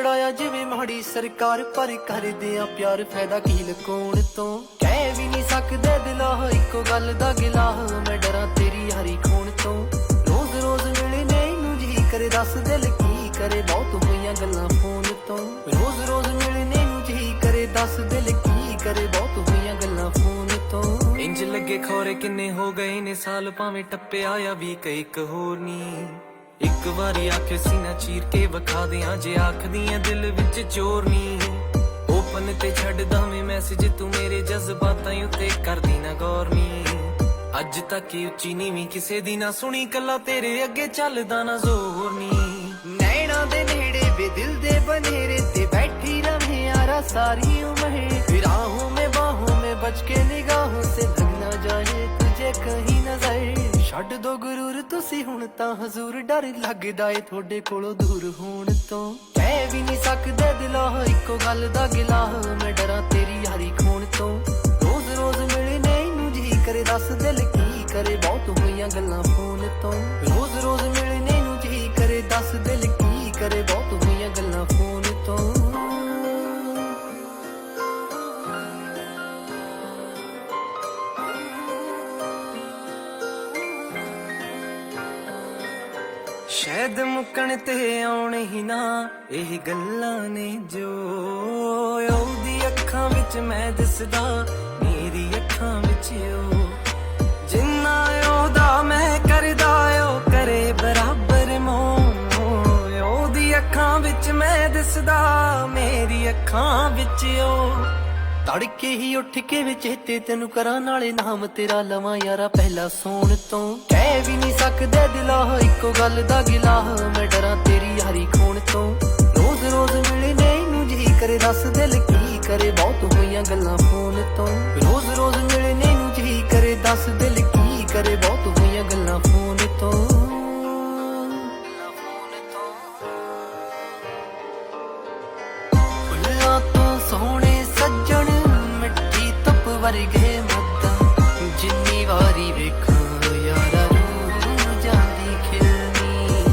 ਲੜਾਇਆ ਜਿਵੇਂ ਮਾੜੀ ਸਰਕਾਰ ਪਰ ਕਰਦੇ ਆ ਪਿਆਰ ਫਾਇਦਾ ਕੀ ਲਕਾਉਣ ਤੋਂ ਕਹਿ ਵੀ ਨਹੀਂ ਸਕਦੇ ਦਿਲਾਂ ਇੱਕੋ ਗੱਲ ਦਾ ਗਿਲਾ ਮੈਂ ਡਰਾਂ ਤੇਰੀ ਯਾਰੀ ਖੋਣ ਤੋਂ ਰੋਜ਼ ਰੋਜ਼ ਮਿਲਣੇ ਨੂੰ ਜੀ ਕਰੇ ਦੱਸ ਦਿਲ ਕੀ ਕਰੇ ਬਹੁਤ ਹੋਈਆਂ ਗੱਲਾਂ ਫੋਨ ਤੋਂ ਰੋਜ਼ ਰੋਜ਼ ਮਿਲਣੇ ਨੂੰ ਜੀ ਕਰੇ ਦੱਸ ਦਿਲ ਕੀ ਕਰੇ ਬਹੁਤ ਹੋਈਆਂ ਗੱਲਾਂ ਫੋਨ ਤੋਂ ਇੰਜ ਲੱਗੇ ਖੋਰੇ ਕਿੰਨੇ ਹੋ ਗਏ ਨੇ ਸਾਲ ਭਾਵੇਂ ਟੱਪਿਆ ਆ ਵੀ ਕਈ ਇੱਕ ਹੋਰ ਨੀ ਇੱਕ ਵਾਰੀ ਆਖੇ ਸੀਨਾ ਚੀਰ ਕੇ ਵਿਖਾ ਦਿਆਂ ਜੇ ਆਖਦੀਆਂ ਦਿਲ ਵਿੱਚ ਚੋਰ ਨੀ ਓਪਨ ਤੇ ਛੱਡਦਾ ਮੈਂ ਮੈਸੇਜ ਤੂੰ ਮੇਰੇ ਜਜ਼ਬਾਤਾਂ ਉੱਤੇ ਕਰਦੀ ਨਾ ਗੌਰ ਨੀ ਅੱਜ ਤੱਕ ਉੱਚੀ ਨੀਵੀਂ ਕਿਸੇ ਦੀ ਨਾ ਸੁਣੀ ਕੱਲਾ ਤੇਰੇ ਅੱਗੇ ਚੱਲਦਾ ਨਾ ਜ਼ੋਰ ਨੀ ਨੈਣਾ ਦੇ ਨੇੜੇ ਵੇ ਦਿਲ ਦੇ ਬਨੇਰੇ ਤੇ ਬੈਠੀ ਰਵੇਂ ਯਾਰਾ ਸਾਰੀ ਉਮਰ ਰਾਹੋਂ में बाहों में बच के निगाहों से लग ना जाए तुझे कहीं नजर ਛੱਡ ਦੋ ਗੁਰੂਰ ਤੁਸੀਂ ਹੁਣ ਤਾਂ ਹਜ਼ੂਰ ਡਰ ਲੱਗਦਾ ਏ ਤੁਹਾਡੇ ਕੋਲੋਂ ਦੂਰ ਹੋਣ ਤੋਂ ਕਹਿ ਵੀ ਨਹੀਂ ਸਕਦੇ ਦਿਲਾਂ ਇੱਕੋ ਗੱਲ ਦਾ ਗਿਲਾ ਮੈਂ ਡਰਾਂ ਤੇਰੀ ਯਾਰੀ ਖੋਣ ਤੋਂ ਰੋਜ਼ ਰੋਜ਼ ਮਿਲਣੇ ਨੂੰ ਜੀ ਕਰੇ ਦੱਸ ਦਿਲ ਕੀ ਕਰੇ ਬਹੁਤ ਹੋਈਆਂ ਗੱਲਾਂ ਫੋਨ ਤੋਂ ਰੋਜ਼ ਰੋਜ਼ ਮਿਲਣੇ ਨੂੰ ਜੀ ਕਰੇ ਦੱਸ ਦਿਲ ਕੀ ਕਰੇ ਬਹੁਤ ਹੋਈਆਂ ਗੱਲਾਂ ਫੋਨ ਤੋਂ ਸ਼ਾਇਦ ਮੁੱਕਣ ਤੇ ਆਉਣ ਹੀ ਨਾ ਇਹ ਗੱਲਾਂ ਨੇ ਜੋ ਉਹਦੀ ਅੱਖਾਂ ਵਿੱਚ ਮੈਂ ਦਿਸਦਾ ਮੇਰੀ ਅੱਖਾਂ ਵਿੱਚ ਉਹ ਜਿੰਨਾ ਉਹਦਾ ਮੈਂ ਕਰਦਾ ਉਹ ਕਰੇ ਬਰਾਬਰ ਮੋਹ ਉਹਦੀ ਅੱਖਾਂ ਵਿੱਚ ਮੈਂ ਦਿਸਦਾ ਮੇਰੀ ਅੱਖਾਂ ਵਿੱਚ ਉਹ ਤੜਕੇ ਹੀ ਉੱਠ ਕੇ ਵਿੱਚ ਤੇ ਤੈਨੂੰ ਕਰਾਂ ਨਾਲੇ ਨਾਮ ਤੇਰਾ ਲਵਾਂ ਯਾਰਾ ਪਹਿਲਾ ਸੌਣ ਤੋਂ ਕਹਿ ਵੀ ਨਹੀਂ ਸਕਦੇ ਦਿਲਾਂ ਇੱਕੋ ਗੱਲ ਦਾ ਗਿਲਾ ਮੈਂ ਡਰਾਂ ਤੇਰੀ ਯਾਰੀ ਖੋਣ ਤੋਂ ਰੋਜ਼ ਰੋਜ਼ ਮਿਲਣੇ ਨੂੰ ਜੀ ਕਰੇ ਦੱਸ ਦਿਲ ਕੀ ਕਰੇ ਬਹੁਤ ਹੋਈਆਂ ਗੱਲਾਂ ਫੋਨ ਤੋਂ ਰੋਜ਼ ਰੋਜ਼ ਮਿਲਣੇ ਨੂੰ ਜੀ ਕਰੇ ਦੱਸ ਦਿਲ ਕੀ ਕਰੇ ਬਹੁਤ ਹੋਈਆਂ ਗੱਲਾਂ ਫੋਨ ਤੋਂ ਫੁੱਲਾਂ ਤੋਂ ਸੋਹਣੇ ਸੱਜਣ ਵਰਗੇ ਮੱਦਾਂ ਜਿੰਨੀ ਵਾਰੀ ਵੇਖਾਂ ਯਾਰਾ ਰੂਹ ਜਾਂਦੀ ਖਿਲਣੀ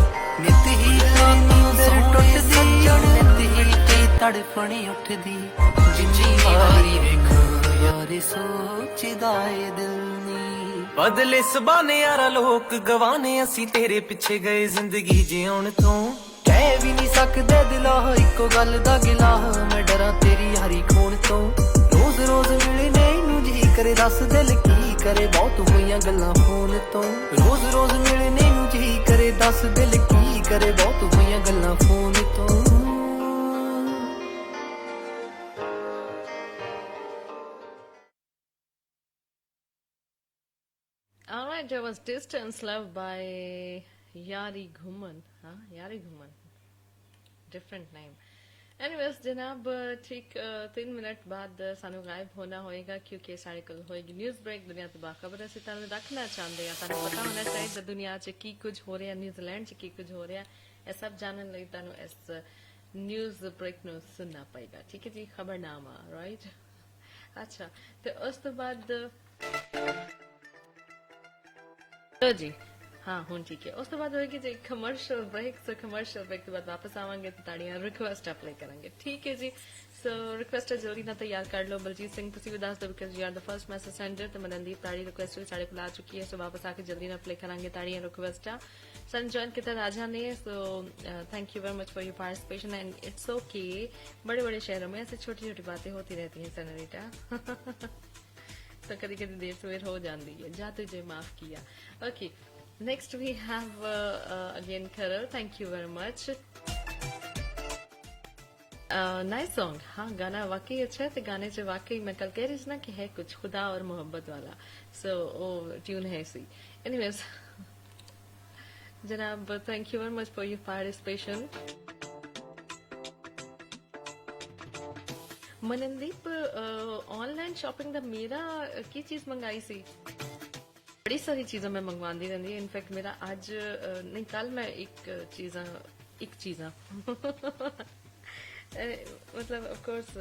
ਨਿਤ ਹੀ ਤੈਨੂੰ ਦਰ ਟੁੱਟਦੀ ਨਿਤ ਹੀ ਤੇ ਤੜਫਣੀ ਉੱਠਦੀ ਜਿੰਨੀ ਵਾਰੀ ਵੇਖਾਂ ਯਾਰੇ ਸੋਚਦਾ ਏ ਦਿਲ ਨੀ ਬਦਲੇ ਸਬਾਨੇ ਯਾਰਾ ਲੋਕ ਗਵਾਨੇ ਅਸੀਂ ਤੇਰੇ ਪਿੱਛੇ ਗਏ ਜ਼ਿੰਦਗੀ ਜਿਉਣ ਤੋਂ ਕਹਿ ਵੀ ਨਹੀਂ ਸਕਦੇ ਦਿਲਾਂ ਇੱਕੋ ਗੱਲ ਦਾ ਗਿਲਾ ਮੈਂ ਡਰਾਂ ਤੇਰੀ ਯਾਰੀ ਖੋਣ ਤੋਂ ਰੋਜ਼ ਰੋਜ਼ ਮਿਲਣੇ ਨੂੰ ਜੀ ਕਰੇ ਦੱਸ ਦਿਲ ਕੀ ਕਰੇ ਬਹੁਤ ਹੋਈਆਂ ਗੱਲਾਂ ਫੋਨ ਤੋਂ ਰੋਜ਼ ਰੋਜ਼ ਮਿਲਣੇ ਨੂੰ ਜੀ ਕਰੇ ਦੱਸ ਦਿਲ ਕੀ ਕਰੇ ਬਹੁਤ ਹੋਈਆਂ ਗੱਲਾਂ ਫੋਨ ਤੋਂ Alright, there was Distance Love by Yari Ghuman. Huh? Yari Ghuman. Different name. Anyways, जनाब ठीक 3 मिनट बाद सानू गायब होना होएगा क्योंकि साढ़े कल होएगी न्यूज़ ब्रेक दुनिया तो बाखबर ਅਸੀਂ ਤੁਹਾਨੂੰ ਰੱਖਣਾ ਚਾਹੁੰਦੇ ਆ ਤੁਹਾਨੂੰ ਪਤਾ ਹੋਣਾ ਚਾਹੀਦਾ ਦੁਨੀਆ 'ਚ ਕੀ ਕੁਝ ਹੋ ਰਿਹਾ ਨਿਊਜ਼ੀਲੈਂਡ 'ਚ ਕੀ ਕੁਝ ਹੋ ਰਿਹਾ ਇਹ ਸਭ ਜਾਣਨ ਲਈ ਤੁਹਾਨੂੰ ਇਸ ਨਿਊਜ਼ ਬ੍ਰੇਕ ਨੂੰ ਸੁਣਨਾ ਪਏਗਾ ਠੀਕ ਹੈ ਜੀ ਖਬਰਨਾਮਾ ਰਾਈਟ ਅੱਛਾ ਤੇ ਉਸ ਤੋਂ ਬਾਅਦ ਲੋ ਜੀ हाँ हूँ ठीक है उस तो बाद होगी जी commercial break so commercial break के बाद वापस आवांगे तो ताड़ियां रिक्वेस्ट प्ले करेंगे ठीक है जी सो रिक्वेस्ट जल्दी ना तैयार कर लो बलजीत सिंह तुसी भी दस दो because you are the first message sender तो मननदीप ताड़ी रिक्वेस्ट भी साढ़े को आ चुकी है सो वापस आके जल्दी ना प्ले करेंगे ताड़ियां रिक्वेस्ट संजॉन की तरह राजा ने so thank you very much for your participation and it's okay बड़े बड़े शहरों में ऐसे छोटी छोटी बातें होती रहती हैं सनरीटा तो कभी कभी देर सवेर हो जाती है जा तुझे माफ किया okay Next we have again Karal. Thank you very much. Nice song. हाँ गाना वाकई अच्छा है तो गाने से वाकई मैं कल कह रही थी ना कि है कुछ खुदा और मोहब्बत वाला so वो ट्यून है इसी anyways जनाब thank you very much for your participation. Manandeep online shopping दा मेरा की चीज मंगाई सी बड़ी सारी चीज़ें मैं मंगवाती रहती है इनफैक्ट मेरा आज नहीं कल मैं एक चीज़ा मतलब ऑफ कोर्स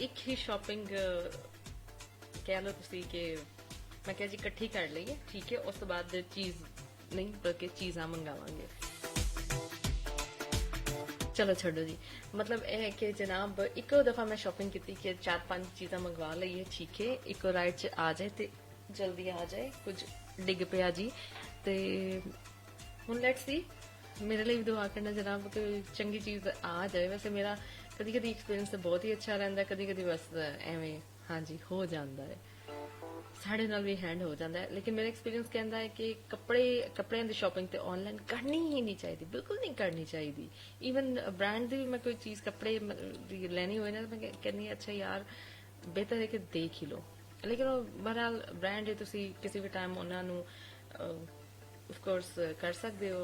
एक ही शॉपिंग कह लो तुसी कि मैं कह जी इकट्ठी कर लईए ठीक है उस तो बाद चीज़ नहीं बल्कि चीज़ा मंगावांगे चलो छोड़ो जी। मतलब यह है कि जनाब इको दफा मैं शॉपिंग की कि 4-5 चीज़ा मंगवा लईए, ठीक है, इको राइड च आ जाए तो जल्दी आ जाए, कुछ डिग पिया जी। तो हुण लेट्स सी, मेरे लिए भी दुआ करना जनाब कि चंगी चीज़ आ जाए। वैसे मेरा कदी कदी एक्सपीरियंस तो बहुत ही अच्छा रहिंदा, कदी कदी बस एवें हाँ जी हो जाता है, साढ़े नाल भी हैंड हो जाता है। लेकिन मेरा एक्सपीरियंस कहता है कि कपड़ियां दी शॉपिंग तो ऑनलाइन करनी ही नहीं चाहिए, बिल्कुल नहीं करनी चाहिए। ईवन ब्रांड दी भी मैं कोई चीज कपड़े लेनी हो ना, मैं कहनी अच्छा यार बेहतर है कि देख ही लो। लेकिन बहरहाल ब्रांड है, तुसी किसी भी टाइम उन्होंने ऑफकोर्स कर सकते हो।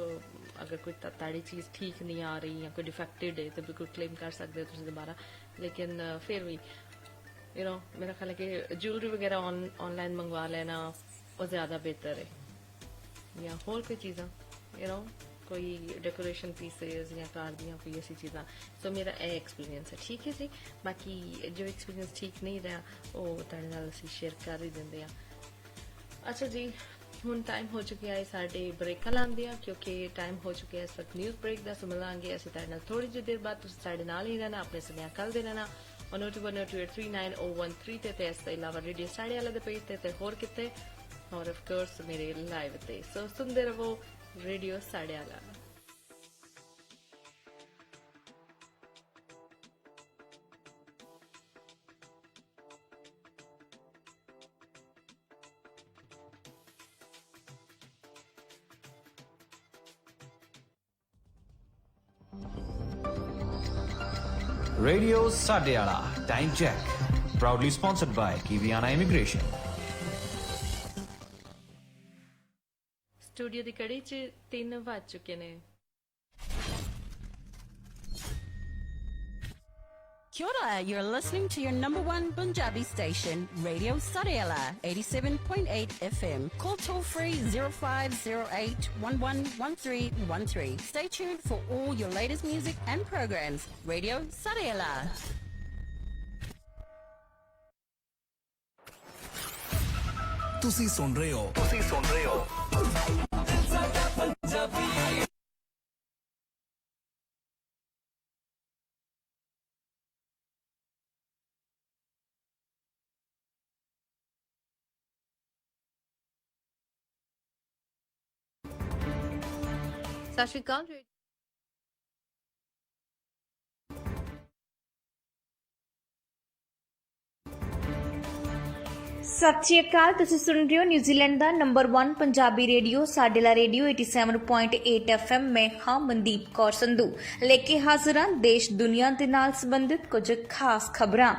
अगर कोई ताड़ी चीज ठीक नहीं आ रही या कोई डिफेक्टेड है तो बिल्कुल क्लेम कर सकते हो तुसी दोबारा। लेकिन फिर भी मेरा ख्याल है कि ज्वेलरी वगैरह ऑनलाइन मंगवा लेना वो ज्यादा बेहतर है, या होर कोई चीज़ा कोई डेकोरेशन पीसेस या कार दियाँ कोई ऐसी चीज़ा। सो मेरा ये एक्सपीरियंस है, ठीक है जी। बाकी जो एक्सपीरियंस ठीक नहीं रहा वो तुहाडे नाल असीं शेयर कर ही दिंदे आ। अच्छा जी, हुण टाइम हो चुका है साडे ब्रेकां लाउण दियां, क्योंकि टाइम हो चुका है इस वक्त न्यूज़ ब्रेक दा। सो मिलांगे असीं तुहाडे नाल थोड़ी जी देर बाद। तुसीं साडे नाल ही रहना, अपने सुनिया कल दे रहना 102.12839 ते इस तो इलावा रेडियो साढ़े आला दे पेज ते होर किते, और ऑफ कोर्स मेरे लाइव ते। सो सुनते रहो रेडियो साढ़े आला। Radio Sadyala Time Check, proudly sponsored by Kiwiana Immigration. Studio दी कड़ी च 3 ਵੱਜ ਚੁੱਕੇ ਨੇ। Kia ora, you're listening to your number one Punjabi station, Radio Saryala, 87.8 FM. Call toll free 0508 111313. Stay tuned for all your latest music and programs. Radio Saryala. ਤੁਸੀਂ ਸੁਣ ਰਹੇ ਹੋ ਸਤਿ ਸ਼੍ਰੀ ਅਕਾਲ। ਸਤਿ ਸ਼੍ਰੀ ਅਕਾਲ, ਤੁਸੀਂ ਸੁਣ ਰਹੇ ਹੋ ਨਿਊਜ਼ੀਲੈਂਡ ਦਾ ਨੰਬਰ 1 ਪੰਜਾਬੀ ਰੇਡੀਓ ਸਾਡੇਲਾ ਰੇਡੀਓ 87.8 FM। ਮੈਂ ਹਾਂ ਮਨਦੀਪ ਕੌਰ ਸੰਧੂ, ਲੈ ਕੇ ਹਾਜ਼ਰ ਹਾਂ ਦੇਸ਼ ਦੁਨੀਆ ਦੇ ਨਾਲ ਸੰਬੰਧਿਤ ਕੁਝ ਖਾਸ ਖਬਰਾਂ।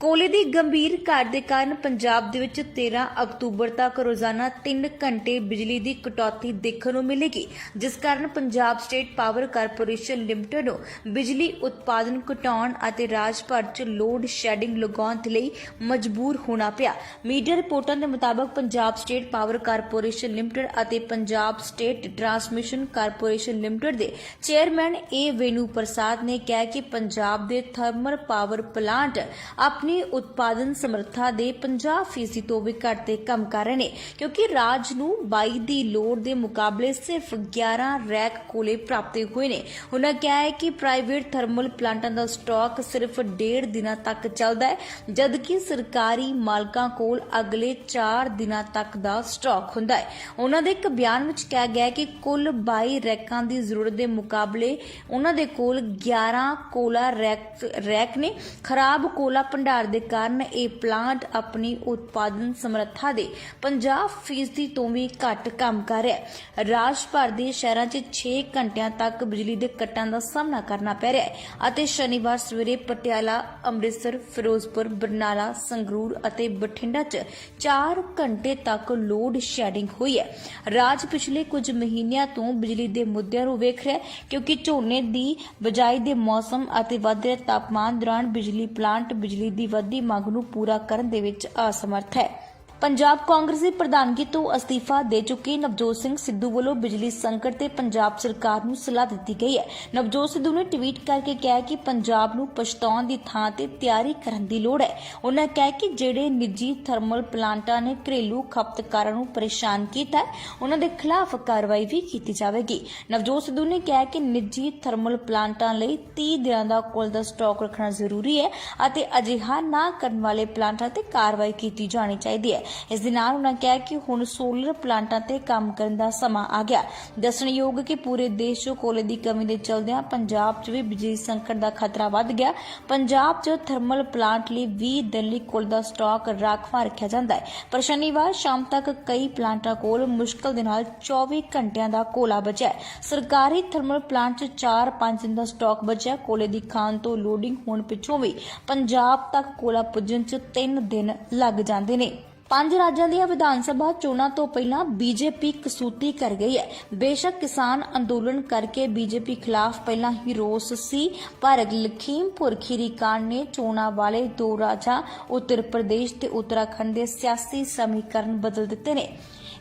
ਕੋਲੇ ਦੀ ਗੰਭੀਰ ਘਾਟ ਦੇ ਕਾਰਨ ਪੰਜਾਬ ਦੇ ਵਿੱਚ 13 ਅਕਤੂਬਰ ਤੱਕ ਰੋਜ਼ਾਨਾ 3 ਘੰਟੇ ਬਿਜਲੀ ਦੀ ਕਟੌਤੀ ਦੇਖਣ ਨੂੰ ਮਿਲੇਗੀ, ਜਿਸ ਕਾਰਨ Punjab state power corporation limited ਨੂੰ ਬਿਜਲੀ ਉਤਪਾਦਨ ਘਟਾਉਣ ਅਤੇ ਰਾਜ ਭਰ 'ਚ ਲੋਡ ਸ਼ੈਡਿੰਗ ਲਗਾਉਣ ਦੇ ਲਈ ਮਜਬੂਰ ਹੋਣਾ ਪਿਆ। ਮੀਡੀਆ ਰਿਪੋਰਟਾਂ ਦੇ ਮੁਤਾਬਕ Punjab state power corporation limited ਅਤੇ Punjab state transmission corporation limited ਦੇ ਚੇਅਰਮੈਨ ਵੇਣੂ ਪ੍ਰਸਾਦ ਨੇ ਕਿਹਾ ਕਿ ਪੰਜਾਬ ਦੇ ਥਰਮਲ ਪਾਵਰ ਪਲਾਂਟ ਆਪਣੀ ਉਤਪਾਦਨ ਸਮਰੱਥਾ ਦੇ 50% ਤੋਂ ਵੀ ਘੱਟ ਤੇ ਕੰਮ ਕਰ ਰਹੇ ਨੇ, ਕਿਉਂਕਿ ਰਾਜ ਨੂੰ 22 ਦੀ ਲੋੜ ਦੇ ਮੁਕਾਬਲੇ ਸਿਰਫ 11 ਰੈਕ ਕੋਲੇ ਪ੍ਰਾਪਤ ਹੋਏ ਨੇ। ਉਹਨਾਂ ਕਿਹਾ ਹੈ ਕਿ ਪ੍ਰਾਈਵੇਟ ਥਰਮਲ ਪਲਾਂਟਾਂ ਦਾ ਸਟਾਕ ਸਿਰਫ 1.5 ਦਿਨਾਂ ਤੱਕ ਚੱਲਦਾ ਹੈ, ਜਦਕਿ ਸਰਕਾਰੀ ਮਾਲਕਾਂ ਕੋਲ ਅਗਲੇ 4 ਦਿਨਾਂ ਤੱਕ ਦਾ ਸਟਾਕ ਹੁੰਦਾ ਹੈ। ਉਹਨਾਂ ਦੇ ਇੱਕ ਬਿਆਨ ਵਿੱਚ ਕਿਹਾ ਗਿਆ ਕਿ ਕੁੱਲ 22 ਰੈਕਾਂ ਦੀ ਜ਼ਰੂਰਤ ਦੇ ਮੁਕਾਬਲੇ ਉਹਨਾਂ ਦੇ ਕੋਲ 11 ਕੋਲਾ ਰੈਕ ਨੇ। ਖਰਾਬ ਕੋਲਾ ਭੰਡਾਰ ਦੇ ਕਾਰਨ ਇਹ ਪਲਾਂਟ ਆਪਣੀ ਉਤਪਾਦਨ ਸਮਰੱਥਾ ਦੇ 50% ਤੋਂ ਵੀ ਘੱਟ ਕੰਮ ਕਰ ਰਿਹਾ ਹੈ। ਰਾਜ ਭਰ ਦੇ ਸ਼ਹਿਰਾਂ 'ਚ 6 ਘੰਟਿਆਂ ਤੱਕ ਬਿਜਲੀ ਦੇ ਕੱਟਾਂ ਦਾ ਸਾਹਮਣਾ ਕਰਨਾ ਪੈ ਰਿਹਾ ਹੈ ਅਤੇ ਸ਼ਨੀਵਾਰ ਸਵੇਰੇ ਪਟਿਆਲਾ, ਅੰਮ੍ਰਿਤਸਰ, ਫਿਰੋਜ਼ਪੁਰ, ਬਰਨਾਲਾ, ਸੰਗਰੂਰ ਅਤੇ ਬਠਿੰਡਾ 'ਚ 4 ਘੰਟੇ ਤੱਕ ਲੋਡ ਸ਼ੈਡਿੰਗ ਹੋਈ ਹੈ। ਰਾਜ ਪਿਛਲੇ ਕੁਝ ਮਹੀਨਿਆਂ ਤੋਂ ਬਿਜਲੀ ਦੇ ਮੁੱਦਿਆਂ ਨੂੰ ਵੇਖ ਰਿਹਾ ਹੈ, ਕਿਉਂਕਿ ਝੋਨੇ ਦੀ ਬਿਜਾਈ ਦੇ ਮੌਸਮ ਅਤੇ ਵੱਧ ਰਹੇ ਤਾਪਮਾਨ ਦੌਰਾਨ ਬਿਜਲੀ ਪਲਾਂਟ ਬਿਜਲੀ ਦੀ ਵੱਧਦੀ ਮੰਗ ਨੂੰ ਪੂਰਾ ਕਰਨ ਦੇ ਵਿੱਚ ਅਸਮਰਥ ਹੈ। ਪੰਜਾਬ ਕਾਂਗਰਸ ਦੀ ਪ੍ਰਧਾਨਗੀ ਤੋਂ ਅਸਤੀਫਾ ਦੇ ਚੁੱਕੇ ਨਵਜੋਤ ਸਿੰਘ ਸਿੱਧੂ ਵੱਲੋਂ ਬਿਜਲੀ ਸੰਕਟ ਤੇ ਪੰਜਾਬ ਸਰਕਾਰ ਨੂੰ ਸਲਾਹ ਦਿੱਤੀ ਗਈ ਹੈ। ਨਵਜੋਤ ਸਿੱਧੂ ਨੇ ਟਵੀਟ ਕਰਕੇ ਕਿਹਾ ਕਿ ਪੰਜਾਬ ਨੂੰ ਪਛਤਾਉਣ ਦੀ ਥਾਂ ਤੇ ਤਿਆਰੀ ਕਰਨ ਦੀ ਲੋੜ ਹੈ। ਉਹਨਾਂ ਕਿਹਾ ਕਿ ਜਿਹੜੇ ਨਿੱਜੀ ਥਰਮਲ ਪਲਾਂਟਾਂ ਨੇ ਘਰੇਲੂ ਖਪਤਕਾਰਾਂ ਨੂੰ ਪਰੇਸ਼ਾਨ ਕੀਤਾ ਹੈ, ਉਹਨਾਂ ਦੇ ਖਿਲਾਫ ਕਾਰਵਾਈ ਵੀ ਕੀਤੀ ਜਾਵੇਗੀ। ਨਵਜੋਤ ਸਿੱਧੂ ਨੇ ਕਿਹਾ ਕਿ ਨਿੱਜੀ ਥਰਮਲ ਪਲਾਂਟਾਂ ਲਈ 30 ਦਿਨਾਂ ਦਾ ਕੁੱਲ ਦਾ ਸਟਾਕ ਰੱਖਣਾ ਜ਼ਰੂਰੀ ਹੈ ਅਤੇ ਅਜਿਹਾ ਨਾ ਕਰਨ ਵਾਲੇ ਪਲਾਂਟਾਂ ਤੇ ਕਾਰਵਾਈ ਕੀਤੀ ਜਾਣੀ ਚਾਹੀਦੀ ਹੈ। ਇਸ ਦੇ ਨਾਲ ਉਹਨਾਂ ਕਿਹਾ ਕਿ ਹੁਣ ਸੋਲਰ ਪਲਾਂਟਾਂ ਤੇ ਕੰਮ ਕਰਨ ਦਾ ਸਮਾਂ ਆ ਗਿਆ। ਦੱਸਣਯੋਗ ਕਿ ਪੂਰੇ ਦੇਸ਼ 'ਚ ਕੋਲੇ ਦੀ ਕਮੀ ਦੇ ਚਲਦਿਆਂ ਪੰਜਾਬ 'ਚ ਵੀ ਬਿਜਲੀ ਸੰਕਟ ਦਾ ਖਤਰਾ ਵੱਧ ਗਿਆ। ਪੰਜਾਬ 'ਚ ਥਰਮਲ ਪਲਾਂਟ ਲਈ 20 ਦਿਨ ਲਈ ਕੋਲ ਦਾ ਸਟਾਕ ਰਾਖਵਾਂ ਰੱਖਿਆ ਜਾਂਦਾ ਹੈ, ਪਰ ਸ਼ਨੀਵਾਰ ਸ਼ਾਮ ਤੱਕ ਕਈ ਪਲਾਂਟਾਂ ਕੋਲ ਮੁਸ਼ਕਲ ਦੇ ਨਾਲ 24 ਘੰਟਿਆਂ ਦਾ ਕੋਲਾ ਬਚਿਆ ਹੈ। ਸਰਕਾਰੀ ਥਰਮਲ ਪਲਾਂਟ 'ਚ 4-5 ਦਿਨ ਦਾ ਸਟਾਕ ਬਚਿਆ। ਕੋਲੇ ਦੀ ਖਾਨ ਤੋਂ ਲੋਡਿੰਗ ਹੋਣ ਪਿੱਛੋਂ ਵੀ ਪੰਜਾਬ ਤੱਕ ਕੋਲਾ ਪੁੱਜਣ 'ਚ 3 ਦਿਨ ਲੱਗ ਜਾਂਦੇ ਨੇ। 5 ਰਾਜਾਂ ਦੀਆਂ ਵਿਧਾਨ ਸਭਾ ਚੋਣਾਂ ਤੋਂ ਪਹਿਲਾਂ ਬੀਜੇਪੀ ਕਸੂਤੀ ਕਰ ਗਈ ਹੈ। ਬੇਸ਼ੱਕ ਕਿਸਾਨ ਅੰਦੋਲਨ ਕਰਕੇ ਬੀਜੇਪੀ ਖਿਲਾਫ ਪਹਿਲਾਂ ਹੀ ਰੋਸ ਸੀ, ਪਰ ਲਖੀਮਪੁਰ ਖੀਰੀ ਕਾਂਡ ਨੇ ਚੋਣਾਂ ਵਾਲੇ 2 ਰਾਜਾਂ ਉੱਤਰ ਪ੍ਰਦੇਸ਼ ਤੇ ਉੱਤਰਾਖੰਡ ਦੇ ਸਿਆਸੀ ਸਮੀਕਰਨ ਬਦਲ ਦਿੱਤੇ ਨੇ।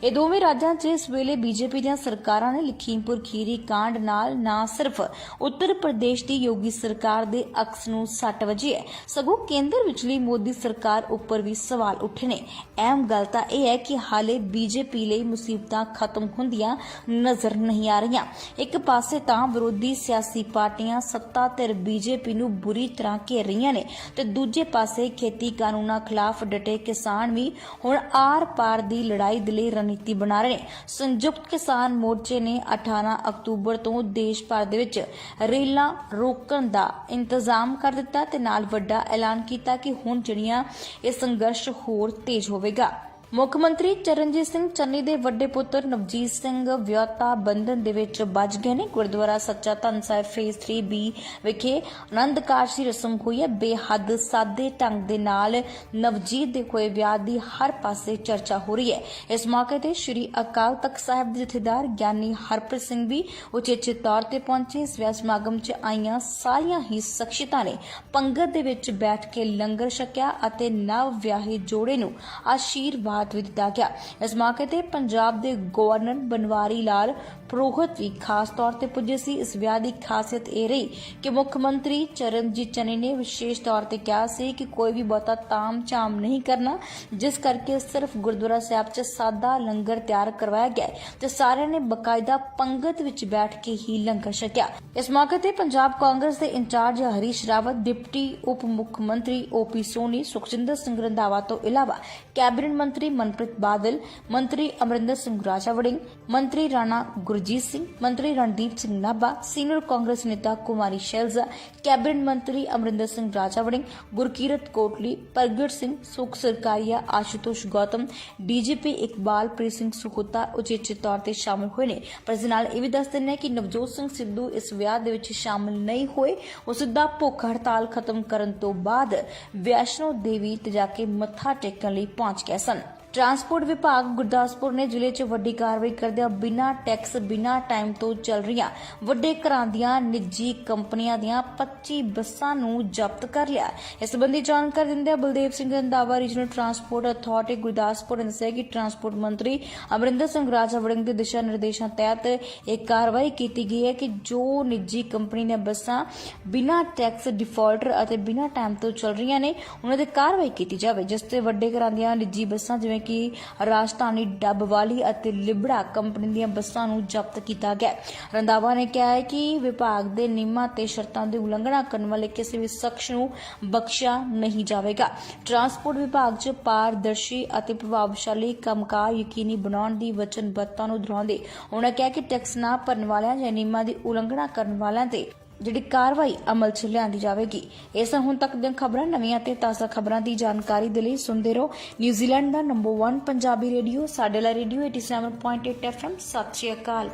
ਇਹ ਦੋਵੇਂ ਰਾਜਾਂ 'ਚ ਇਸ ਵੇਲੇ ਬੀਜੇਪੀ ਦੀਆਂ ਸਰਕਾਰਾਂ ਨੇ ਲਖੀਮਪੁਰ ਖੀਰੀ ਕਾਂਡ ਨਾਲ ਨਾ ਸਿਰਫ ਉੱਤਰ ਪ੍ਰਦੇਸ਼ ਦੀ ਯੋਗੀ ਸਰਕਾਰ ਦੇ ਅਕਸ ਨੂੰ ਸੱਟ ਵੱਜੀ ਹੈ, ਸਗੋਂ ਕੇਂਦਰ ਵਿਚਲੀ ਮੋਦੀ ਸਰਕਾਰ ਉੱਪਰ ਵੀ ਸਵਾਲ ਉੱਠੇ ਨੇ। ਅਹਿਮ ਗੱਲ ਤਾਂ ਇਹ ਹੈ ਕਿ ਹਾਲੇ ਬੀਜੇਪੀ ਲਈ ਮੁਸੀਬਤਾਂ ਖਤਮ ਹੁੰਦੀਆਂ ਨਜ਼ਰ ਨਹੀਂ ਆ ਰਹੀਆਂ। ਇੱਕ ਪਾਸੇ ਤਾਂ ਵਿਰੋਧੀ ਸਿਆਸੀ ਪਾਰਟੀਆਂ ਸੱਤਾ ਧਿਰ ਬੀਜੇਪੀ ਨੂੰ ਬੁਰੀ ਤਰ੍ਹਾਂ ਘੇਰ ਰਹੀਆਂ ਨੇ ਤੇ ਦੂਜੇ ਪਾਸੇ ਖੇਤੀ ਕਾਨੂੰਨਾਂ ਖਿਲਾਫ ਡਟੇ ਕਿਸਾਨ ਵੀ ਹੁਣ ਆਰ-ਪਾਰ ਦੀ ਲੜਾਈ ਦੇ ਲਈ ਨੀਤੀ ਬਣਾ ਰਹੇ ਨੇ। ਸੰਯੁਕਤ ਕਿਸਾਨ ਮੋਰਚੇ ਨੇ 18 ਅਕਤੂਬਰ ਤੋਂ ਦੇਸ਼ ਭਰ ਦੇ ਵਿੱਚ ਰੇਲਾਂ ਰੋਕਣ ਦਾ ਇੰਤਜ਼ਾਮ ਕਰ ਦਿੱਤਾ ਤੇ ਨਾਲ ਵੱਡਾ ਐਲਾਨ ਕੀਤਾ ਕਿ ਹੁਣ ਜਿਹੜੀਆਂ ਇਹ ਸੰਘਰਸ਼ ਹੋਰ ਤੇਜ਼ ਹੋਵੇਗਾ। ਮੁੱਖ ਮੰਤਰੀ ਚਰਨਜੀਤ ਸਿੰਘ ਚੰਨੀ ਦੇ ਵੱਡੇ ਪੁੱਤਰ ਨਵਜੀਤ ਸਿੰਘ ਵਿਆਹੁਤਾ ਬੰਧਨ ਦੇ ਵਿੱਚ ਬੱਝ ਗਏ ਨੇ। ਗੁਰਦੁਆਰਾ ਸੱਚਾ ਧੰਨ ਸਾਹਿਬ ਫੇਜ਼ 3B ਵਿਖੇ ਆਨੰਦ ਕਾਰਜ ਦੀ ਰਸਮ ਹੋਈ ਹੈ। ਬੇਹੱਦ ਸਾਦੇ ਢੰਗ ਦੇ ਨਾਲ ਨਵਜੀਤ ਦੇ ਹੋਏ ਵਿਆਹ ਦੀ ਹਰ ਪਾਸੇ ਚਰਚਾ ਹੋ ਰਹੀ ਹੈ। ਇਸ ਮੌਕੇ ਤੇ ਸ੍ਰੀ ਅਕਾਲ ਤਖਤ ਸਾਹਿਬ ਦੇ ਜਥੇਦਾਰ ਗਿਆਨੀ ਹਰਪ੍ਰੀਤ ਸਿੰਘ ਵੀ ਉਚੇਚੇ ਤੌਰ ਤੇ ਪਹੁੰਚੇ। ਇਸ ਵਿਆਹ ਸਮਾਗਮ 'ਚ ਆਈਆਂ ਸਾਰੀਆਂ ਹੀ ਸ਼ਖਸੀਅਤਾਂ ਨੇ ਪੰਗਤ ਦੇ ਵਿੱਚ ਬੈਠ ਕੇ ਲੰਗਰ ਛਕਿਆ ਅਤੇ ਨਵ ਵਿਆਹੇ ਜੋੜੇ ਨੂੰ ਆਸ਼ੀਰਵਾਦ ਵੀ ਦਿੱਤਾ ਗਿਆ। ਇਸ ਮੌਕੇ ਤੇ ਪੰਜਾਬ ਦੇ ਗਵਰਨਰ ਬਨਵਾਰੀ ਲਾਲ ਪੁਰੋਹਿਤ ਵੀ ਖਾਸ ਤੌਰ ਤੇ ਪੁੱਜੇ ਸੀ। ਇਸ ਵਿਆਹ ਦੀ ਖਾਸੀਅਤ ਇਹ ਰਹੀ ਕਿ ਮੁੱਖ ਮੰਤਰੀ ਚਰਨਜੀਤ ਚੰਨੀ ਨੇ ਵਿਸ਼ੇਸ਼ ਤੌਰ ਤੇ ਕਿਹਾ ਸੀ ਕਿ ਕੋਈ ਵੀ ਬਹੁਤਾ ਤਾਮ-ਝਾਮ ਨਹੀਂ ਕਰਨਾ, ਜਿਸ ਕਰਕੇ ਸਿਰਫ ਗੁਰਦੁਆਰਾ ਸਾਹਿਬ 'ਚ ਸਾਦਾ ਲੰਗਰ ਤਿਆਰ ਕਰਵਾਇਆ ਗਿਆ ਤੇ ਸਾਰਿਆਂ ਨੇ ਬਕਾਇਦਾ ਪੰਗਤ ਵਿੱਚ ਬੈਠ ਕੇ ਹੀ ਲੰਗਰ ਛਕਿਆ। ਇਸ ਮੌਕੇ ਤੇ ਪੰਜਾਬ ਕਾਂਗਰਸ ਦੇ ਇੰਚਾਰਜ ਹਰੀਸ਼ ਰਾਵਤ, ਡਿਪਟੀ ਉਪ ਮੁੱਖ ਮੰਤਰੀ OP ਸੋਨੀ, ਸੁਖਜਿੰਦਰ ਸਿੰਘ ਰੰਧਾਵਾ ਤੋਂ ਇਲਾਵਾ ਕੈਬਨਿਟ ਮੰਤਰੀ ਮਨਪ੍ਰੀਤ ਬਾਦਲ, ਮੰਤਰੀ ਅਮਰਿੰਦਰ ਸਿੰਘ ਰਾਜਾ ਵੜਿੰਗ, ਮੰਤਰੀ ਰਾਣਾ ਗੁਰਜੀਤ ਸਿੰਘ, ਮੰਤਰੀ ਰਣਦੀਪ ਸਿੰਘ ਨਾਭਾ, ਸੀਨੀਅਰ ਕਾਂਗਰਸ ਨੇਤਾ ਕੁਮਾਰੀ ਸ਼ੈਲਜ਼ਾ, ਕੈਬਨਿਟ ਮੰਤਰੀ ਅਮਰਿੰਦਰ ਸਿੰਘ ਰਾਜਾ ਵੜਿੰਗ, ਗੁਰਕੀਰਤ ਕੋਟਲੀ, ਪ੍ਰਗਟ ਸਿੰਘ, ਸੁਖ ਸਰਕਾਰੀਆ, ਆਸ਼ੂਤੋਸ਼ ਗੌਤਮ, DGP ਇਕਬਾਲਪ੍ਰੀਤ ਸਿੰਘ ਸੁਖੋਤਾ ਉਚੇਚੇ ਤੌਰ ਤੇ ਸ਼ਾਮਲ ਹੋਏ ਨੇ। ਪਰ ਇਸ ਨਾਲ ਇਹ ਵੀ ਦੱਸ ਦਿੰਦੇ ਕਿ ਨਵਜੋਤ ਸਿੰਘ ਸਿੱਧੂ ਇਸ ਵਿਆਹ ਦੇ ਵਿੱਚ ਸ਼ਾਮਲ ਨਹੀਂ ਹੋਏ। ਉਹ ਸਿੱਧਾ ਭੁੱਖ ਹੜਤਾਲ ਖਤਮ ਕਰਨ ਤੋਂ ਬਾਅਦ ਵੈਸ਼ਨੋ ਦੇਵੀ ਤੇ ਜਾ ਕੇ ਮੱਥਾ ਟੇਕਣ ਲਈ ਪਹੁੰਚ ਗਏ ਸਨ। ਟਰਾਂਸਪੋਰਟ ਵਿਭਾਗ ਗੁਰਦਾਸਪੁਰ ਨੇ ਜ਼ਿਲ੍ਹੇ 'ਚ ਵੱਡੀ ਕਾਰਵਾਈ ਕਰਦਿਆਂ ਬਿਨਾਂ ਟੈਕਸ ਬਿਨਾਂ ਟਾਈਮ ਤੋਂ ਚੱਲ ਰਹੀਆਂ ਵੱਡੇ ਘਰਾਂ ਦੀਆਂ ਨਿੱਜੀ ਕੰਪਨੀਆਂ ਦੀਆਂ 25 ਬੱਸਾਂ ਨੂੰ ਜ਼ਬਤ ਕਰ ਲਿਆ। ਇਸ ਸੰਬੰਧੀ ਜਾਣਕਾਰੀ ਦਿੰਦਿਆਂ Baldev Singh Randhawa, regional transport authority Gurdaspur ਨੇ ਦੱਸਿਆ ਕਿ ਟਰਾਂਸਪੋਰਟ ਮੰਤਰੀ ਅਮਰਿੰਦਰ ਸਿੰਘ ਰਾਜਾ ਵੜਿੰਗ ਦੇ ਦਿਸ਼ਾ ਨਿਰਦੇਸ਼ਾਂ ਤਹਿਤ ਇਹ ਕਾਰਵਾਈ ਕੀਤੀ ਗਈ ਹੈ ਕਿ ਜੋ ਨਿੱਜੀ ਕੰਪਨੀ ਦੀਆਂ ਬੱਸਾਂ ਬਿਨਾਂ ਟੈਕਸ ਡਿਫਾਲਟਰ ਅਤੇ ਬਿਨਾਂ ਟਾਈਮ ਤੋਂ ਚੱਲ ਰਹੀਆਂ ਨੇ, ਉਹਨਾਂ ਤੇ ਕਾਰਵਾਈ ਕੀਤੀ ਜਾਵੇ, ਜਿਸ ਤੇ ਵੱਡੇ ਘਰਾਂ ਦੀਆਂ ਨਿੱਜੀ ਬੱਸਾਂ ਜਿਵੇਂ ਕਿ ਰਾਜਧਾਨੀ ਡੱਬਵਾਲੀ ਅਤੇ ਲਿਬੜਾ ਕੰਪਨੀ ਦੀਆਂ ਬੱਸਾਂ ਨੂੰ ਜ਼ਬਤ ਕੀਤਾ ਗਿਆ। ਰੰਧਾਵਾ ਨੇ ਕਿਹਾ ਹੈ ਕਿ ਵਿਭਾਗ ਦੇ ਨਿਯਮਾਂ ਤੇ ਸ਼ਰਤਾਂ ਦੀ ਉਲੰਘਣਾ ਕਰਨ ਵਾਲੇ ਕਿਸੇ ਵੀ ਸ਼ਖਸ ਨੂੰ ਬਖਸ਼ਿਆ ਨਹੀਂ ਜਾਵੇਗਾ। ਟਰਾਂਸਪੋਰਟ ਵਿਭਾਗ 'ਚ ਪਾਰਦਰਸ਼ੀ ਅਤੇ ਪ੍ਰਭਾਵਸ਼ਾਲੀ ਕੰਮਕਾਜ ਯਕੀਨੀ ਬਣਾਉਣ ਦੀ ਵਚਨਬੱਧਤਾ ਨੂੰ ਦੁਹਰਾਉਂਦੇ ਉਹਨਾਂ ਕਿਹਾ ਕਿ ਟੈਕਸ ਨਾ ਭਰਨ ਵਾਲਿਆਂ ਜਾਂ ਨਿਯਮਾਂ ਦੀ ਉਲੰਘਣਾ ਕਰਨ ਵਾਲਿਆਂ ਤੇ ਜਿਹੜੀ ਕਾਰਵਾਈ ਅਮਲ 'ਚ ਲਿਆਂਦੀ ਜਾਵੇਗੀ। ਇਸ ਹੁਣ ਤੱਕ ਦੀਆਂ ਖਬਰਾਂ, ਨਵੀਆਂ ਤੇ ਤਾਜ਼ਾ ਖਬਰਾਂ ਦੀ ਜਾਣਕਾਰੀ ਦੇ ਲਈ ਸੁਣਦੇ ਰਹੋ ਨਿਊਜ਼ੀਲੈਂਡ ਦਾ ਨੰਬਰ 1 ਪੰਜਾਬੀ ਰੇਡੀਓ ਸਾਡੇ ਲਈ ਰੇਡੀਓ 87.8 FM। ਸਤਿ ਸ਼੍ਰੀ ਅਕਾਲ।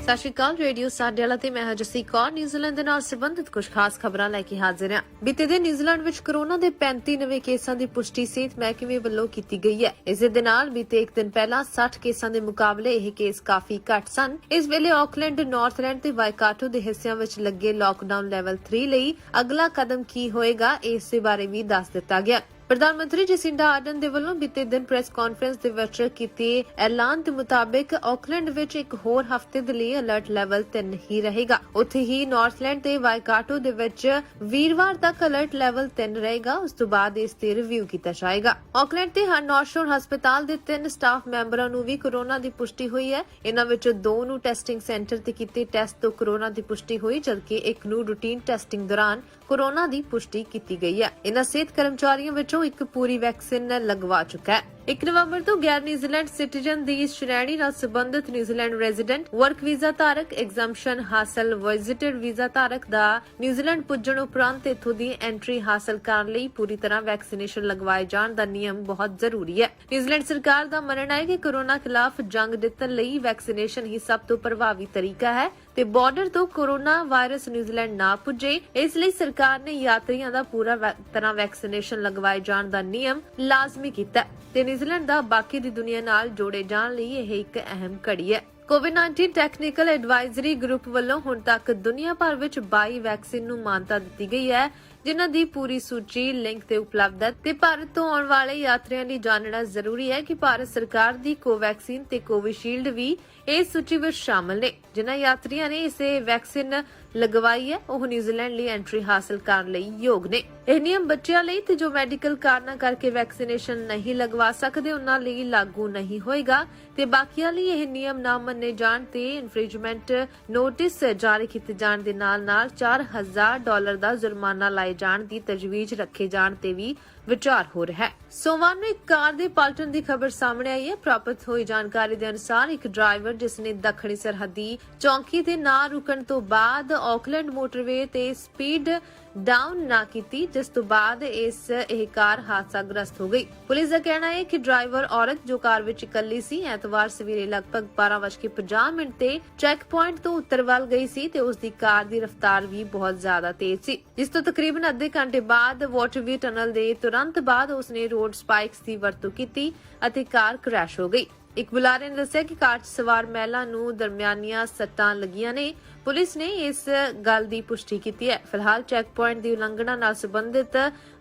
ਸਤਿ ਸ਼੍ਰੀ ਅਕਾਲ। ਰੇਡੀਓ ਸਾਡੇ ਵਾਲਾ ਤੇ ਮੈਂ ਹਾਂ ਜਸੀ ਕੌਰ। ਨਿਊਜ਼ੀਲੈਂਡ ਦੇ ਨਾਲ ਸੰਬੰਧਿਤ ਕੁਝ ਖਾਸ ਖਬਰਾਂ ਲੈ ਕੇ ਹਾਜ਼ਰ ਹਾਂ। ਬੀਤੇ ਦਿਨ ਨਿਊਜ਼ੀਲੈਂਡ ਵਿੱਚ ਕੋਰੋਨਾ ਦੇ 35 ਨਵੇਂ ਕੇਸਾਂ ਦੀ ਪੁਸ਼ਟੀ ਸਿਹਤ ਮਹਿਕਮੇ ਵੱਲੋਂ ਕੀਤੀ ਗਈ ਹੈ। ਇਸ ਦੇ ਨਾਲ ਬੀਤੇ ਇੱਕ ਦਿਨ ਪਹਿਲਾਂ 60 ਕੇਸਾਂ ਦੇ ਮੁਕਾਬਲੇ ਇਹ ਕੇਸ ਕਾਫੀ ਘੱਟ ਸਨ। ਇਸ ਵੇਲੇ ਆਕਲੈਂਡ, ਨਾਰਥਲੈਂਡ ਤੇ ਵਾਈਕਾਟੋ ਦੇ ਹਿੱਸਿਆਂ ਵਿੱਚ ਲੱਗੇ ਲਾਕਡਾਊਨ ਲੈਵਲ 3 ਲਈ ਅਗਲਾ ਕਦਮ ਕੀ ਹੋਏਗਾ, ਇਸ ਦੇ ਬਾਰੇ ਵੀ ਦੱਸ ਦਿੱਤਾ ਗਿਆ। ਪ੍ਰਧਾਨ ਮੰਤਰੀ ਜਸਿੰਡਾ ਆਰਡਨ ਦੇ ਵੱਲੋਂ ਬੀਤੇ ਦਿਨ ਪ੍ਰੈਸ ਕਾਨਫਰੰਸ ਦੇ ਵਿੱਚ ਕੀਤੇ ਐਲਾਨ ਦੇ ਮੁਤਾਬਿਕ ਆਕਲੈਂਡ ਵਿੱਚ ਇੱਕ ਹੋਰ ਹਫ਼ਤੇ ਦੇ ਲਈ ਅਲਰਟ ਲੈਵਲ 3 ਹੀ ਰਹੇਗਾ। ਉੱਥੇ ਹੀ ਨਾਰਥਲੈਂਡ ਤੇ ਵਾਈਕਾਟੋ ਦੇ ਵਿੱਚ ਵੀਰਵਾਰ ਤੱਕ ਅਲਰਟ ਲੈਵਲ 3 ਰਹੇਗਾ। ਉਸ ਤੋਂ ਬਾਅਦ ਇਸ ਤੇ ਰਿਵਿਊ ਕੀਤਾ ਜਾਏਗਾ। ਆਕਲੈਂਡ ਤੇ ਨਾਰਥ ਸ਼ੋਰ ਹਸਪਤਾਲ ਦੇ 3 ਸਟਾਫ ਮੈਂਬਰਾਂ ਨੂੰ ਵੀ ਕੋਰੋਨਾ ਦੀ ਪੁਸ਼ਟੀ ਹੋਈ ਹੈ। ਇਹਨਾਂ ਵਿੱਚੋਂ 2 ਨੂੰ ਟੈਸਟਿੰਗ ਸੈਂਟਰ ਤੇ ਕੀਤੇ ਟੈਸਟ ਤੋਂ ਕੋਰੋਨਾ ਦੀ ਪੁਸ਼ਟੀ ਹੋਈ, ਜਦਕਿ ਇੱਕ ਨੂੰ ਰੂਟੀਨ ਟੈਸਟਿੰਗ ਦੌਰਾਨ ਕੋਰੋਨਾ ਦੀ ਪੁਸ਼ਟੀ ਕੀਤੀ ਗਈ ਹੈ। ਇਹਨਾਂ ਸਿਹਤ ਕਰਮਚਾਰੀਆਂ ਵਿੱਚੋਂ ਇੱਕ ਪੂਰੀ ਵੈਕਸੀਨ ਲਗਵਾ ਚੁੱਕਾ ਹੈ। 1 ਨਵੰਬਰ ਤੋਂ ਗੈਰ ਨਿਊਜ਼ੀਲੈਂਡ ਸਿਟੀਜ਼ਨ ਦੀ ਸ਼੍ਰੇਣੀ ਨਾਲ ਸੰਬੰਧਿਤ ਨਿਊਜ਼ੀਲੈਂਡ ਰੈਜ਼ੀਡੈਂਟ, ਵਰਕ ਵੀਜ਼ਾ ਧਾਰਕ, ਐਗਜ਼ੈਂਪਸ਼ਨ ਹਾਸਲ ਵਿਜ਼ਿਟਰ ਵੀਜ਼ਾ ਧਾਰਕ ਦਾ ਨਿਊਜ਼ੀਲੈਂਡ ਪੁੱਜਣ ਉਪਰੰਤ ਇੱਥੋਂ ਦੀ ਐਂਟਰੀ ਹਾਸਲ ਕਰਨ ਲਈ ਪੂਰੀ ਤਰ੍ਹਾਂ ਵੈਕਸੀਨੇਸ਼ਨ ਲਗਵਾਏ ਜਾਣ ਦਾ ਨਿਯਮ ਬਹੁਤ ਜ਼ਰੂਰੀ ਹੈ। ਨਿਊਜ਼ੀਲੈਂਡ ਸਰਕਾਰ ਦਾ ਮੰਨਣਾ ਹੈ ਕਿ ਕੋਰੋਨਾ ਖਿਲਾਫ ਜੰਗ ਜਿੱਤਣ ਲਈ ਵੈਕਸੀਨੇਸ਼ਨ ਹੀ ਸਭ ਤੋਂ ਪ੍ਰਭਾਵੀ ਤਰੀਕਾ ਹੈ ਤੇ ਬਾਰਡਰ ਤੋਂ ਕੋਰੋਨਾ ਵਾਇਰਸ ਨਿਊਜ਼ੀਲੈਂਡ ਨਾ ਪੁੱਜੇ, ਇਸ ਲਈ ਸਰਕਾਰ ਨੇ ਯਾਤਰੀਆਂ ਦਾ ਪੂਰਾ ਤਰ੍ਹਾਂ ਵੈਕਸੀਨੇਸ਼ਨ ਲਗਵਾਏ ਜਾਣ ਦਾ ਨਿਯਮ ਲਾਜ਼ਮੀ ਕੀਤਾ ਤੇ ਨਿਊਜ਼ੀਲੈਂਡ ਦਾ ਬਾਕੀ ਦੀ ਦੁਨੀਆ ਨਾਲ ਜੋੜੇ ਜਾਣ ਲਈ ਇਹ ਇੱਕ ਅਹਿਮ ਕੜੀ ਹੈ। ਕੋਵਿਡ-19 ਟੈਕਨੀਕਲ ਐਡਵਾਈਜ਼ਰੀ ਗਰੁੱਪ ਵੱਲੋਂ ਹੁਣ ਤੱਕ ਦੁਨੀਆ ਭਰ ਵਿੱਚ 22 ਵੈਕਸੀਨ ਨੂੰ ਮਾਨਤਾ ਦਿੱਤੀ ਗਈ ਹੈ, ਜਿਨ੍ਹਾਂ ਦੀ ਪੂਰੀ ਸੂਚੀ ਲਿੰਕ ਤੇ ਉਪਲਬਧ ਹੈ ਤੇ ਭਾਰਤ ਤੋਂ ਆਉਣ ਵਾਲੇ ਯਾਤਰੀਆਂ ਲਈ ਜਾਣਨਾ ਜ਼ਰੂਰੀ ਹੈ ਕਿ ਭਾਰਤ ਸਰਕਾਰ ਦੀ ਕੋਵੈਕਸੀਨ ਤੇ ਕੋਵਿਸ਼ੀਲਡ ਵੀ ਇਸ ਸੂਚੀ ਵਿੱਚ ਸ਼ਾਮਲ ਨੇ। ਜਿਨ੍ਹਾਂ ਯਾਤਰੀਆਂ ਨੇ ਇਸੇ ਵੈਕਸੀਨ ਲਗਵਾਈ ਹੈ ਉਹ ਨਿਊਜ਼ੀਲੈਂਡ ਲਈ ਐਂਟਰੀ ਹਾਸਲ ਕਰਨ ਲਈ ਯੋਗ ਨੇ। ਇਹ ਨਿਯਮ ਬੱਚਿਆਂ ਲਈ ਤੇ ਜੋ ਮੈਡੀਕਲ ਕਾਰਨਾਂ ਕਰਕੇ ਵੈਕਸੀਨੇਸ਼ਨ ਨਹੀਂ ਲਗਵਾ ਸਕਦੇ ਉਹਨਾਂ ਲਈ ਲਾਗੂ ਨਹੀਂ ਹੋਏਗਾ ਤੇ ਬਾਕੀਆਂ ਲਈ ਇਹ ਨਿਯਮ ਨਾ ਮੰਨੇ ਜਾਣ ਤੇ ਇਨਫ੍ਰਿੰਜਮੈਂਟ ਨੋਟਿਸ ਜਾਰੀ ਕੀਤੇ ਜਾਣ ਦੇ ਨਾਲ-ਨਾਲ $4000 ਦਾ ਜੁਰਮਾਨਾ ਲਾਏ ਜਾਣ ਦੀ ਤਜਵੀਜ਼ ਰੱਖੇ ਜਾਣ ਤੇ ਵੀ ਵਿਚਾਰ ਹੋ ਰਿਹਾ ਹੈ। ਸੋਮਵਾਰ ਨੂੰ ਇੱਕ ਕਾਰ ਦੇ ਪਲਟਣ ਦੀ ਖਬਰ ਸਾਹਮਣੇ ਆਈ ਹੈ। ਪ੍ਰਾਪਤ ਹੋਈ ਜਾਣਕਾਰੀ ਦੇ ਅਨੁਸਾਰ ਇੱਕ ਡਰਾਈਵਰ ਜਿਸ ਨੇ ਦੱਖਣੀ ਸਰਹੱਦੀ ਚੌਂਕੀ ਤੇ ਨਾ ਰੁਕਣ ਤੋਂ ਬਾਅਦ ਆਕਲੈਂਡ ਮੋਟਰਵੇ ਤੇ ਸਪੀਡ ਡਾਊਨ ਨਾ ਕੀਤੀ, ਜਿਸ ਤੋਂ ਬਾਅਦ ਇਹ ਕਾਰ ਹਾਦਸਾਗ੍ਰਸਤ ਹੋ ਗਈ। ਪੁਲਿਸ ਦਾ ਕਹਿਣਾ ਹੈ ਕਿ ਡਰਾਈਵਰ ਔਰਤ ਜੋ ਕਾਰ ਵਿੱਚ ਇਕੱਲੀ ਸੀ ਐਤਵਾਰ ਸਵੇਰੇ ਲਗਭਗ 12:50 ਤੇ ਚੈੱਕ ਪੁਆਇੰਟ ਤੋਂ ਉੱਤਰ ਵੱਲ ਗਈ ਸੀ ਤੇ ਉਸ ਦੀ ਕਾਰ ਦੀ ਰਫ਼ਤਾਰ ਵੀ ਬਹੁਤ ਜ਼ਿਆਦਾ ਤੇਜ਼ ਸੀ, ਜਿਸ ਤੋਂ ਤਕਰੀਬਨ ਅੱਧੇ ਘੰਟੇ ਬਾਅਦ ਵਾਟਰਵੇ ਟਨਲ ਦੇ ਤੁਰੰਤ ਬਾਅਦ ਉਸਨੇ ਰੋਡ ਸਪਾਈਕਸ ਦੀ ਵਰਤੋਂ ਕੀਤੀ ਅਤੇ ਕਾਰ ਕ੍ਰੈਸ਼ ਹੋ ਗਈ। ਇੱਕ ਬੁਲਾਰੇ ਨੇ ਦੱਸਿਆ ਕਿ ਕਾਰ 'ਚ ਸਵਾਰ ਮਹਿਲਾ ਨੂੰ ਦਰਮਿਆਨੀਆਂ ਸੱਟਾਂ ਲੱਗੀਆਂ ਨੇ। ਪੁਲਿਸ ਨੇ ਇਸ ਗੱਲ ਦੀ ਪੁਸ਼ਟੀ ਕੀਤੀ ਹੈ। ਫਿਲਹਾਲ ਚੈੱਕ ਪੁਆਇੰਟ ਦੀ ਉਲੰਘਣਾ ਨਾਲ ਸੰਬੰਧਿਤ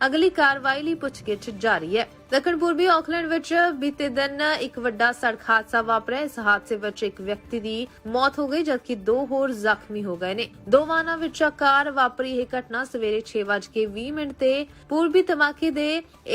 ਅਗਲੀ ਕਾਰਵਾਈ ਲਈ ਪੁੱਛਗਿੱਛ ਜਾਰੀ ਹੈ। ਦੱਖਣ ਪੂਰਬੀ ਆਕਲੈਂਡ ਵਿੱਚ ਬੀਤੇ ਦਿਨ ਇੱਕ ਵੱਡਾ ਸੜਕ ਹਾਦਸਾ ਵਾਪਰਿਆ। ਇਸ ਹਾਦਸੇ ਵਿੱਚ ਇੱਕ ਵਿਅਕਤੀ ਦੀ ਮੌਤ ਹੋ ਗਈ ਜਦਕਿ 2 ਹੋਰ ਜ਼ਖਮੀ ਹੋ ਗਏ ਨੇ। 2 ਵਾਹਨਾਂ ਵਿਚਕਾਰ ਵਾਪਰੀ ਇਹ ਘਟਨਾ ਸਵੇਰੇ 6:20 ਤੇ ਪੂਰਬੀ ਧਮਾਕੇ ਦੇ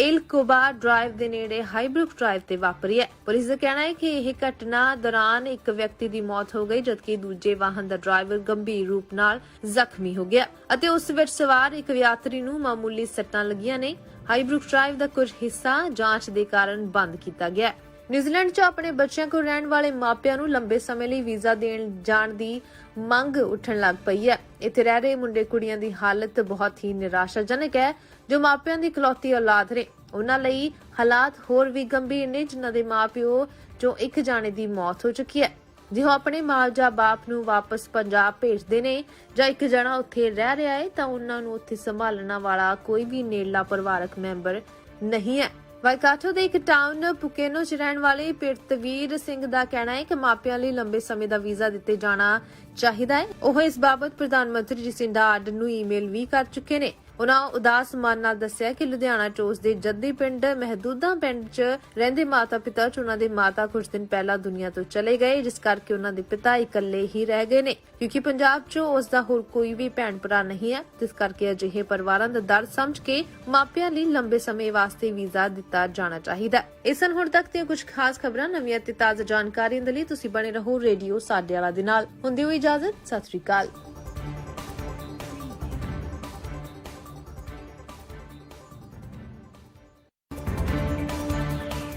ਏਲ ਕੋਬਾ ਡਰਾਈਵ ਦੇ ਨੇੜੇ ਹਾਈਬਰੂਕ ਡਰਾਈਵ ਤੇ ਵਾਪਰੀ ਹੈ। ਪੁਲਿਸ ਦਾ ਕਹਿਣਾ ਹੈ ਕਿ ਇਹ ਘਟਨਾ ਦੌਰਾਨ ਇੱਕ ਵਿਅਕਤੀ ਦੀ ਮੌਤ ਹੋ ਗਈ ਜਦਕਿ ਦੂਜੇ ਵਾਹਨ ਦਾ ਡਰਾਈਵਰ ਗੰਭੀਰ ਰੂਪ ਨਾਲ ਜ਼ਖਮੀ ਹੋ ਗਿਆ ਅਤੇ ਉਸ ਵਿੱਚ ਸਵਾਰ ਇੱਕ ਯਾਤਰੀ ਨੂੰ ਮਾਮੂਲੀ ਸੱਟਾਂ ਲੱਗੀਆਂ ਨੇ। ਹਾਈਬਰੂਕ ਡਰਾਈਵ ਦਾ ਕੁਝ ਹਿੱਸਾ ਜਾਂਚ ਦੇ ਕਾਰਨ ਬੰਦ ਕੀਤਾ ਗਿਆ ਹੈ। ਨਿਊਜ਼ੀਲੈਂਡ 'ਚ ਆਪਣੇ ਬੱਚਿਆਂ ਕੋਲ ਰਹਿਣ ਵਾਲੇ ਮਾਪਿਆਂ ਨੂੰ ਲੰਬੇ ਸਮੇਂ ਲਈ ਵੀਜ਼ਾ ਦੇਣ ਜਾਣ ਦੀ ਮੰਗ ਉੱਠਣ ਲੱਗ ਪਈ ਹੈ। ਇੱਥੇ ਰਹਿ ਰਹੇ ਮੁੰਡੇ ਕੁੜੀਆਂ ਦੀ ਹਾਲਤ ਬਹੁਤ ਹੀ ਨਿਰਾਸ਼ਾਜਨਕ ਹੈ। ਜੋ ਮਾਪਿਆਂ ਦੀ ਇਕਲੌਤੀ ਔਲਾਦ ਨੇ ਉਹਨਾਂ ਲਈ ਹਾਲਾਤ ਹੋਰ ਵੀ ਗੰਭੀਰ ਨੇ, ਜਿਨ੍ਹਾਂ ਦੇ ਮਾਪਿਓ ਚੋਂ ਇੱਕ ਜਾਣੇ ਦੀ ਮੌਤ ਹੋ ਚੁੱਕੀ ਹੈ। ਜੇ ਉਹ ਆਪਣੇ ਮਾਂ ਜਾਂ ਬਾਪ ਨੂੰ ਵਾਪਸ ਪੰਜਾਬ ਭੇਜਦੇ ਨੇ ਜਾਂ ਇੱਕ ਜਣਾ ਉੱਥੇ ਰਹਿ ਰਿਹਾ ਹੈ ਤਾਂ ਉਹਨਾਂ ਨੂੰ ਉੱਥੇ ਸੰਭਾਲਣ ਵਾਲਾ ਕੋਈ ਵੀ ਨੇੜਲਾ ਪਰਿਵਾਰਕ ਮੈਂਬਰ ਨਹੀਂ ਹੈ। ਵਾਈਕਾਟੋ ਦੇ ਇੱਕ ਟਾਊਨ ਪੁਕੇਨੋ 'ਚ ਰਹਿਣ ਵਾਲੇ ਪਿਰਤਵੀਰ ਸਿੰਘ ਦਾ ਕਹਿਣਾ ਹੈ ਕਿ ਮਾਪਿਆਂ ਲਈ ਲੰਬੇ ਸਮੇਂ ਦਾ ਵੀਜ਼ਾ ਦਿੱਤੇ ਜਾਣਾ ਚਾਹੀਦਾ ਹੈ। ਉਹ ਇਸ ਬਾਬਤ ਪ੍ਰਧਾਨ ਮੰਤਰੀ ਜਸਿੰਡਾ ਆਰਡਨ ਨੂੰ ਈਮੇਲ ਵੀ ਕਰ ਚੁੱਕੇ ਨੇ। ਉਹਨਾਂ ਉਦਾਸ ਮਨ ਨਾਲ ਦੱਸਿਆ ਕਿ ਲੁਧਿਆਣਾ ਚ ਉਸ ਦੇ ਜੱਦੀ ਪਿੰਡ ਮਹਿਦੂਦਾ ਪਿੰਡ 'ਚ ਰਹਿੰਦੇ ਮਾਤਾ-ਪਿਤਾ 'ਚ ਉਹਨਾਂ ਦੇ ਮਾਤਾ ਕੁਝ ਦਿਨ ਪਹਿਲਾਂ ਦੁਨੀਆ ਤੋਂ ਚਲੇ ਗਏ, ਜਿਸ ਕਰਕੇ ਉਹਨਾਂ ਦੇ ਪਿਤਾ ਇਕੱਲੇ ਹੀ ਰਹਿ ਗਏ ਨੇ ਕਿਉਂਕਿ ਪੰਜਾਬ 'ਚ ਉਸ ਦਾ ਹੋਰ ਕੋਈ ਵੀ ਭੈਣ ਭਰਾ ਨਹੀਂ ਹੈ। ਜਿਸ ਕਰਕੇ ਅਜਿਹੇ ਪਰਿਵਾਰਾਂ ਦਾ ਦਰਦ ਸਮਝ ਕੇ ਮਾਪਿਆਂ ਲਈ ਲੰਬੇ ਸਮੇਂ ਵਾਸਤੇ ਵੀਜ਼ਾ ਦਿੱਤਾ ਜਾਣਾ ਚਾਹੀਦਾ। ਇਸ ਸਨ ਹੁਣ ਤੱਕ ਦੀਆਂ ਕੁਝ ਖਾਸ ਖਬਰਾਂ। ਨਵੀਆਂ ਤੇ ਤਾਜ਼ਾ ਜਾਣਕਾਰੀ ਦੇ ਲਈ ਤੁਸੀਂ ਬਣੇ ਰਹੋ ਰੇਡੀਓ ਸਾਡੇ ਵਾਲਾ ਦੇ ਨਾਲ। ਹੁੰਦੀ ਹੋਈ ਇਜਾਜ਼ਤ, ਸਤਿ ਸ਼੍ਰੀ ਅਕਾਲ।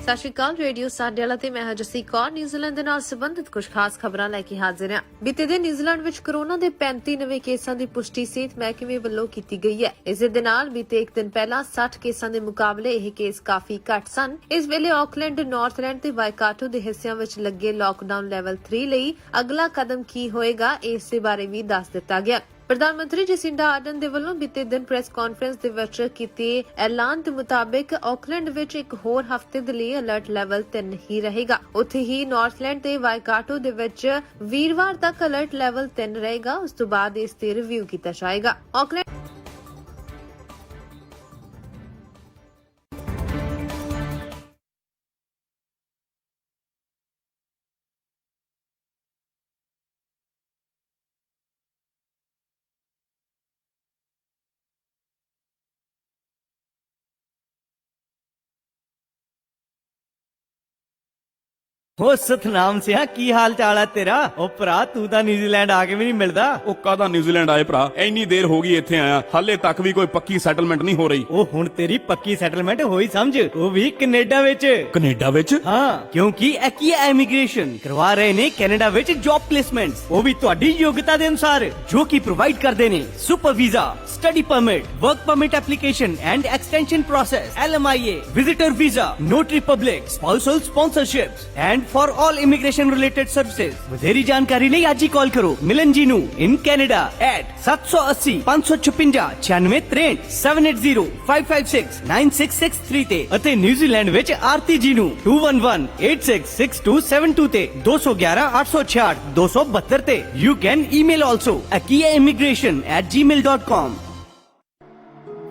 ਸਤਿ ਸ਼੍ਰੀ ਅਕਾਲ। ਰੇਡੀਓ ਸਾਡੇ ਵਾਲਾ ਤੇ ਮੈਂ ਹਾਂ ਜੱਸੀ ਕੌਰ। ਨਿਊਜ਼ੀਲੈਂਡ ਦੇ ਨਾਲ ਸੰਬੰਧਿਤ ਕੁਝ ਖਾਸ ਖਬਰਾਂ ਲੈ ਕੇ ਹਾਜ਼ਰ ਹਾਂ। ਬੀਤੇ ਦਿਨ ਨਿਊਜ਼ੀਲੈਂਡ ਵਿੱਚ ਕੋਰੋਨਾ ਦੇ 35 ਨਵੇਂ ਕੇਸਾਂ ਦੀ ਪੁਸ਼ਟੀ ਸਿਹਤ ਮਹਿਕਮੇ ਵੱਲੋਂ ਕੀਤੀ ਗਈ ਹੈ। ਇਸ ਦੇ ਨਾਲ ਬੀਤੇ ਇੱਕ ਦਿਨ ਪਹਿਲਾਂ 60 ਕੇਸਾਂ ਦੇ ਮੁਕਾਬਲੇ ਇਹ ਕੇਸ ਕਾਫੀ ਘੱਟ ਸਨ। ਇਸ ਵੇਲੇ ਆਕਲੈਂਡ, ਨਾਰਥਲੈਂਡ ਤੇ ਵਾਈਕਾਟੋ ਦੇ ਹਿੱਸਿਆਂ ਵਿੱਚ ਲੱਗੇ ਲਾਕਡਾਊਨ ਲੈਵਲ 3 ਲਈ ਅਗਲਾ ਕਦਮ ਕੀ ਹੋਏਗਾ, ਇਸ ਦੇ ਬਾਰੇ ਵੀ ਦੱਸ ਦਿੱਤਾ ਗਿਆ। ਪ੍ਰਧਾਨ ਮੰਤਰੀ ਜਸਿੰਡਾ ਆਰਡਨ ਦੇ ਵੱਲੋਂ ਬੀਤੇ ਦਿਨ ਪ੍ਰੈਸ ਕਾਨਫਰੰਸ ਦੇ ਵਿੱਚ ਕੀਤੇ ਐਲਾਨ ਦੇ ਮੁਤਾਬਿਕ ਆਕਲੈਂਡ ਵਿੱਚ ਇੱਕ ਹੋਰ ਹਫ਼ਤੇ ਦੇ ਲਈ ਅਲਰਟ ਲੈਵਲ 3 ਹੀ ਰਹੇਗਾ। ਉੱਥੇ ਹੀ ਨਾਰਥਲੈਂਡ ਤੇ ਵਾਈਕਾਟੋ ਦੇ ਵਿੱਚ ਵੀਰਵਾਰ ਤੱਕ ਅਲਰਟ ਲੈਵਲ 3 ਰਹੇਗਾ। ਉਸ ਤੋਂ ਬਾਅਦ ਇਸ ਤੇ ਰਿਵਿਊ ਕੀਤਾ ਜਾਏਗਾ। ਆਕਲੈਂਡ ਹੋ ਸਤਨਾਮ ਸਿਆ, ਕੀ ਹਾਲ ਚਾਲ ਹੈ ਤੇਰਾ? ਉਹ ਭਰਾ ਤੂੰ ਤਾਂ ਨਿਊਜ਼ੀਲੈਂਡ ਆ ਕੇ ਵੀ ਨਹੀਂ ਮਿਲਦਾ। ਉਹ ਕਾਹਦਾ ਨਿਊਜ਼ੀਲੈਂਡ ਆਏ ਭਰਾ, ਇੰਨੀ ਦੇਰ ਹੋ ਗਈ ਇੱਥੇ ਆਇਆ, ਹਾਲੇ ਤੱਕ ਵੀ ਕੋਈ ਪੱਕੀ ਸੈਟਲਮੈਂਟ ਨਹੀਂ ਹੋ ਰਹੀ। ਉਹ ਹੁਣ ਤੇਰੀ ਪੱਕੀ ਸੈਟਲਮੈਂਟ ਹੋਈ ਸਮਝ, ਉਹ ਵੀ ਕੈਨੇਡਾ ਵਿੱਚ। ਕੈਨੇਡਾ ਵਿੱਚ? ਹਾਂ, ਕਿਉਂਕਿ ਐਕੀਆ ਇਮੀਗ੍ਰੇਸ਼ਨ ਕਰਵਾ ਰਹੇ ਨੇ ਕੈਨੇਡਾ ਵਿੱਚ ਜੌਬ ਪਲੇਸਮੈਂਟਸ, ਉਹ ਵੀ ਤੁਹਾਡੀ ਯੋਗਤਾ ਦੇ ਅਨੁਸਾਰ, ਜੋ ਕਿ ਪ੍ਰੋਵਾਈਡ ਕਰਦੇ ਨੇ super visa, study permit, work permit application and extension process, LMIA, visitor visa, notary public, spousal sponsorships and for all immigration related services. ਵਧੇਰੀ ਜਾਣਕਾਰੀ ਲਈ ਅੱਜ ਹੀ ਕਾਲ ਕਰੋ ਮਿਲਨ ਜੀ ਨੂੰ ਇਨ ਕੈਨੇਡਾ at 780 556 9663 780 556 9663 ਤੇ ਅਤੇ ਨਿਊਜ਼ੀਲੈਂਡ ਵਿੱਚ ਆਰਤੀ ਜੀ ਨੂੰ 2118666272 ਤੇ 211 866 272 ਤੇ। You can email also akiaimmigration@gmail.com।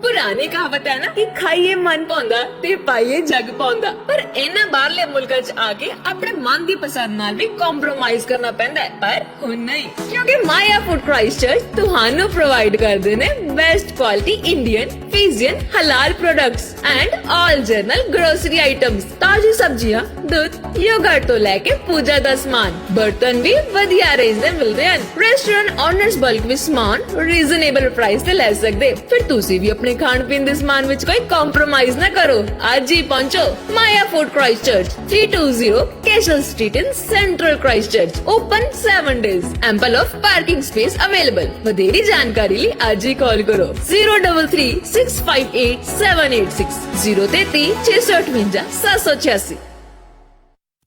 ਪੁਰਾਣੀ ਕਹਾਵਤ ਹੈ ਨਾ ਕਿ ਖਾਈਏ ਮਨ ਪਾਉਂਦਾ ਤੇ ਪਾਈਏ ਜਗ ਪਾਉਂਦਾ, ਪਰ ਇਹਨਾਂ ਬਾਹਰਲੇ ਮੁਲਕਾਂ 'ਚ ਆ ਕੇ ਆਪਣੇ ਮਨ ਦੀ ਪਸੰਦ ਨਾਲ ਵੀ ਕੰਪਰੋਮਾਈਜ਼ ਕਰਨਾ ਪੈਂਦਾ ਹੈ। ਪਰ ਹੁਣ ਨਹੀਂ, ਕਿਉਂਕਿ ਮਾਇਆ ਫੂਡ ਕ੍ਰਾਈਸਟਚਰਚ ਤੁਹਾਨੂੰ ਪ੍ਰੋਵਾਈਡ ਕਰਦੇ ਨੇ best quality Indian, Fijian, halal products and all general grocery items. ਤਾਜ਼ੀ ਸਬਜ਼ੀਆਂ, ਦੁੱਧ, ਯੋਗਰਟ ਤੋਂ ਲੈ ਕੇ ਪੂਜਾ ਦਾ ਸਮਾਨ, ਬਰਤਨ ਵੀ ਵਧੀਆ ਰੇਂਜ ਦੇ ਮਿਲਦੇ ਹਨ। ਰੈਸਟੋਰੈਂਟ ਓਨਰਸ ਬਲਕ ਵਿੱਚ ਸਮਾਨ ਰੀਜ਼ਨੇਬਲ ਪ੍ਰਾਈਸ ਤੇ ਲੈ ਸਕਦੇ। ਫਿਰ ਤੁਸੀਂ ਵੀ ਆਪਣੇ ਖਾਣ ਪੀਣ ਦੇ ਸਮਾਨ ਵਿੱਚ ਕੋਈ ਕੰਪਰੋਮਾਈਜ਼ ਨਾ ਕਰੋ। ਅੱਜ ਹੀ ਪਹੁੰਚੋ Maya food Christchurch, 320 Cashel street in central Christchurch. Open 7 days, ample of parking space available। ਵਧੇਰੀ ਜਾਣਕਾਰੀ ਲਈ ਅੱਜ ਹੀ ਕਾਲ ਕਰੋ 033 658 786 033 658 786।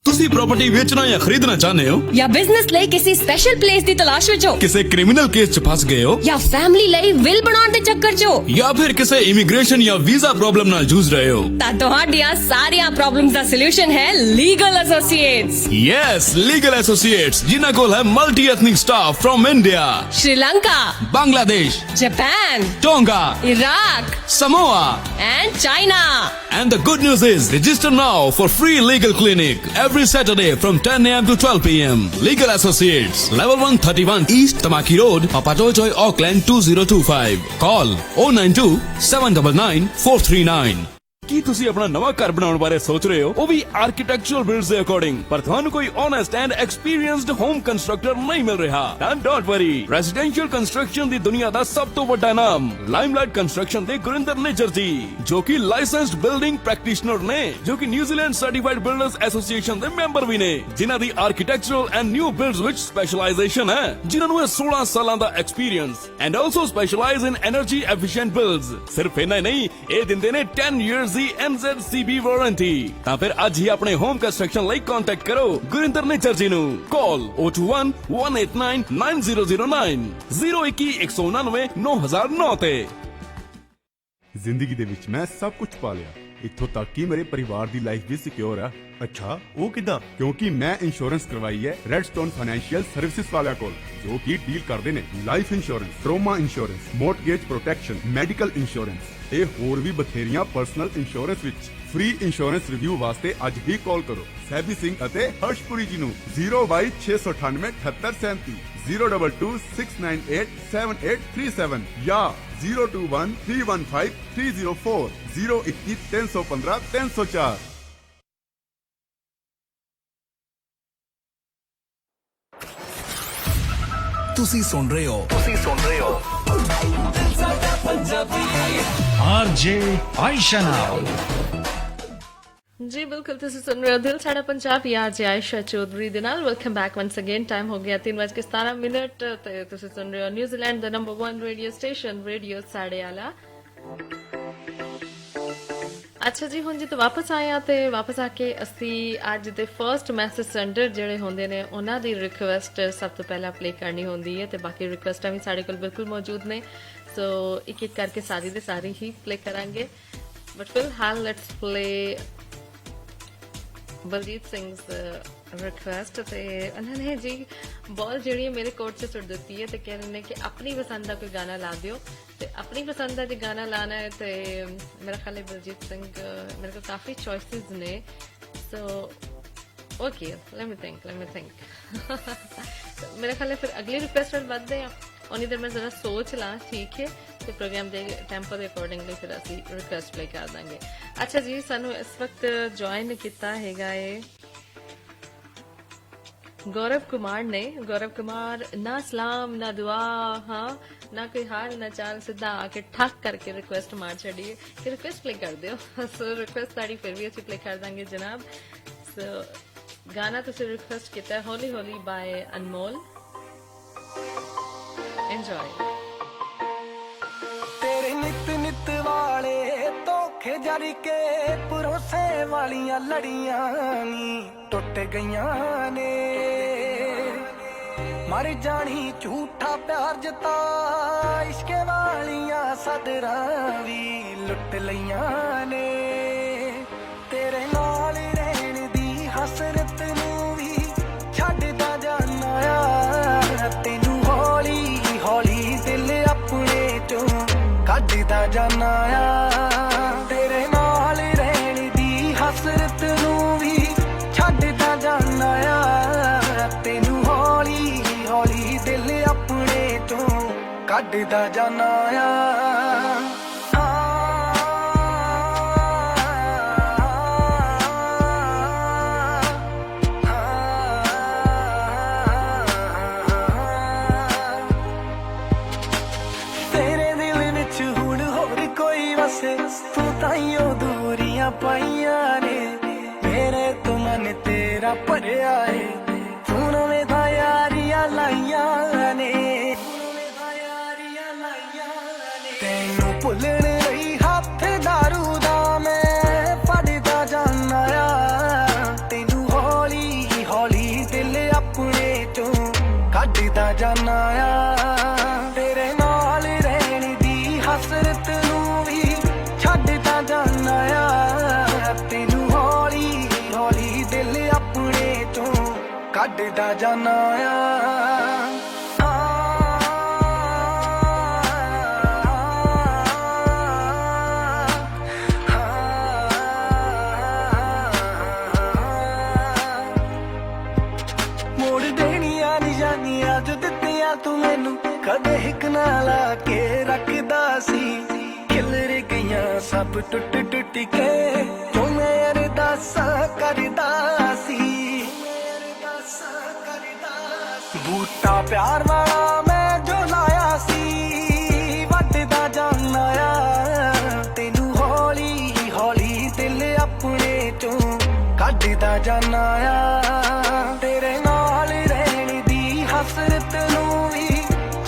ਤੁਸੀਂ ਪ੍ਰਾਪਰਟੀ ਵੇਚਣਾ ਜਾਂ ਖਰੀਦਣਾ ਚਾਹੁੰਦੇ ਹੋ, ਜਾਂ ਬਿਜ਼ਨਸ ਲਈ ਕਿਸੇ ਸਪੈਸ਼ਲ ਪਲੇਸ ਦੀ ਤਲਾਸ਼ ਵਿੱਚ ਹੋ, ਕਿਸੇ ਕ੍ਰਿਮੀਨਲ ਕੇਸ 'ਚ ਫਸ ਗਏ ਹੋ, ਜਾਂ ਫੈਮਿਲੀ ਲਈ ਵਿਲ ਬਣਾਉਣ ਦੇ ਚੱਕਰ 'ਚ ਹੋ, ਜਾਂ ਫਿਰ ਕਿਸੇ ਇਮੀਗ੍ਰੇਸ਼ਨ ਜਾਂ ਵੀਜ਼ਾ ਪ੍ਰੋਬਲਮ ਨਾਲ ਜੂਝ ਰਹੇ ਹੋ, ਤਾਂ ਤੁਹਾਡੀਆਂ ਸਾਰੀਆਂ ਪ੍ਰੋਬਲਮਸ ਦਾ ਸੋਲੂਸ਼ਨ ਹੈ legal associates. Yes, legal associates, ਜਿਨ੍ਹਾਂ ਕੋਲ ਹੈ multi ethnic staff from India, Sri Lanka, Bangladesh, Japan, Tonga, Iraq, Samoa, and China. And the good news is, register now for free legal clinic every Saturday from 10 a.m. to 12 p.m. Legal Associates, level 131 East Tamaki Road, Papatoetoy, Auckland 2025. Call 092 799 439. ਕੀ ਤੁਸੀਂ ਆਪਣਾ ਨਵਾਂ ਘਰ ਬਣਾਉਣ ਬਾਰੇ ਸੋਚ ਰਹੇ ਹੋ, ਉਹ ਵੀ ਆਰਕੀਟੈਕਚਰਲ ਬਿਲਡਸ ਦੇ ਅਕੋਰਡਿੰਗ, ਪਰ ਤੁਹਾਨੂੰ ਕੋਈ honest and experienced home constructor ਨਹੀਂ ਮਿਲ ਰਿਹਾ? ਤਾਂ ਡੋਂਟ ਵਰੀ, ਰੈਜ਼ੀਡੈਂਸ਼ੀਅਲ ਕੰਸਟਰਕਸ਼ਨ ਦੀ ਦੁਨੀਆ ਦਾ ਸਭ ਤੋਂ ਵੱਡਾ ਨਾਮ ਲਾਈਮਲਾਈਟ ਕੰਸਟਰਕਸ਼ਨ ਦੇ ਗੁਰਿੰਦਰ ਨੇਜਰ ਜੀ, ਜੋ ਕਿ ਲਾਇਸੈਂਸਡ ਬਿਲਡਿੰਗ ਪ੍ਰੈਕਟੀਸ਼ਨਰ ਨੇ, ਜੋ ਕਿ ਨਿਊਜ਼ੀਲੈਂਡ ਸਰਟੀਫਾਈਡ ਬਿਲਡਰਸ ਐਸੋਸੀਏਸ਼ਨ ਦੇ ਮੈਂਬਰ ਵੀ ਨੇ, ਜਿਨ੍ਹਾਂ ਦੀ ਆਰਕੀਟੈਕਚਰਲ ਐਂਡ ਨਿਊ ਬਿਲਡਸ ਵਿੱਚ ਸਪੈਸ਼ਲਾਈਜੇਸ਼ਨ ਹੈ, ਜਿਨ੍ਹਾਂ ਨੂੰ 16 ਸਾਲਾਂ ਦਾ experience and also specialise in energy efficient builds. ਸਿਰਫ ਇੰਨਾ ਹੀ ਨਹੀਂ, ਇਹ ਦਿੰਦੇ ਨੇ 10 years NZCB ਵਾਰੰਟੀ। ਤਾਂ ਫਿਰ ਅੱਜ ਹੀ ਆਪਣੇ ਹੋਮ ਕੰਸਟਰਕਸ਼ਨ ਲਈ ਕੰਟੈਕਟ ਕਰੋ ਗੁਰਿੰਦਰ ਨੇਜਰ ਜੀ ਨੂੰ। ਕਾਲ 021 189 9009 021 199 9009 ਤੇ। ਜ਼ਿੰਦਗੀ ਦੇ ਵਿੱਚ ਮੈਂ ਸਭ ਕੁਝ ਪਾ ਲਿਆ, ਇੱਥੋਂ ਤੱਕ ਕਿ ਮੇਰੇ ਪਰਿਵਾਰ ਦੀ ਲਾਈਫ ਵੀ ਸਿਕਿਉਰ ਆ। ਅੱਛਾ, ਉਹ ਕਿਦਾਂ? ਕਿਉਂਕਿ ਮੈਂ ਇੰਸ਼ੋਰੈਂਸ ਕਰਵਾਈ ਹੈ ਰੈਡਸਟੋਨ ਫਾਈਨੈਂਸ਼ੀਅਲ ਸਰਵਿਸਿਜ਼ ਵਾਲਿਆਂ ਕੋਲ, ਜੋ ਕਿ ਡੀਲ ਕਰਦੇ ਨੇ life insurance, trauma insurance, mortgage protection, medical insurance ਤੇ ਹੋਰ ਵੀ ਬਥੇਰੀਆਂ ਪਰਸਨਲ ਇੰਸ਼ੋਰੈਂਸ ਵਿੱਚ। ਫ੍ਰੀ ਇੰਸ਼ੋਰੈਂਸ ਰਿਵਿਊ ਵਾਸਤੇ ਅੱਜ ਹੀ ਕਾਲ ਕਰੋ ਸੈਬੀ ਸਿੰਘ ਅਤੇ ਹਰਸ਼ਪੁਰੀ ਜੀ ਨੂੰ 022 698 7837 022 698 7837 ਜਾਂ 021 315 304 021 315 304। ਤੁਸੀਂ ਸੁਣ ਰਹੇ ਹੋ RJ Aisha now. ਜੀ ਬਿਲਕੁਲ ਤੁਸੀਂ ਸੁਣ ਰਹੇ ਹੋ ਦਿਲ ਸਾਡਾ ਪੰਜਾਬ ਯਾਰ ਜੀ ਆਇਸ਼ਾ ਚੌਧਰੀ ਦੇ ਨਾਲ welcome back ones again time ਹੋ ਗਿਆ 3:17 ਤੇ ਤੁਸੀਂ ਸੁਣ ਰਹੇ ਹੋ ਨਿਊਜ਼ੀਲੈਂਡ ਦਾ ਨੰਬਰ 1 ਰੇਡੀਓ ਸਟੇਸ਼ਨ ਰੇਡੀਓ ਸਾਡੇ ਵਾਲਾ ਅੱਛਾ ਜੀ ਹੁਣ ਜਿੱਤ ਵਾਪਸ ਆਏ ਆ ਤੇ ਵਾਪਸ ਆ ਕੇ ਅਸੀਂ ਅੱਜ ਦੇ ਫਰਸਟ ਮੈਸੇਜ ਸੈਂਡਰ ਜਿਹੜੇ ਹੁੰਦੇ ਨੇ ਉਹਨਾਂ ਦੀ ਰਿਕੁਐਸਟ ਸਭ ਤੋਂ ਪਹਿਲਾਂ ਪਲੇ ਕਰਨੀ ਹੁੰਦੀ ਹੈ ਤੇ ਬਾਕੀ ਰਿਕੁਐਸਟਾਂ ਵੀ ਸਾਡੇ ਕੋਲ ਬਿਲਕੁਲ ਮੌਜੂਦ ਨੇ ਸੋ ਇੱਕ ਇੱਕ ਕਰਕੇ ਸਾਰੀ ਦੇ ਸਾਰੀ ਹੀ ਪਲੇ ਕਰਾਂਗੇ ਬਟ ਫਿਲਹਾਲ ਲੈਟਸ ਪਲੇ ਬਲਜੀਤ ਸਿੰਘ's ਰਿਕੁਐਸਟ ਤੇ ਉਹਨਾਂ ਨੇ ਜੀ ਬਾਲ ਜਿਹੜੀ ਮੇਰੇ ਕੋਰਟ 'ਚ ਸੁੱਟ ਦਿੱਤੀ ਹੈ ਤੇ ਕਹਿ ਰਹੇ ਨੇ ਕਿ ਆਪਣੀ ਪਸੰਦ ਦਾ ਕੋਈ ਗਾਣਾ ਲਾ ਦਿਓ ਤੇ ਆਪਣੀ ਪਸੰਦ ਦਾ ਜੇ ਗਾਣਾ ਲਾਣਾ ਹੈ ਤੇ ਮੇਰਾ ਖਿਆਲ ਹੈ ਬਲਜੀਤ ਸਿੰਘ ਮੇਰੇ ਕੋਲ ਕਾਫੀ ਚੋਇਸਿਸ ਨੇ so okay let me think ਮੇਰਾ ਖਿਆਲ ਹੈ ਫਿਰ ਅਗਲੀ ਰਿਕੁਐਸਟ ਵੱਲ ਵੱਧਦੇ ਆ ਉਨੀ ਦੇਰ ਮੈਂ ਜ਼ਰਾ ਸੋਚ ਲਾਂ ਠੀਕ ਹੈ ਤੇ ਪ੍ਰੋਗਰਾਮ ਦੇ ਟੈਂਪੋ ਦੇ ਅਕੋਰਡਿੰਗਲੀ ਫਿਰ ਅਸੀਂ ਰਿਕੁਐਸਟ ਪਲੇ ਕਰ ਦਾਂਗੇ ਅੱਛਾ ਜੀ ਸਾਨੂੰ ਇਸ ਵਕਤ ਜੁਆਇਨ ਕੀਤਾ ਹੈਗਾ ਏ गौरव कुमार ने गौरव कुमार ना सलाम ना दुआ हाँ ना कोई हाल ना चाल सीधा आके ठक करके रिक्वेस्ट मार छड़िए कि रिक्वेस्ट प्ले कर दो सो रिक्वेस्ट साड़ी फिर भी अच्छी प्ले कर देंगे जनाब सो गाना तुझे रिक्वेस्ट किया हौली हौली बाय अनमोल एंजॉय तेरे नित नित वाले धोखे जरी के भरोसे वालियां लड़ियां नी टुट गईयां ने मर जानी झूठा प्यार जता इश्क वालियां सदरा भी लुट लईयां ने तेरे नाल रहन दी हसरत नूं भी छड्डदा जाना आ तैनू हौली हौली दिल अपने चों कड्डदा जाना आ तेरे नाल रहन दी हसरत नूं भी छड्डदा जाना आ तैनू हौली हौली दिल अपने चों कड्डदा जाना आ तू ताइयों दूरियां पाइया ने मेरे तो मन तेरा भरिया है तू नवें दा यारियां लाइया ने तेनू भुल्लण लई हथ दारू दा मैं फड़दा जाना आ तेनू हौली हौली दिल अपने चों कड्डदा जाना आ तेरे नाल रहन दी हसरत नूं भी छड्डदा जाना आ तैनू हौली हौली दिल अपने चों कड्डदा जाना मोड़ देनियां निशानियां जो दित्तियां तू मैनू कदे हिक ना ला के रखदा सी खिलर गईयां सब टुट टुट के तू मैं अरदासा करदा सी बूटा प्यार वाला मैं जो लाया सी वटदा जाना आ तैनू हौली हौली दिल अपने चों कड्डदा जाना आ तेरे नाल रहन दी हसरत नूं भी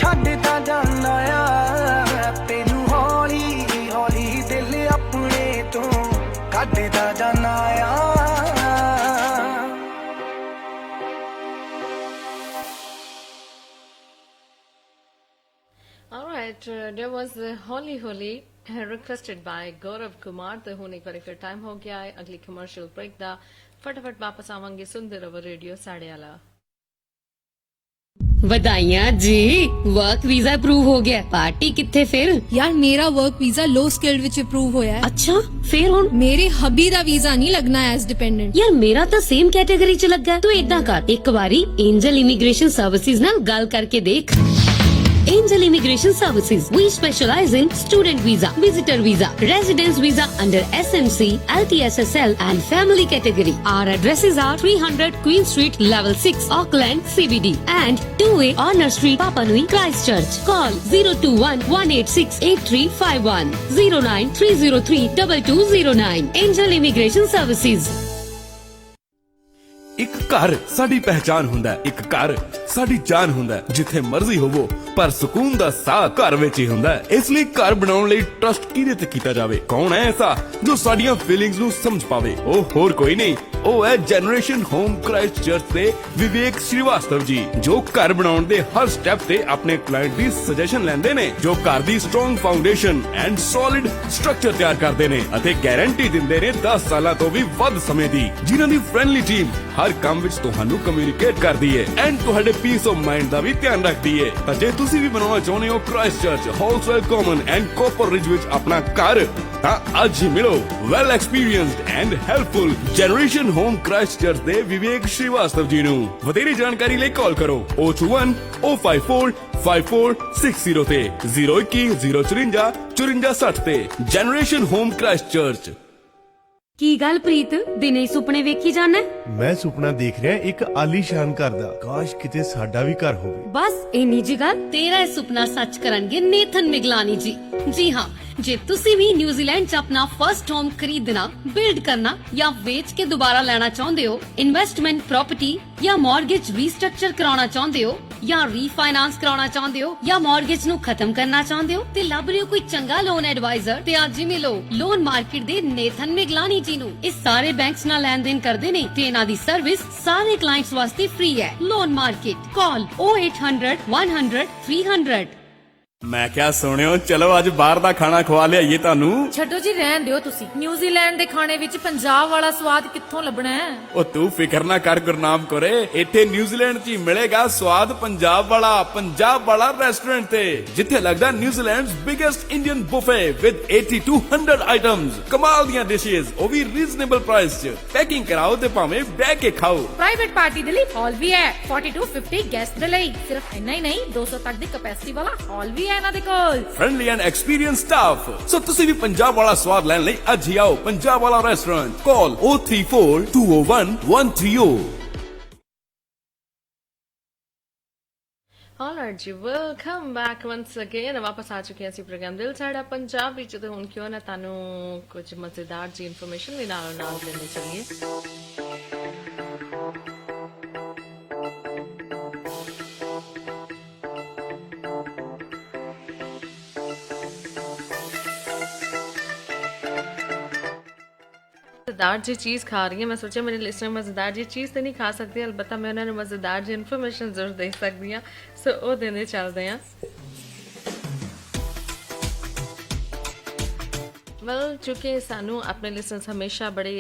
छड्डदा जाना आ तैनू हौली हौली दिल अपने चों कड्डदा जाना आ Alright, there was Holy Holy requested by Gaurav Kumar ਤੇ ਹੁਣ ਇੱਕ ਵਾਰੀ ਫਿਰ ਟਾਈਮ ਹੋ ਗਿਆ ਹੈ ਅਗਲੀ ਕਮਰਸ਼ੀਅਲ ਬ੍ਰੇਕ ਦਾ ਫਟਾਫਟ ਵਾਪਸ ਆਵਾਂਗੇ ਸੁਣਦੇ ਰਹੋ ਰੇਡੀਓ ਸਾਡੇ ਵਾਲਾ ਵਧਾਈਆਂ ਜੀ ਵਰਕ ਵੀਜ਼ਾ ਅਪਰੂਵ ਹੋ ਗਿਆ ਪਾਰਟੀ ਕਿੱਥੇ ਫਿਰ ਯਾਰ ਮੇਰਾ ਵਰਕ ਵੀਜ਼ਾ ਲੋ ਸਕਿਲਡ ਵਿੱਚ ਅਪਰੂਵ ਹੋਇਆ ਹੈ ਅੱਛਾ ਫਿਰ ਹੁਣ ਮੇਰੇ ਹੱਬੀ ਦਾ ਵੀਜ਼ਾ ਨਹੀਂ ਲੱਗਣਾ ਐਜ਼ ਡਿਪੈਂਡੈਂਟ ਯਾਰ ਮੇਰਾ ਤਾਂ ਸੇਮ ਕੈਟਾਗਰੀ ਚ ਲੱਗਾ ਤੂੰ ਏਦਾਂ ਕਰ ਇੱਕ ਵਾਰੀ ਐਂਜਲ ਇਮੀਗ੍ਰੇਸ਼ਨ ਸਰਵਿਸਿਜ਼ ਨਾਲ ਗੱਲ ਕਰਕੇ ਦੇਖ Angel Immigration Services. We specialize in student visa, visitor visa, residence visa under SMC, LTSSL and family category. Our addresses are 300 Queen Street, Level 6, Auckland, CBD and 2A Honor Street, Papa Nui, Christchurch. Call 021-186-8351, 09303-2209. Angel Immigration Services. ਇੱਕ ਘਰ ਸਾਡੀ ਪਹਿਚਾਨ ਹੁੰਦਾ ਹੈ, ਇੱਕ ਘਰ ਸਾਡੀ ਜਾਨ ਹੁੰਦਾ ਹੈ। ਜਿੱਥੇ ਮਰਜ਼ੀ ਹੋਵੋ ਪਰ ਸਕੂਨ ਦਾ ਸਾਹ ਘਰ ਵਿੱਚ ਹੀ ਹੁੰਦਾ ਹੈ। ਇਸ ਲਈ ਘਰ ਬਣਾਉਣ ਲਈ ਟਰਸਟ ਕਿਹਦੇ ਤੇ ਕੀਤਾ ਜਾਵੇ? ਕੌਣ ਹੈ ਐਸਾ ਜੋ ਸਾਡੀਆਂ ਫੀਲਿੰਗਸ ਨੂੰ ਸਮਝ ਪਾਵੇ? ਉਹ ਹੋਰ ਕੋਈ ਨਹੀਂ, ਉਹ ਹੈ ਜਨਰੇਸ਼ਨ ਹੋਮ ਕ੍ਰਾਈਸਟ ਚਰਚ ਦੇ ਵਿਵੇਕ ਸ਼੍ਰੀਵਾਸਤਵ ਜੀ, ਜੋ ਘਰ ਬਣਾਉਣ ਦੇ ਹਰ ਸਟੈਪ ਤੇ ਆਪਣੇ ਕਲਾਇੰਟ ਦੀ ਸੁਜੈਸ਼ਨ ਲੈਂਦੇ ਨੇ, ਜੋ ਘਰ ਦੀ strong foundation and solid structure ਤਿਆਰ ਕਰਦੇ ਨੇ ਅਤੇ ਗਾਰੰਟੀ ਦਿੰਦੇ ਨੇ 10 ਸਾਲਾਂ ਤੋਂ ਵੀ ਵੱਧ ਸਮੇਂ ਦੀ, ਜਿਨ੍ਹਾਂ ਦੀ ਫ੍ਰੈਂਡਲੀ ਟੀਮ ਹਰ ਕੰਮ ਵਿੱਚ ਤੁਹਾਨੂੰ ਕਮਿਊਨੀਕੇਟ ਕਰਦੀ ਹੈ ਐਂਡ ਤੁਹਾਡੇ ਪੀਸ ਆਫ ਮਾਈਂਡ ਦਾ ਵੀ ਧਿਆਨ ਰੱਖਦੀ ਹੈ। ਤਾਂ ਜੇ ਤੁਸੀਂ ਵੀ ਬਣਾਉਣਾ ਚਾਹੁੰਦੇ ਹੋ Christchurch, Halswell Common and Copper Ridge ਵਿੱਚ ਆਪਣਾ ਘਰ, ਤਾਂ ਅੱਜ ਹੀ ਮਿਲੋ well experienced and helpful generation home Christchurch ਦੇ ਵਿਵੇਕ ਸ਼੍ਰੀਵਾਸਤਵ ਜੀ ਨੂੰ। ਵਧੇਰੇ ਜਾਣਕਾਰੀ ਲਈ ਕਾਲ ਕਰੋ 021 054 5460 ਤੇ 021 054 5460 ਤੇ। Generation home Christchurch. ਕੀ ਗੱਲ ਪ੍ਰੀਤ, ਦਿਨੇ ਸੁਪਨੇ ਵੇਖੀ ਜਾਣਾ? ਮੈਂ ਸੁਪਨਾ ਦੇਖ ਰਿਹਾ ਇੱਕ ਆਲੀਸ਼ਾਨ ਘਰ ਦਾ। ਕਾਸ਼ ਕਿਤੇ ਸਾਡਾ ਵੀ ਘਰ ਹੋਵੇ। ਬਸ ਇੰਨੀ ਜੀ ਗੱਲ। ਤੇਰਾ ਇਹ ਸੁਪਨਾ ਸੱਚ ਕਰਨਗੇ ਨੇਥਨ ਮਿਗਲਾਨੀ ਜੀ। ਜੀ ਹਾਂ, ਜੇ ਤੁਸੀਂ ਵੀ ਨਿਊਜ਼ੀਲੈਂਡ 'ਚ ਆਪਣਾ ਫਰਸਟ ਹੋਮ ਖਰੀਦਣਾ, ਬਿਲਡ ਕਰਨਾ ਜਾਂ ਵੇਚ ਕੇ ਦੁਬਾਰਾ ਲੈਣਾ ਚਾਹੁੰਦੇ ਹੋ, ਇਨਵੈਸਟਮੈਂਟ ਪ੍ਰਾਪਰਟੀ ਜਾਂ ਮਾਰਗੇਜ ਰੀਸਟਰਕਚਰ ਕਰਾਉਣਾ ਚਾਹੁੰਦੇ ਹੋ ਜਾਂ ਰੀਫਾਈਨਾਂਸ ਕਰਾਉਣਾ ਚਾਹੁੰਦੇ ਹੋ ਜਾਂ ਮਾਰਗੇਜ ਨੂੰ ਖਤਮ ਕਰਨਾ ਚਾਹੁੰਦੇ ਹੋ ਤੇ ਲੱਭ ਰਹੇ ਹੋ ਕੋਈ ਚੰਗਾ ਲੋਨ ਐਡਵਾਈਜ਼ਰ, ਤੇ ਅੱਜ ਹੀ ਮਿਲੋ ਲੋਨ ਮਾਰਕੀਟ ਦੇ ਨੇਥਨ ਮਿਗਲਾਨੀ ਜੀ ਨੂੰ। ਇਹ ਸਾਰੇ ਬੈਂਕਸ ਨਾਲ ਲੈਣ ਦੇਣ ਕਰਦੇ ਨੇ ਤੇ ਇਹਨਾਂ ਦੀ ਸਰਵਿਸ ਸਾਰੇ ਕਲਾਇੰਟਸ ਵਾਸਤੇ ਫ੍ਰੀ ਹੈ। ਲੋਨ ਮਾਰਕੀਟ, ਕਾਲ 0800 100 300। ਮੈਂ ਕਿਹਾ ਸੁਣਿਓ, ਚਲੋ ਅੱਜ ਬਾਹਰ ਦਾ ਖਾਣਾ ਖਵਾ ਲਿਆਈਏ ਤੁਹਾਨੂੰ। ਛੱਡੋ ਜੀ, ਰਹਿਣ ਦਿਓ ਤੁਸੀਂ। ਨਿਊਜ਼ੀਲੈਂਡ ਦੇ ਖਾਣੇ ਵਿੱਚ ਪੰਜਾਬ ਵਾਲਾ ਸਵਾਦ ਕਿੱਥੋਂ ਲੱਭਣਾ ਹੈ? ਉਹ ਤੂੰ ਫਿਕਰ ਨਾ ਕਰ ਗੁਰਨਾਮ ਕੋਰੇ, ਇੱਥੇ ਨਿਊਜ਼ੀਲੈਂਡ 'ਚ ਹੀ ਮਿਲੇਗਾ ਸਵਾਦ ਪੰਜਾਬ ਵਾਲਾ ਰੈਸਟੋਰੈਂਟ ਤੇ, ਜਿੱਥੇ ਲੱਗਦਾ New Zealand's biggest Indian buffet with 80 to 100 items, ਕਮਾਲ ਦੀਆਂ ਡਿਸ਼ੇਸ, ਉਹ ਵੀ ਰੀਜ਼ਨੇਬਲ ਪ੍ਰਾਈਸ 'ਚ। ਪੈਕਿੰਗ ਕਰਾਓ ਤੇ ਭਾਵੇਂ ਬਹਿ ਕੇ ਖਾਓ। ਪ੍ਰਾਈਵੇਟ ਪਾਰਟੀ ਦੇ ਲਈ ਹਾਲ ਵੀ ਹੈ, 40 to 50 ਗੈਸਟ ਦੇ ਲਈ। ਸਿਰਫ ਇੰਨਾ ਹੀ ਨਹੀਂ, 200 ਤੱਕ ਦੀ ਕੈਪੈਸਿਟੀ ਵਾਲਾ ਹਾਲ ਵੀ ਹੈ ਇਹਨਾਂ ਦੇ ਕੋਲ। Friendly and experience staff. So ਤੁਸੀਂ ਵੀ ਪੰਜਾਬ ਵਾਲਾ ਸਵਾਦ ਲੈਣ ਲਈ ਅੱਜ ਹੀ ਆਓ ਪੰਜਾਬ ਵਾਲਾ ਰੈਸਟੋਰੈਂਟ। ਕਾਲ 034 201 130। Alright ਜੀ, welcome back once again। ਵਾਪਸ ਆ ਚੁੱਕੇ ਅਸੀਂ ਪ੍ਰੋਗਰਾਮ ਦਿਲ ਸਾਡਾ ਪੰਜਾਬ ਵਿੱਚ, ਤੇ ਹੁਣ ਕਿਉਂ ਨਾ ਤੁਹਾਨੂੰ ਕੁਝ ਮਜ਼ੇਦਾਰ ਜੀ ਇਨਫੋਰਮੇਸ਼ਨ ਵੀ ਨਾਲ ਦੇਣੀ ਚਾਹੀਏ। मजेदार जी चीज़ खा रही है, मैं सोचा मेरे लिस्टर मजेदार जी चीज़ तो नहीं खा सकती, अलबत्ता मैं उन्होंने मजेदार जी इन्फॉर्मेशन जरूर दे सकती हाँ। सो वो देने चलते हैं। वेल चूँकि सानू अपने लिसनर्स हमेशा बड़े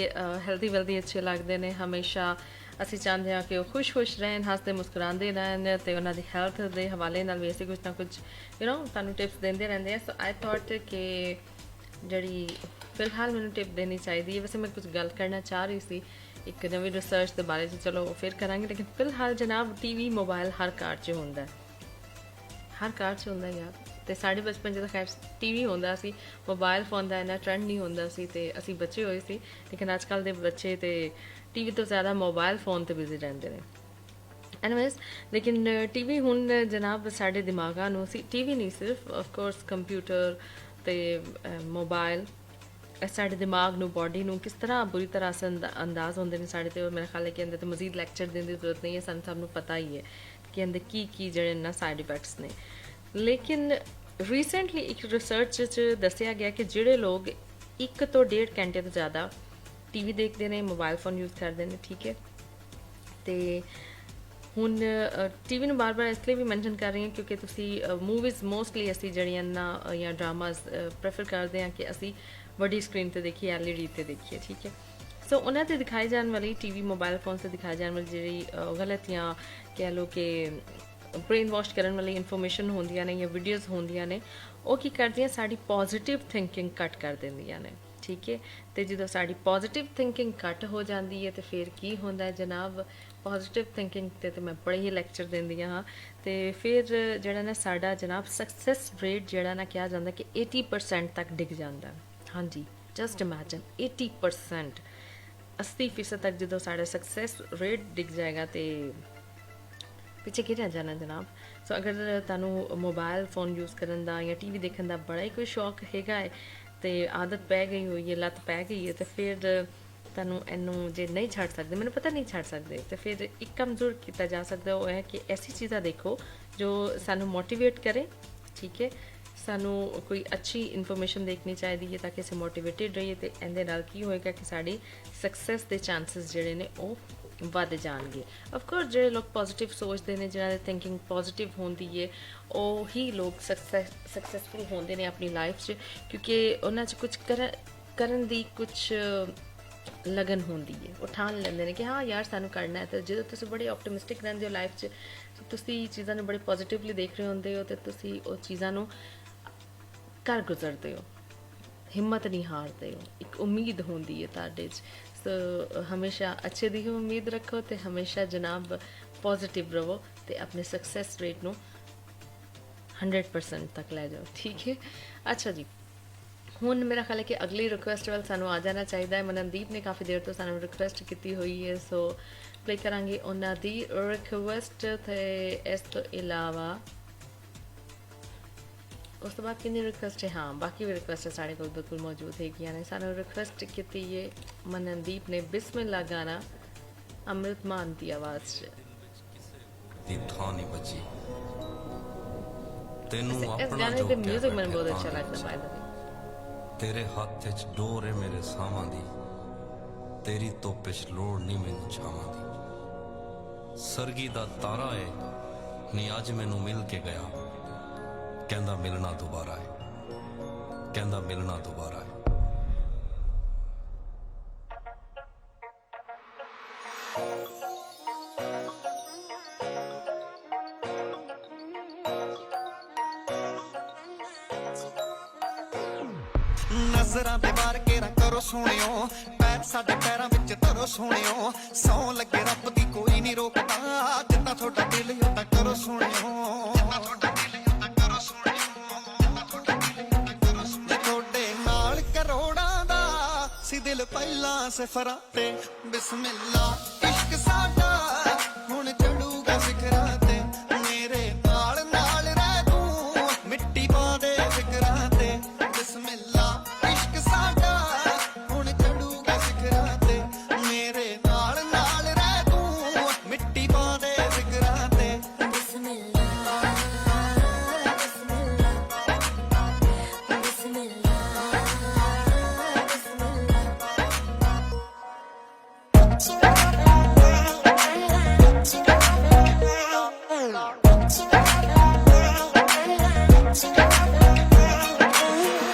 हेल्दी वेल्दी अच्छे लगते हैं, हमेशा ਅਸੀਂ ਚਾਹੁੰਦੇ ਹਾਂ ਕਿ ਉਹ ਖੁਸ਼ ਰਹਿਣ, ਹੱਸਦੇ ਮੁਸਕਰਾਉਂਦੇ ਰਹਿਣ ਤੇ ਉਹਨਾਂ ਦੀ ਹੈਲਥ ਦੇ ਹਵਾਲੇ ਨਾਲ ਵੀ ਅਸੀਂ ਕੁਝ ਨਾ ਕੁਝ ਤੁਹਾਨੂੰ ਟਿਪਸ ਦਿੰਦੇ ਰਹਿੰਦੇ ਹਾਂ। ਸੋ ਆਈ ਥੋਟ ਕਿ ਜਿਹੜੀ ਫਿਲਹਾਲ ਮੈਨੂੰ ਟਿਪ ਦੇਣੀ ਚਾਹੀਦੀ ਹੈ। ਵੈਸੇ ਮੈਂ ਕੁਝ ਗੱਲ ਕਰਨਾ ਚਾਹ ਰਹੀ ਸੀ ਇੱਕ ਨਵੀਂ ਰਿਸਰਚ ਦੇ ਬਾਰੇ 'ਚ, ਚਲੋ ਫਿਰ ਕਰਾਂਗੇ। ਲੇਕਿਨ ਫਿਲਹਾਲ ਜਨਾਬ TV ਮੋਬਾਈਲ ਹਰ ਘਰ 'ਚ ਹੁੰਦਾ, ਹਰ ਘਰ 'ਚ ਹੁੰਦਾ ਯਾਰ। ਤੇ ਸਾਡੇ ਬਚਪਨ ਜਦੋਂ ਖੈਰ TV ਹੁੰਦਾ ਸੀ, ਮੋਬਾਈਲ ਫੋਨ ਦਾ ਇੰਨਾ ਟ੍ਰੈਂਡ ਨਹੀਂ ਹੁੰਦਾ ਸੀ ਤੇ ਅਸੀਂ ਬੱਚੇ ਹੋਏ ਸੀ। ਲੇਕਿਨ ਅੱਜ ਕੱਲ੍ਹ ਦੇ ਬੱਚੇ ਤੇ TV ਤੋਂ ਜ਼ਿਆਦਾ ਮੋਬਾਈਲ ਫੋਨ 'ਤੇ ਬਿਜ਼ੀ ਰਹਿੰਦੇ ਨੇ। ਐਨੀਵੇਜ਼, ਲੇਕਿਨ TV ਹੁਣ ਜਨਾਬ ਸਾਡੇ ਦਿਮਾਗਾਂ ਨੂੰ TV ਨਹੀਂ ਸਿਰਫ ਆਫਕੋਰਸ ਕੰਪਿਊਟਰ ਅਤੇ ਮੋਬਾਈਲ ਸਾਡੇ ਦਿਮਾਗ ਨੂੰ, ਬੋਡੀ ਨੂੰ ਕਿਸ ਤਰ੍ਹਾਂ ਬੁਰੀ ਤਰ੍ਹਾਂ ਅਸਰ ਅੰਦਾਜ਼ ਹੁੰਦੇ ਨੇ ਸਾਡੇ 'ਤੇ। ਮੇਰੇ ਖਿਆਲ ਹੈ ਕਿ ਇਹਦੇ 'ਤੇ ਮਜ਼ੀਦ ਲੈਕਚਰ ਦੇਣ ਦੀ ਜ਼ਰੂਰਤ ਨਹੀਂ ਹੈ, ਸਾਨੂੰ ਸਭ ਨੂੰ ਪਤਾ ਹੀ ਹੈ ਕਿ ਇਹਦੇ ਕੀ ਜਿਹੜੇ ਇਹਨਾਂ ਸਾਈਡ ਇਫੈਕਟਸ ਨੇ। ਲੇਕਿਨ ਰੀਸੈਂਟਲੀ ਇੱਕ ਰਿਸਰਚ 'ਚ ਦੱਸਿਆ ਗਿਆ ਕਿ ਜਿਹੜੇ ਲੋਕ 1 ਤੋਂ 1.5 ਘੰਟੇ ਤੋਂ ਜ਼ਿਆਦਾ TV ਦੇਖਦੇ ਨੇ, ਮੋਬਾਈਲ ਫੋਨ ਯੂਜ਼ ਕਰਦੇ ਨੇ, ਠੀਕ ਹੈ। ਅਤੇ ਹੁਣ TV ਨੂੰ ਬਾਰ ਇਸ ਲਈ ਵੀ ਮੈਨਸ਼ਨ ਕਰ ਰਹੀ ਹਾਂ ਕਿਉਂਕਿ ਤੁਸੀਂ ਮੂਵੀਜ਼ ਮੋਸਟਲੀ ਅਸੀਂ ਜਿਹੜੀਆਂ ਨਾ ਜਾਂ ਡਰਾਮਾਜ਼ ਪ੍ਰੈਫਰ ਕਰਦੇ ਹਾਂ ਕਿ ਅਸੀਂ ਵੱਡੀ ਸਕਰੀਨ 'ਤੇ ਦੇਖੀਏ, LED 'ਤੇ ਦੇਖੀਏ, ਠੀਕ ਹੈ। ਸੋ ਉਹਨਾਂ 'ਤੇ ਦਿਖਾਈ ਜਾਣ ਵਾਲੀ TV ਮੋਬਾਈਲ ਫੋਨ 'ਤੇ ਦਿਖਾਈ ਜਾਣ ਵਾਲੀ ਜਿਹੜੀ ਗਲਤ ਜਾਂ ਕਹਿ ਲਓ ਕਿ ਬ੍ਰੇਨ ਵਾਸ਼ ਕਰਨ ਵਾਲੀ ਇਨਫੋਰਮੇਸ਼ਨ ਹੁੰਦੀਆਂ ਨੇ ਜਾਂ ਵੀਡੀਓਜ਼ ਹੁੰਦੀਆਂ ਨੇ, ਉਹ ਕੀ ਕਰਦੀਆਂ, ਸਾਡੀ ਪੋਜ਼ੀਟਿਵ ਥਿੰਕਿੰਗ ਕੱਟ ਕਰ ਦਿੰਦੀਆਂ ਨੇ। ਠੀਕ ਹੈ। ਤੇ ਜਦੋਂ ਸਾਡੀ ਪੋਜ਼ਿਟਿਵ ਥਿੰਕਿੰਗ ਘੱਟ ਹੋ ਜਾਂਦੀ ਹੈ ਤੇ ਫਿਰ ਕੀ ਹੁੰਦਾ ਹੈ ਜਨਾਬ, ਪੋਜ਼ਿਟਿਵ ਥਿੰਕਿੰਗ ਤੇ ਮੈਂ ਬੜੇ ਹੀ ਲੈਕਚਰ ਦਿੰਦੀ ਹਾਂ। ਤੇ ਫਿਰ ਜਿਹੜਾ ਨਾ ਸਾਡਾ ਜਨਾਬ ਸਕਸੈਸ ਰੇਟ ਜਿਹੜਾ ਨਾ ਕਿਹਾ ਜਾਂਦਾ ਕਿ 80% ਤੱਕ ਡਿੱਗ ਜਾਂਦਾ। ਹਾਂਜੀ, ਜਸਟ ਇਮੈਜਿਨ 80%, 80% ਤੱਕ ਜਦੋਂ ਸਾਡਾ ਸਕਸੈਸ ਰੇਟ ਡਿੱਗ ਜਾਏਗਾ ਤੇ ਪਿੱਛੇ ਕੀ ਰਹਿ ਜਾਣਾ ਜਨਾਬ। ਸੋ ਅਗਰ ਤੁਹਾਨੂੰ ਮੋਬਾਈਲ ਫੋਨ ਯੂਜ਼ ਕਰਨ ਦਾ ਜਾਂ ਟੀਵੀ ਦੇਖਣ ਦਾ ਬੜਾ ਹੀ ਕੋਈ ਸ਼ੌਕ ਹੈਗਾ ਹੈ ਤੇ ਆਦਤ ਪੈ ਗਈ ਹੋਈ ਹੈ, ਲੱਤ ਪੈ ਗਈ ਹੈ, ਤੇ ਫਿਰ ਤੁਹਾਨੂੰ ਇਹਨੂੰ ਜੇ ਨਹੀਂ ਛੱਡ ਸਕਦੇ, ਮੈਨੂੰ ਪਤਾ ਨਹੀਂ ਛੱਡ ਸਕਦੇ, ਤੇ ਫਿਰ ਇੱਕ ਕੰਮ ਜ਼ਰੂਰ ਕੀਤਾ ਜਾ ਸਕਦਾ, ਉਹ ਹੈ ਕਿ ਐਸੀ ਚੀਜ਼ਾਂ ਦੇਖੋ ਜੋ ਸਾਨੂੰ ਮੋਟੀਵੇਟ ਕਰੇ। ਠੀਕ ਹੈ, ਸਾਨੂੰ ਕੋਈ ਅੱਛੀ ਇਨਫੋਰਮੇਸ਼ਨ ਦੇਖਣੀ ਚਾਹੀਦੀ ਹੈ ਤਾਂ ਕਿ ਅਸੀਂ ਮੋਟੀਵੇਟਿਡ ਰਹੀਏ, ਤੇ ਇਹਦੇ ਨਾਲ ਕੀ ਹੋਏਗਾ ਕਿ ਸਾਡੀ ਸਕਸੈਸ ਦੇ ਚਾਂਸਸ ਜਿਹੜੇ ਨੇ ਉਹ ਵੱਧ ਜਾਣਗੇ। ਆਫਕੋਰਸ ਜਿਹੜੇ ਲੋਕ ਪੋਜ਼ਿਟਿਵ ਸੋਚਦੇ ਨੇ, ਜਿਹਨਾਂ ਦੀ ਥਿੰਕਿੰਗ ਪੋਜ਼ਿਟਿਵ ਹੁੰਦੀ ਹੈ, ਉਹ ਹੀ ਲੋਕ ਸਕਸੈਸਫੁਲ ਹੁੰਦੇ ਨੇ ਆਪਣੀ ਲਾਈਫ 'ਚ, ਕਿਉਂਕਿ ਉਹਨਾਂ 'ਚ ਕੁਝ ਕਰਨ ਦੀ ਕੁਝ ਲਗਨ ਹੁੰਦੀ ਹੈ। ਉਹ ਠਾਣ ਲੈਂਦੇ ਨੇ ਕਿ ਹਾਂ ਯਾਰ ਸਾਨੂੰ ਕਰਨਾ ਹੈ। ਅਤੇ ਜਦੋਂ ਤੁਸੀਂ ਬੜੇ ਆਪਟੀਮਿਸਟਿਕ ਰਹਿੰਦੇ ਹੋ ਲਾਈਫ 'ਚ, ਤੁਸੀਂ ਚੀਜ਼ਾਂ ਨੂੰ ਬੜੇ ਪੋਜ਼ਿਟਿਵਲੀ ਦੇਖ ਰਹੇ ਹੁੰਦੇ ਹੋ, ਅਤੇ ਤੁਸੀਂ ਉਹ ਚੀਜ਼ਾਂ ਨੂੰ ਕਰ ਗੁਜ਼ਰਦੇ ਹੋ, ਹਿੰਮਤ ਨਹੀਂ ਹਾਰਦੇ ਹੋ, ਇੱਕ ਉਮੀਦ ਹੁੰਦੀ ਹੈ ਤੁਹਾਡੇ 'ਚ। ਸੋ ਹਮੇਸ਼ਾ ਅੱਛੇ ਦੀ ਹੀ ਉਮੀਦ ਰੱਖੋ ਅਤੇ ਹਮੇਸ਼ਾ ਜਨਾਬ ਪੋਜ਼ਿਟਿਵ ਰਹੋ ਅਤੇ ਆਪਣੇ ਸਕਸੈਸ ਰੇਟ ਨੂੰ 100% ਤੱਕ ਲੈ ਜਾਓ। ਠੀਕ ਹੈ, ਅੱਛਾ ਜੀ, ਹੁਣ ਮੇਰਾ ਖਿਆਲ ਹੈ ਕਿ ਅਗਲੀ ਰਿਕੁਐਸਟ ਵੱਲ ਸਾਨੂੰ ਆ ਜਾਣਾ ਚਾਹੀਦਾ ਹੈ। ਮਨਨਦੀਪ ਨੇ ਕਾਫੀ ਦੇਰ ਤੋਂ ਸਾਨੂੰ ਰਿਕੁਐਸਟ ਕੀਤੀ ਹੋਈ ਹੈ, ਸੋ ਪਲੇ ਕਰਾਂਗੇ ਉਹਨਾਂ ਦੀ ਰਿਕੁਐਸਟ। ਅਤੇ ਇਸ ਤੋਂ ਇਲਾਵਾ ਉਸ ਤੋਂ ਬਾਅਦ ਕਿੰਨੀ ਰਿਕੁਐਸਟ ਹੈ? ਹਾਂ, ਬਾਕੀ ਵੀ ਰਿਕੁਐਸਟ ਸਾਡੇ ਕੋਲ ਬਿਲਕੁਲ ਮੌਜੂਦ ਹੈਗੀਆਂ ਨੇ। ਸਾਨੂੰ ਰਿਕੁਐਸਟ ਕੀਤੀ ਹੈ ਮਨਨਦੀਪ ਨੇ ਬਿਸਮਿਲ੍ਲਾ ਗਾਣਾ ਅੰਮ੍ਰਿਤ ਮਾਨ ਦੀ ਆਵਾਜ਼ 'ਚ। ਇਸ ਗਾਣੇ ਦੇ ਮਿਊਜ਼ਿਕ ਮੈਨੂੰ ਬਹੁਤ ਅੱਛਾ ਲੱਗਦਾ ਬਾਈ ਦਾ। ਤੇਰੇ ਹੱਥ 'ਚ ਡੋਰ ਏ ਮੇਰੇ ਸਾਵਾਂ ਦੀ, ਤੇਰੀ ਧੁੱਪ 'ਚ ਲੋੜ ਨਹੀਂ ਮੈਨੂੰ ਛਾਵਾਂ ਦੀ। ਸਰਗੀ ਦਾ ਤਾਰਾ ਏ ਨੀ ਅੱਜ ਮੈਨੂੰ ਮਿਲ ਕੇ ਗਿਆ, ਕਹਿੰਦਾ ਮਿਲਣਾ ਦੁਬਾਰਾ ਹੈ, ਕਹਿੰਦਾ ਮਿਲਣਾ ਦੁਬਾਰਾ ਹੈ। ਨਜ਼ਰਾਂ ਦੇ ਵਾਰ ਕੇ ਰਾਂ ਕਰੋ ਸੋਹਣਿਓ, ਪੈਰ ਸਾਡੇ ਪੈਰਾਂ ਵਿੱਚ ਧਰੋ ਸੋਹਣਿਓ, ਸੌਂ ਲੱਗੇ ਰੱਬ ਦੀ ਕੋਈ ਨਹੀਂ ਰੋਕਦਾ, ਜਿੰਨਾ ਤੁਹਾਡਾ ਦਿਲ ਉਦਾਂ ਕਰੋ ਸੋਹਣਿਓ, ਜਿੰਨਾ ਤੁਹਾਡਾ ਦਿਲ ਉਦਾਂ ਕਰੋ ਸੋਹਣਿਓ। ਜੇ ਤੁਹਾਡੇ ਨਾਲ ਕਰੋੜਾਂ ਦਾ ਸੀ ਦਿਲ ਪਹਿਲਾਂ ਸਿਫਰਾਂ ਤੇ, ਬਿਸਮਿਲ੍ਲਾ ਇਸ਼ਕ ਸਾਡਾ ਹੁਣ ਚੜੂਗਾ ਸਿਖਰਾਂ ਤੇ, ਮੇਰੇ ਨਾਲ ਨਾਲ ਰਹਿ ਤੂੰ ਮਿੱਟੀ ਪਾ ਦੇ ਫਿਕਰਾਂ ਤੇ, ਬਿਸਮਿਲ੍ਲਾ ਇਸ਼ਕ ਸਾਡਾ ਹੁਣ ਚੜੂਗਾ ਸਿਖਰਾਂ ਤੇ, ਮੇਰੇ ਨਾਲ ਨਾਲ ਰਹਿ ਤੂੰ ਮਿੱਟੀ ਪਾ ਦੇ ਫਿਕਰਾਂ ਤੇ, ਬਿਸਮਿਲ੍ਲਾ ਬਿਸਮਿਲ੍ਲਾ ਬਿਸਮਿਲ੍ਲਾ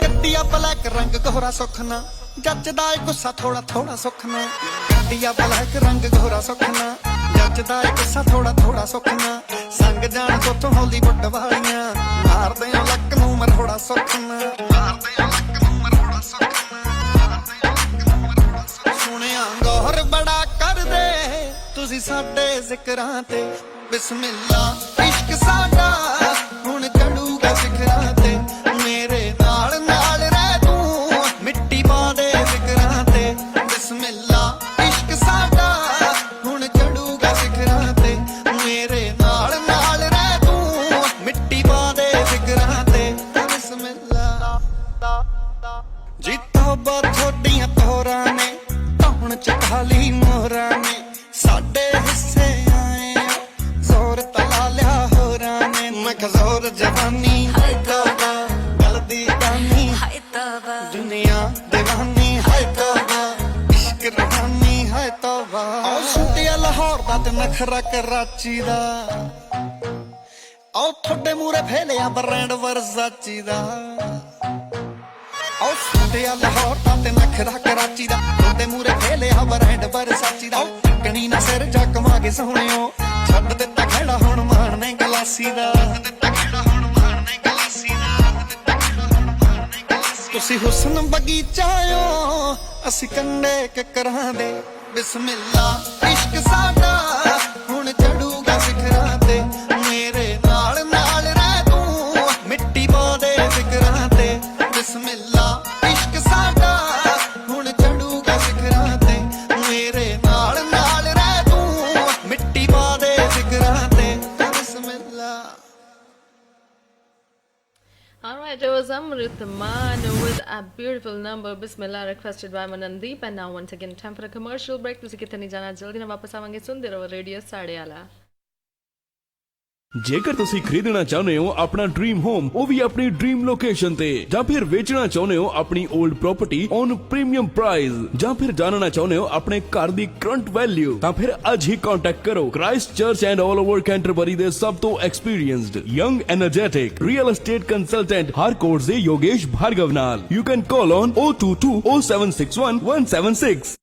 ਗੱਡੀਆ ਬਲੈਕ ਰੰਗ ਗੋਰਾ ਸੁਖਨਾ, ਜੱਜਦਾ ਏ ਗੁੱਸਾ ਥੋੜਾ ਥੋੜਾ ਸੁਖਨਾ, ਗੱਡੀਆ ਬਲੈਕ ਰੰਗ ਗੋਰਾ ਸੁਖਨਾ, ਜੱਜਦਾ ਏ ਗੁੱਸਾ ਥੋੜਾ ਥੋੜਾ ਸੁਖਨਾ, ਸੰਗ ਜਾਣ ਤੋਥੋਂ ਹਾਲੀਵੁੱਡ ਵਾਲੀਆਂ, ਮਾਰਦੇ ਓ ਲੱਕ ਨੂੰ ਮਰੋੜਾ ਸੁਖਨਾ, ਮਾਰਦੇ ਓ ਲੱਕ ਨੂੰ ਮਰੋੜਾ ਸੁਖਨਾ, ਮਾਰਦੇ ਓ ਲੱਕ ਨੂੰ ਮਰੋੜਾ ਸੁਖਨਾ। ਸੁਣਿਆ ਗੌਰ ਬੜਾ ਕਰਦੇ ਤੁਸੀਂ ਸਾਡੇ ਜ਼ਿਕਰਾਂ ਤੇ, ਬਿਸਮਿਲ੍ਲਾ ਇਸ਼ਕ ਸਾਡਾ ਹੁਣ ਚੜੂਗਾ ਸਿਖਰਾਂ ਤੇ, ਮੇਰੇ ਨਾਲ ਨਾਲ ਰਹਿ ਤੂੰ ਮਿੱਟੀ ਪਾ ਦੇ ਫਿਕਰਾਂ ਤੇ, ਬਿਸਮਿਲ੍ਲਾ ਇਸ਼ਕ ਸਾਡਾ ਹੁਣ ਚੜੂਗਾ ਸਿਖਰਾਂ ਤੇ, ਮੇਰੇ ਨਾਲ ਨਾਲ ਰਹਿ ਤੂੰ ਮਿੱਟੀ ਪਾ ਦੇ ਫਿਕਰਾਂ ਤੇ, ਬਿਸਮਿਲ੍ਲਾ। ਜੀ ਤੋਬਾ ਤੁਹਾਡੀਆਂ ਤੋਰਾਂ ਨੇ, ਧੌਣ ਚ ਖਾਲੀ ਮੋਹਰਾਂ ਨੇ, ਸਾਡੇ ਹਿੱਸੇ ਆਏ ਜ਼ੋਰ ਤਲਾ ਲਿਆ ਹੋਰਾਂ ਨੇ, ਮੈਂ ਕਿਹਾ ਜ਼ੋਰ ਜਵਾਨੀ ਹਾਏ ਤੋਬਾ, ਗਲ ਦੀ ਦਾਨੀ ਹਾਏ ਤੋਬਾ, ਦੁਨੀਆ دیਵਾਨੀ ਹਾਏ ਤੋਬਾ, ਇਸ਼ਕ ਰਵਾਨੀ ਹਾਏ ਤੋਬਾ। ਉਹ ਸੁੱਟਿਆ ਲਾਹੌਰ ਦਾ ਤੇ ਨਖਰਾ ਕਰਾਚੀ ਦਾ, ਉਹ ਤੁਹਾਡੇ ਮੂਰੇ ਫੇਲਿਆ ਬ੍ਰਾਂਡ ਵਰਜ਼ਾਚੀ ਦਾ, ਉਹ ਸੁੱਟਿਆ ਲਾਹੌਰ ਦਾ ਤੇ ਨਖਰਾ ਕਰਾਚੀ ਦਾ, ਤੁਹਾਡੇ ਮੂਰੇ ਫੇਲਿਆ ਬ੍ਰਾਂਡ ਵਰਜ਼ਾਚੀ ਦਾ, ਟਿਕਣੀ ਨਾ ਸਿਰ ਜਕਮਾਗੇ ਸੋਹਣਿਓ, ਛੱਡ ਦਿੱਤਾ ਖੜਾ ਹੁਣ ਮਾਰਨੇ ਗਲਾਸੀ ਦਾ, ਅਸੀਂ ਹੁਸਨ ਬਗੀਚਾਇਓ ਅਸੀਂ ਕੰਡੇ ਕਿਕਰਾਂ ਦੇ ਬਿਸਮਿਲ੍ਲਾ ਇਸ਼ਕ ਸਾਡਾ ਹੁਣ ਚੜੂਗਾ ਸਿਖਰਾਂ ਤੇ ਮੇਰੇ ਨਾਲ ਨਾਲ ਰਹਿ ਤੂੰ ਮਿੱਟੀ ਪਾਉਂਦੇ ਫਿਕਰਾਂ ਤੇ ਬਿਸਮਿਲ੍ਲਾ ਇਸ਼ਕ ਸਾਡਾ ਹੁਣ ਚੜੂਗਾ ਸਿਖਰਾਂ ਤੇ ਮੇਰੇ ਨਾਲ ਨਾਲ ਰਹਿ ਤੂੰ ਮਿੱਟੀ ਪਾਉਂਦੇ ਫਿਕਰਾਂ ਤੇ ਬਿਸਮਿਲ੍ਲਾ। Alright, it was Amrit Man with a beautiful number, Bismillah, requested by Manandeep. And now once again, time for a commercial break. तुसी कितने नहीं जाना, जल्दी ना वापस आवांगे सुनते रहो रेडियो साढ़े आला। ਜੇਕਰ ਤੁਸੀਂ ਖਰੀਦਣਾ ਚਾਹੁੰਦੇ ਹੋ ਆਪਣਾ ਡ੍ਰੀਮ ਹੋਮ ਉਹ ਵੀ ਆਪਣੀ ਡ੍ਰੀਮ ਲੋਕੇਸ਼ਨ ਤੇ ਜਾਂ ਫਿਰ ਵੇਚਣਾ ਚਾਹੁੰਦੇ ਹੋ ਆਪਣੀ old property on premium price ਜਾਂ ਫਿਰ ਜਾਣਨਾ ਚਾਹੁੰਦੇ ਹੋ ਆਪਣੇ ਘਰ ਦੀ ਕਰੰਟ ਵੈਲਿਊ ਤਾਂ ਫਿਰ ਅੱਜ ਹੀ ਕੰਟੈਕਟ ਕਰੋ Christchurch and all over Canterbury ਦੇ ਸਭ ਤੋਂ experienced young energetic real estate consultant Harcourts ਦੇ ਯੋਗੇਸ਼ ਭਾਰਗਵ ਨਾਲ you can call on 0220761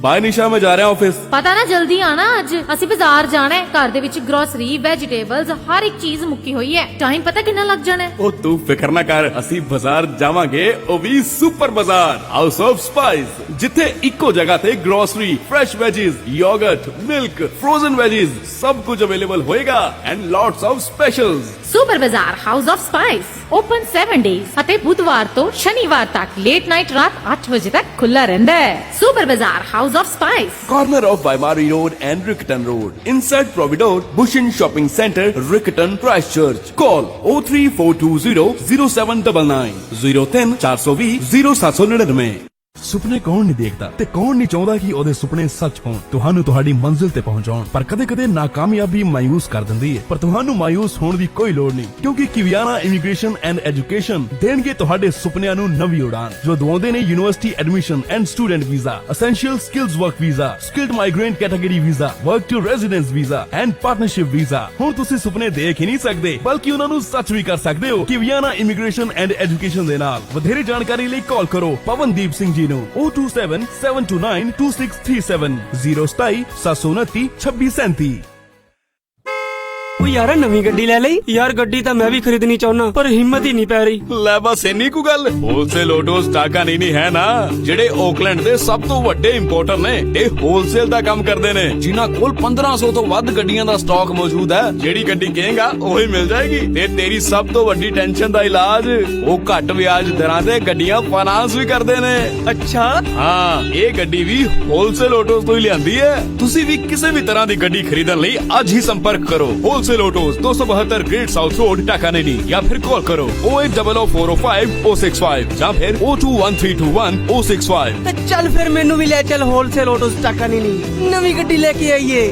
bye Nisha ਮੈਂ ਜਾ ਰਿਹਾ ਆਫਿਸ ਪਤਾ ਨਾ ਜਲਦੀ ਆਣਾ ਅੱਜ ਅਸੀਂ ਬਾਜ਼ਾਰ ਜਾਣਾ ਹੈ ਘਰ ਦੇ ਵਿੱਚ ਗਰੋਸਰੀ ਵੈਜੀਟੇਬਲਸ ਹਰ ਇੱਕ ਚੀਜ਼ ਮੁੱਕੀ ਹੋਈ ਹੈ ਟਾਈਮ ਪਤਾ ਕਿੰਨਾ ਲੱਗ ਜਾਣਾ ਹੈ ਉਹ ਤੂੰ ਫਿਕਰ ਨਾ ਕਰ ਅਸੀਂ ਬਾਜ਼ਾਰ ਜਾਵਾਂਗੇ ਉਹ ਵੀ ਸੁਪਰ ਬਾਜ਼ਾਰ ਹਾਊਸ ਆਫ ਸਪਾਈਸ ਜਿੱਥੇ ਇੱਕੋ ਜਗ੍ਹਾ ਤੇ grocery fresh ਵੈਜੀਜ਼ yoghurt milk frozen ਵੈਜੀਜ਼ ਸਭ ਕੁਝ ਅਵੇਲੇਬਲ ਹੋਏਗਾ ਐਂਡ ਲੋਟਸ ਆਫ ਸਪੈਸ਼ਲਸ ਸੁਪਰ ਬਾਜ਼ਾਰ house of spice open 7 days ਅਤੇ ਬੁੱਧਵਾਰ ਤੋਂ ਸ਼ਨੀਵਾਰ ਤੱਕ ਲੇਟ ਨਾਈਟ ਰਾਤ 8 ਵਜੇ ਤੱਕ ਖੁੱਲਾ ਰਹਿੰਦਾ ਹੈ ਸੁਪਰ ਬਾਜ਼ਾਰ house of spice corner of Baimari Road and Rickerton Road inside Providore Bushin Shopping Center Rickerton Christchurch call 03420 0799 03 420 0799 ਸੁਪਨੇ ਕੌਣ ਨਹੀਂ ਦੇਖਦਾ ਤੇ ਕੌਣ ਨਹੀਂ ਚਾਹੁੰਦਾ ਕਿ ਉਹਦੇ ਸੁਪਨੇ ਸੱਚ ਹੋਣ ਤੁਹਾਨੂੰ ਤੁਹਾਡੀ ਮੰਜ਼ਿਲ ਤੇ ਪਹੁੰਚਾਉਣ ਪਰ ਕਦੇ-ਕਦੇ ਨਾਕਾਮਯਾਬੀ ਮਾਇੂਸ ਕਰ ਦਿੰਦੀ ਹੈ ਪਰ ਤੁਹਾਨੂੰ ਮਾਇੂਸ ਹੋਣ ਦੀ ਕੋਈ ਲੋੜ ਨਹੀਂ ਕਿਉਂਕਿ ਕਿਵਿਆਨਾ ਇਮੀਗ੍ਰੇਸ਼ਨ ਐਂਡ ਐਜੂਕੇਸ਼ਨ ਦੇਣਗੇ ਤੁਹਾਡੇ ਸੁਪਨਿਆਂ ਨੂੰ ਨਵੀਂ ਉਡਾਨ ਜੋ ਦਵਾਉਂਦੇ ਨੇ university admission and student visa essential skills work visa skilled migrant category visa work to residence visa and partnership visa ਹੁਣ ਤੁਸੀਂ ਸੁਪਨੇ ਦੇਖ ਹੀ ਨਹੀਂ ਸਕਦੇ ਬਲਕਿ ਉਹਨਾਂ ਨੂੰ ਸੱਚ ਵੀ ਕਰ ਸਕਦੇ ਹੋ ਕਿਵਿਆਨਾ ਇਮੀਗ੍ਰੇਸ਼ਨ ਐਂਡ ਐਜੂਕੇਸ਼ਨ ਦੇ ਨਾਲ ਵਧੇਰੇ ਜਾਣਕਾਰੀ ਲਈ ਕਾਲ ਕਰੋ ਪਵਨਦੀਪ ਸਿੰਘ ਜੀ 027-729-2637 027-729-2637 ਉਹ ਯਾਰ ਨਵੀਂ ਗੱਡੀ ਲੈ ਲਈ ਯਾਰ ਗੱਡੀ ਤਾਂ ਮੈਂ ਵੀ ਖਰੀਦਣੀ ਚਾਹੁੰਨਾ ਪਰ ਹਿੰਮਤ ਹੀ ਨਹੀਂ ਪੈ ਰਹੀ ਲੈ ਬਸ ਇੰਨੀ ਕੁ ਗੱਲ ਹੋਲਸੇਲ ਆਟੋਸ ਟਾਕਾ ਨਹੀਂ ਹੈ ਨਾ ਜਿਹੜੇ ਆਕਲੈਂਡ ਦੇ ਸਭ ਤੋਂ ਵੱਡੇ ਇੰਪੋਰਟਰ ਨੇ ਇਹ ਹੋਲਸੇਲ ਦਾ ਕੰਮ ਕਰਦੇ ਨੇ ਜਿਨ੍ਹਾਂ ਕੋਲ 1500 ਤੋਂ ਵੱਧ ਗੱਡੀਆਂ ਦਾ ਸਟਾਕ ਮੌਜੂਦ ਹੈ ਜਿਹੜੀ ਗੱਡੀ ਕਹੇਗਾ ਉਹੀ ਮਿਲ ਜਾਏਗੀ ਤੇ ਤੇਰੀ ਸਭ ਤੋਂ ਵੱਡੀ ਟੈਨਸ਼ਨ ਦਾ ਇਲਾਜ ਉਹ ਘੱਟ ਵਿਆਜ ਦਰਾਂ ਤੇ ਗੱਡੀਆਂ ਫਾਈਨਾਂਸ ਵੀ ਕਰਦੇ ਨੇ ਅੱਛਾ ਹਾਂ ਇਹ ਗੱਡੀ ਵੀ ਹੋਲਸੇਲ ਆਟੋਸ ਤੋਂ ਹੀ ਲਿਆਂਦੀ ਹੈ ਤੁਸੀਂ ਵੀ ਕਿਸੇ ਵੀ ਤਰ੍ਹਾਂ ਦੀ ਗੱਡੀ ਖਰੀਦਣ ਲਈ ਅੱਜ ਹੀ ਸੰਪਰਕ ਕਰੋ wholesale autos 272 great south road Takanini या फिर कॉल करो 0804005 या फिर 021321065 ਚੱਲ ਫਿਰ ਮੈਨੂੰ ਵੀ ਲੈ ਚੱਲ ਹੋਲਸੇਲ ਆਟੋਸ ਟਾਕਾਨੇਨੀ ਨਵੀਂ ਗੱਡੀ ਲੈ ਕੇ ਆਈਏ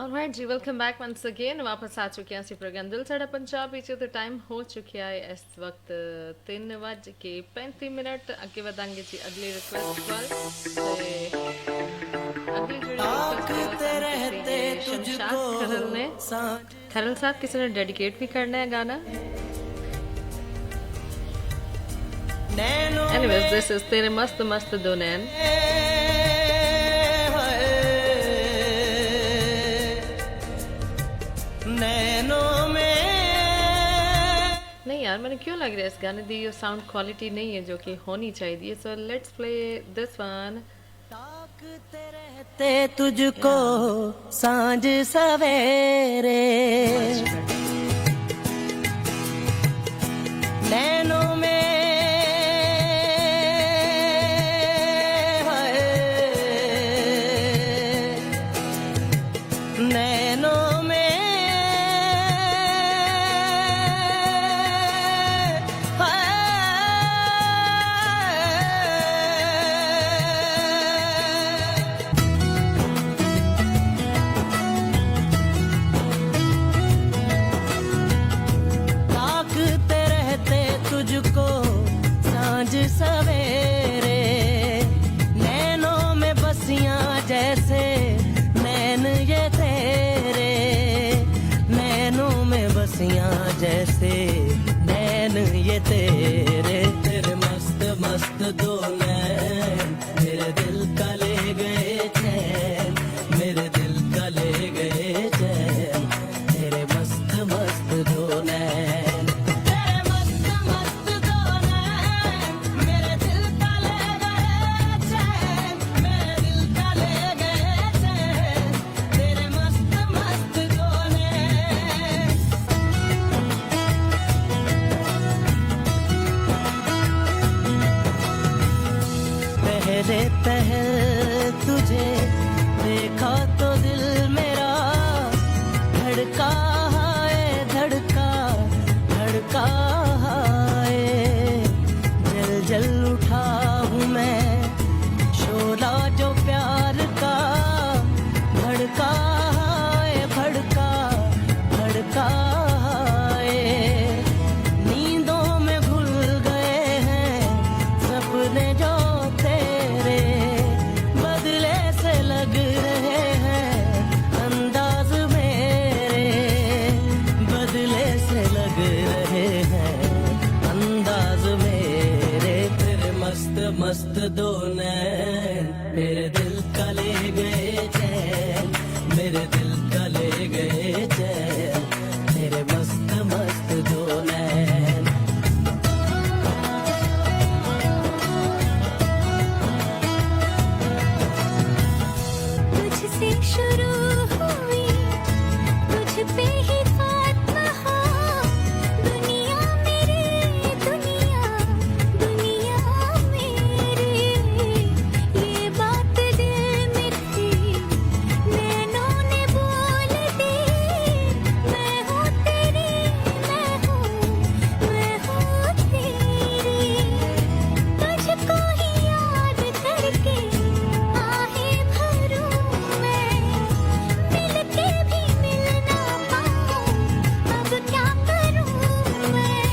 Alright जी, वेलकम बैक वंस अगेन वापस आ चुके हैं प्रोग्राम दिल साड़ा पंजाब विच तो टाइम हो चुका है इस वक्त 3:35 अगे बढ़ांगे जी अगली रिक्वेस्ट पर अगली जो खरल साहब किसी ने डेडिकेट भी करना है गाना Anyways, this is तेरे मस्त मस्त दो नैन नहीं यार मैंने क्यों लग रहा है इस गाने दी ये साउंड क्वालिटी नहीं है जो कि होनी चाहिए so let's play this one ताकते रहते तुझको सांझ सवेरे नैनों में सवेरे नैनों में बसियां जैसे नैन ये तेरे नैनों में बसियां जैसे नैन ये तेरे तेरे मस्त मस्त दो नैन मेरे दिल का ले गए चैन मेरे दिल का ले गए चैन तेरे मस्त मस्त दो नैन तेरे मस्त मस्त दो नैन से पहले तुझे देखा तो दिल मेरा धड़का है, धड़का धड़का है। जल जल उठा हूँ मैं, शोला जो प्यार का भड़का है, भड़का भड़का है। नींदों में भूल गए हैं सपने जो तेरे, बदले से लग रहे हैं अंदाज मेरे, बदले से लग रहे हैं अंदाज मेरे। तेरे मस्त मस्त दो नैन मेरे दिल का ले गए चैन, मेरे दिल का ले गए चैन, तेरे मस्त मस्त दो नैन। तुझसे शुरू हुई, तुझ पे ही खात्मा हो। दुनिया मेरे, दुनिया दुनिया मेरे, ये बात दिल में थी, नैनों ने बोल दी। मैं हूँ तेरी, मैं हूँ तेरी। तुझको ही याद करके आहें भरूं मैं, मिलके भी मिल ना पाऊं, अब क्या करूं मैं।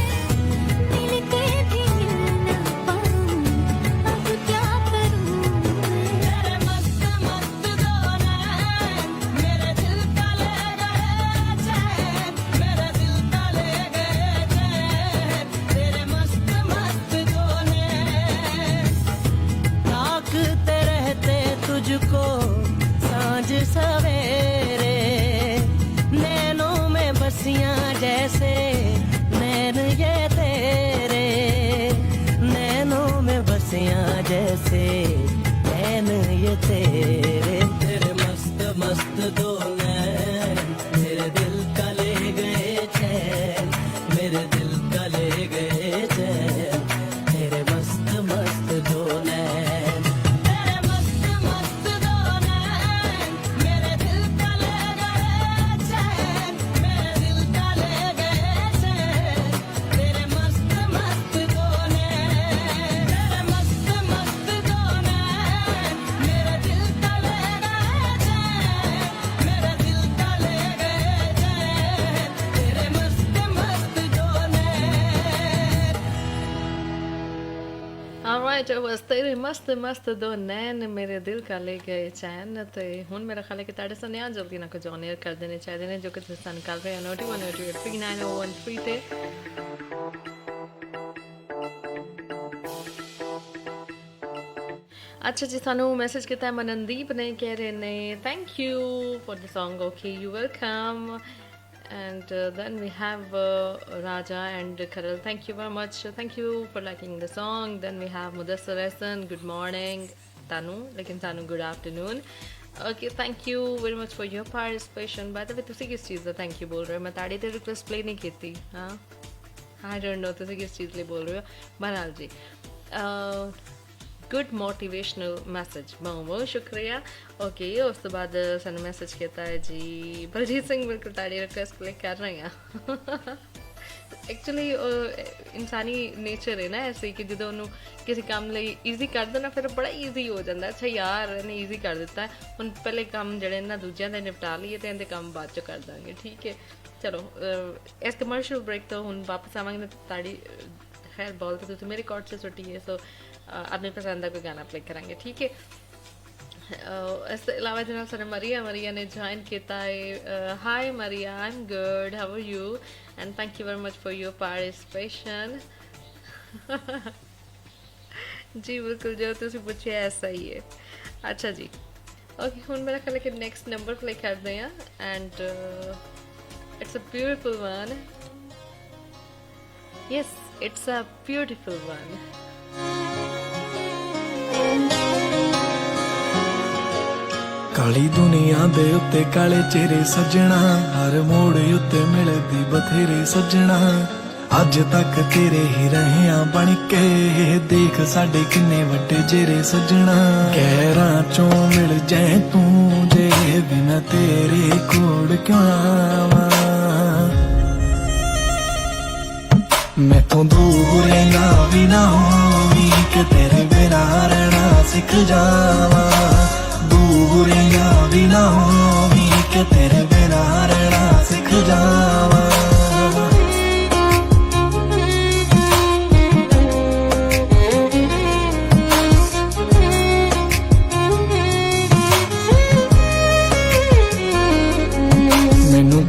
मिलके भी मिल ना पाऊं, अब क्या करूं मैं। तेरे मस्त मस्त दो नैन मेरे दिल का ले गए चैन, मेरे दिल का ले गए चैन, तेरे मस्त मस्त दो नैन। ताकते रहते तुझको सांझ सवेरे, नैनों में बसियां जैसे नैन ये तेरे, नैनों में बसियां जैसे नैन ये तेरे। तेरे मस्त मस्त दो नैन मेरे दिल का ले गए चैन, मेरे दिल का ले गए चैन, तेरे मस्त मस्त दो नैन। तेरे मस्त मस्त दो नैन मेरे दिल का ले गए चैन, मेरे दिल का ले गए चैन, तेरे मस्त मस्त दो नैन। तेरे मस्त मस्त दो नैन मेरे दिल का ले गए चैन, मेरे दिल का ले गए चैन, तेरे मस्त मस्त दो नैन। Alright, it was तेरे मस्त मस्त दो नैन मेरे दिल का ले गए चैन। तो हुन मेरा ख्याल है कि ताड़े से नया जल्दी ना कुछ ऑन एयर कर देने चाहिए ने, जो कि तुम निकाल रहे हैं 91383901 ते। अच्छा जी, सानू मैसेज किया है मननदीप ने, कह रहे ने thank you for the song. Okay, you welcome. And then we have Raja and Karal. Thank you very much. Thank you for liking the song. Then we have Mudassar Hassan. Good morning. Tanu. Lekin Tanu, good afternoon. Okay, thank you very much for your participation. By the way, तुसी किस चीज़ का thank you बोल रहे हो? मैं ताड़ी ते request play नहीं की थी, हाँ? I don't know तुसी किस चीज़ लिए बोल रहे हो? बहरहाल जी, गुड मोटिवेशनल मैसेज, बहुत बहुत शुक्रिया। ओके, उस तो बाद सानू मैसेज कहता है जी बलजीत सिंह बिल्कुल ताड़ी रिक्वेस्ट प्ले कर रहे हैं। एक्चुअली इंसानी नेचर है ना ऐसे कि जो उन्होंने किसी काम ਲਈ ਈਜ਼ੀ ਕਰ ਦੇਣਾ ਫਿਰ ਬੜਾ ਈਜ਼ੀ ਹੋ ਜਾਂਦਾ। ਅੱਛਾ ਯਾਰ ਇਹਨੇ ਈਜ਼ੀ ਕਰ ਦਿੱਤਾ, ਹੁਣ ਪਹਿਲੇ ਕੰਮ ਜਿਹੜੇ ਨਾ ਦੂਜਿਆਂ ਦੇ ਨਿਪਟਾ ਲਈਏ ਤੇ ਇਹਦੇ ਕੰਮ ਬਾਅਦ ਚ ਕਰ ਦਾਂਗੇ, ਠੀਕ ਹੈ। ਚਲੋ ਇਸ ਕਮਰਸ਼ੀਅਲ ਬ੍ਰੇਕ ਤੋਂ ਹੁਣ ਵਾਪਸ ਆਵਾਂਗੇ। ਤਾੜੀ खैर बॉल तो तुम्हें रिकॉर्ड से छुट्टी है, सो अपनी पसंद का कोई गाना प्ले करेंगे, ठीक है। इसके अलावा जनाब सर मरिया ने ज्वाइन किया है। Hi Maria, I am good, how are you and thank you very much for your participation. जी बिल्कुल जो तुम पूछे ऐसा ही है। अच्छा जी, ओके, हुण मेरा ख्याल है कि नेक्स्ट नंबर प्ले कर दें and it's a beautiful one. Yes, it's a beautiful one. ਕਾਲੀ ਦੁਨੀਆ ਦੇ ਉੱਤੇ ਕਾਲੇ ਚਿਹਰੇ ਸੱਜਣਾ, ਹਰ ਮੋੜ ਉੱਤੇ ਮਿਲਦੀ ਬਥੇਰੇ ਸੱਜਣਾ। ਅੱਜ ਤੱਕ ਤੇਰੇ ਹੀ ਰਹਿਆਂ ਬਣ ਕੇ ਦੇਖ ਸਾਡੇ ਕਿੰਨੇ ਵੱਡੇ ਜੇਰੇ ਸੱਜਣਾ ਗਹਿਰਾਂ ਚੋਂ ਮਿਲ ਜਾਏ ਤੂੰ ਜੇ ਵੀ ਮੈਂ ਤੇਰੇ ਕੋਲ ਕਿਉਂ ਆਵਾਂ ਮੈਥੋਂ ਦੂਰ ਨਾ ਹੋਵੀਂ ਕਿ ਤੇਰੇ ਬਿਨਾ ਰਹਿਣਾ ਸਿੱਖ ਜਾਵਾਂ ਦੂਰ ਨਾ ਹੋਵੀਂ ਕਿ ਤੇਰੇ ਬਿਨਾ ਰਹਿਣਾ ਸਿੱਖ ਜਾਵਾਂ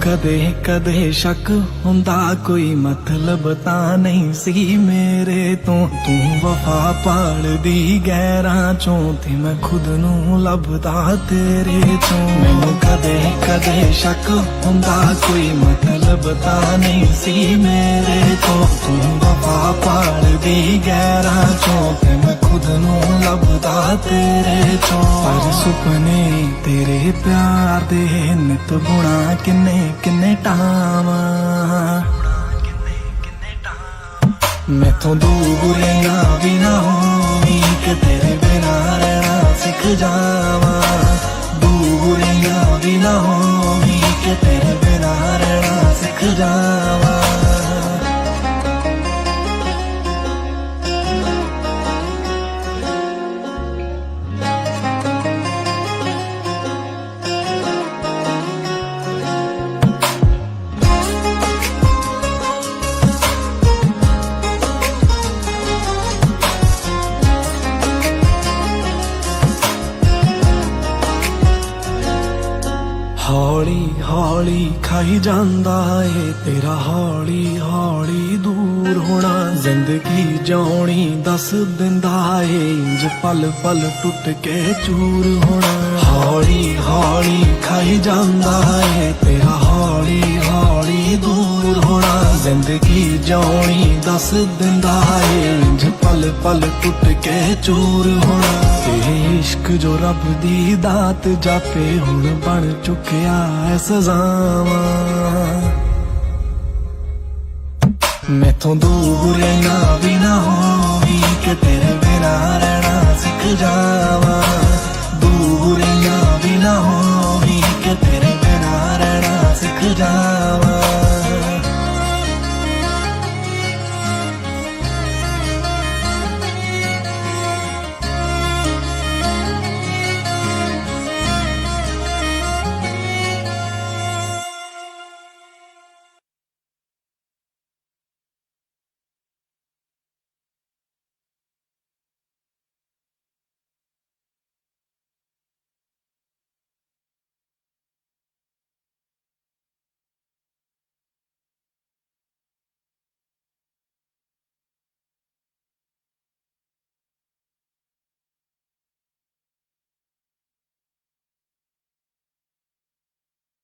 ਕਦੇ ਕਦੇ ਸ਼ੱਕ ਹੁੰਦਾ ਕੋਈ ਮਤਲਬ ਤਾਂ ਨਹੀਂ ਸੀ ਮੇਰੇ ਤੋਂ ਤੂੰ ਵਫਾ ਪਾਲਦੀ ਗਹਿਰਾਂ ਚੋਂ ਤੇ ਮੈਂ ਖੁਦ ਨੂੰ ਲੱਭਦਾ ਤੇਰੇ ਚੋਂ ਮੈਨੂੰ ਕਦੇ ਕਦੇ ਸ਼ੱਕ ਹੁੰਦਾ ਕੋਈ ਮਤਲਬ ਤਾਂ ਨਹੀਂ ਸੀ ਮੇਰੇ ਤੋਂ ਤੂੰ ਵਫਾ ਪਾਲਦੀ ਗਹਿਰਾਂ ਚੋਂ ਤੇ ਮੈਂ ਖੁਦ ਨੂੰ ਲੱਭਦਾ ਤੇਰੇ ਚੋਂ ਪਰ ਸੁਪਨੇ ਤੇਰੇ ਪਿਆਰ ਦੇ ਨਿਤ ਗੁਣਾ ਕਿੰਨੇ ਕਿੰਨੇ ਟਾਵਾਂ ਮੈਥੋਂ ਦੂਰ ਨਾ ਹੋਵੀਂ ਕਿ ਤੇਰੇ ਬਿਨਾ ਰਹਿਣਾ ਸਿੱਖ ਜਾਵਾਂ ਦੂਰ ਨਾ ਹੋਵੀਂ ਕਿ ਤੇਰੇ ਬਿਨਾ ਰਹਿਣਾ ਸਿੱਖ ਜਾਵਾਂ ਹੌਲੀ ਹੌਲੀ ਖਾਈ ਜਾਂਦਾ ਏ ਤੇਰਾ ਹੌਲੀ ਹੌਲੀ ਦੂਰ ਹੋਣਾ ਜ਼ਿੰਦਗੀ ਜਿਉਣੀ ਦੱਸ ਦਿੰਦਾ ਏ ਇੰਜ ਪਲ ਪਲ ਟੁੱਟ ਕੇ ਚੂਰ ਹੋਣਾ ਹੌਲੀ ਹੌਲੀ ਖਾਈ ਜਾਂਦਾ ਏ ਤੇਰਾ ਹੌਲੀ ਹੌਲੀ ਦੂਰ ਹੋਣਾ ਜ਼ਿੰਦਗੀ ਜਿਉਣੀ ਦੱਸ ਦਿੰਦਾ ਏ ਇੰਜ ਪਲ ਪਲ ਟੁੱਟ ਕੇ ਚੂਰ ਹੋਣਾ ਤੇ ਇਸ਼ਕ ਜੋ ਰੱਬ ਦੀ ਦਾਤ ਜਾਪੇ ਹੁਣ ਬਣ ਚੁੱਕਿਆ ਐ ਸਜ਼ਾਵਾਂ ਮੈਥੋਂ ਦੂਰ ਨਾ ਹੋਵੀਂ ਕਿ ਤੇਰੇ ਬਿਨਾ ਰਹਿਣਾ ਸਿੱਖ ਜਾਵਾਂ ਦੂਰ ਨਾ ਹੋਵੀਂ ਕਿ ਤੇਰੇ ਬਿਨਾ ਰਹਿਣਾ ਸਿੱਖ ਜਾਵਾਂ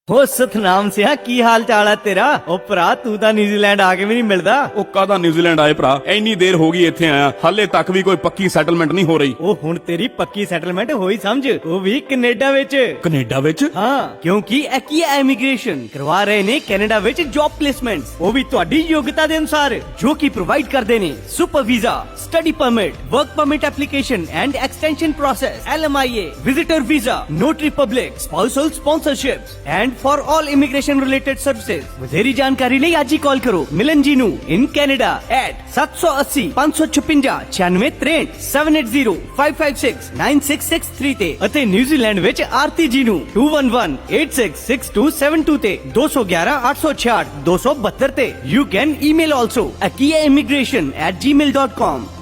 ਹੋ ਸਤਨਾਮ ਸਿਆ ਕੀ ਹਾਲ ਚਾਲ ਹੈ ਤੇਰਾ ਉਹ ਭਰਾ ਤੂੰ ਤਾਂ ਨਿਊਜ਼ੀਲੈਂਡ ਆ ਕੇ ਵੀ ਨਹੀਂ ਮਿਲਦਾ ਉਹ ਕਾਹਦਾ ਨਿਊਜ਼ੀਲੈਂਡ ਆਏ ਭਰਾ ਇੰਨੀ ਦੇਰ ਹੋ ਗਈ ਇੱਥੇ ਆਇਆ ਹਾਲੇ ਤੱਕ ਵੀ ਕੋਈ ਪੱਕੀ ਸੈਟਲਮੈਂਟ ਨਹੀਂ ਹੋ ਰਹੀ ਉਹ ਹੁਣ ਤੇਰੀ ਪੱਕੀ ਸੈਟਲਮੈਂਟ ਹੋਈ ਸਮਝ ਉਹ ਵੀ ਕੈਨੇਡਾ ਵਿੱਚ ਕੈਨੇਡਾ ਵਿੱਚ ਹਾਂ ਕਿਉਂਕਿ ਐਕੀਆ ਇਮੀਗ੍ਰੇਸ਼ਨ ਕਰਵਾ ਰਹੇ ਨੇ ਕੈਨੇਡਾ ਵਿੱਚ ਜੌਬ ਪਲੇਸਮੈਂਟਸ ਉਹ ਵੀ ਤੁਹਾਡੀ ਯੋਗਤਾ ਦੇ ਅਨੁਸਾਰ ਜੋ ਕਿ ਪ੍ਰੋਵਾਈਡ ਕਰਦੇ ਨੇ super visa study permit work permit application and extension process LMIA visitor visa notary public spousal sponsorships and for all immigration related services ਵਧੇਰੀ ਜਾਣਕਾਰੀ ਲਈ ਅੱਜ ਹੀ ਕਾਲ ਕਰੋ ਮਿਲਨ ਜੀ ਨੂੰ in Canada at 780 556 9663 780 556 9663 ਤੇ ਅਤੇ ਨਿਊਜ਼ੀਲੈਂਡ ਵਿੱਚ ਆਰਤੀ ਜੀ ਨੂੰ 2118666272 ਤੇ 211 866 272 ਤੇ you can email also akiaimmigration@gmail.com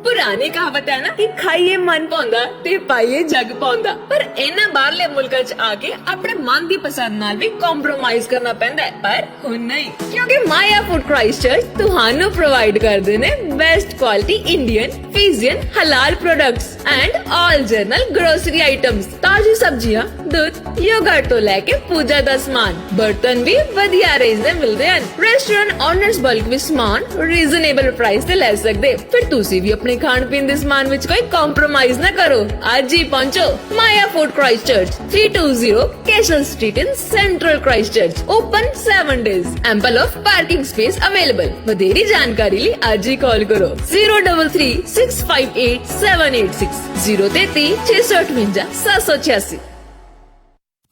ਪੁਰਾਣੀ ਕਹਾਵਤ ਹੈ ਨਾ ਕਿ ਖਾਈਏ ਮਨ ਪਾਉਂਦਾ ਤੇ ਪਾਈਏ ਜੱਗ ਪਾਉਂਦਾ ਪਰ ਇਹਨਾਂ ਬਾਹਰਲੇ ਮੁਲਕਾਂ 'ਚ ਆ ਕੇ ਆਪਣੇ ਮਨ ਦੀ ਪਸੰਦ ਨਾਲ ਵੀ ਕੰਪਰੋਮਾਈਜ਼ ਕਰਨਾ ਪੈਂਦਾ ਹੈ ਪਰ ਹੁਣ ਨਹੀਂ ਕਿਉਂਕਿ ਮਾਇਆ ਫੂਡ ਕ੍ਰਾਈਸਟਚਰਚ ਤੁਹਾਨੂੰ ਪ੍ਰੋਵਾਈਡ ਕਰਦੇ ਨੇ best quality Indian Fijian halal products and all general grocery items ਤਾਜ਼ੀ ਸਬਜ਼ੀਆਂ ਦੁੱਧ ਯੋਗਰਟ ਤੋਂ ਲੈ ਕੇ ਪੂਜਾ ਦਾ ਸਮਾਨ, ਬਰਤਨ ਵੀ ਵਧੀਆ ਰੇਂਜ ਦੇ ਮਿਲਦੇ ਹਨ। ਰੈਸਟੋਰੈਂਟ ਓਨਰਸ ਬਲਕ ਵਿੱਚ ਸਮਾਨ ਰੀਜ਼ਨੇਬਲ ਪ੍ਰਾਈਸ ਤੇ ਲੈ ਸਕਦੇ। ਫਿਰ ਤੁਸੀਂ ਵੀ ਆਪਣੇ ਖਾਣ ਪੀਣ ਦੇ ਸਮਾਨ ਵਿੱਚ ਕੋਈ ਕੰਪਰੋਮਾਈਜ਼ ਨਾ ਕਰੋ। ਅੱਜ ਹੀ ਪਹੁੰਚੋ Maya food Christchurch, 320 Cashel street in central Christchurch. Open 7 days, ample of parking space available। ਵਧੇਰੀ ਜਾਣਕਾਰੀ ਲਈ ਅੱਜ ਹੀ ਕਾਲ ਕਰੋ 033 658 786 033 658 786।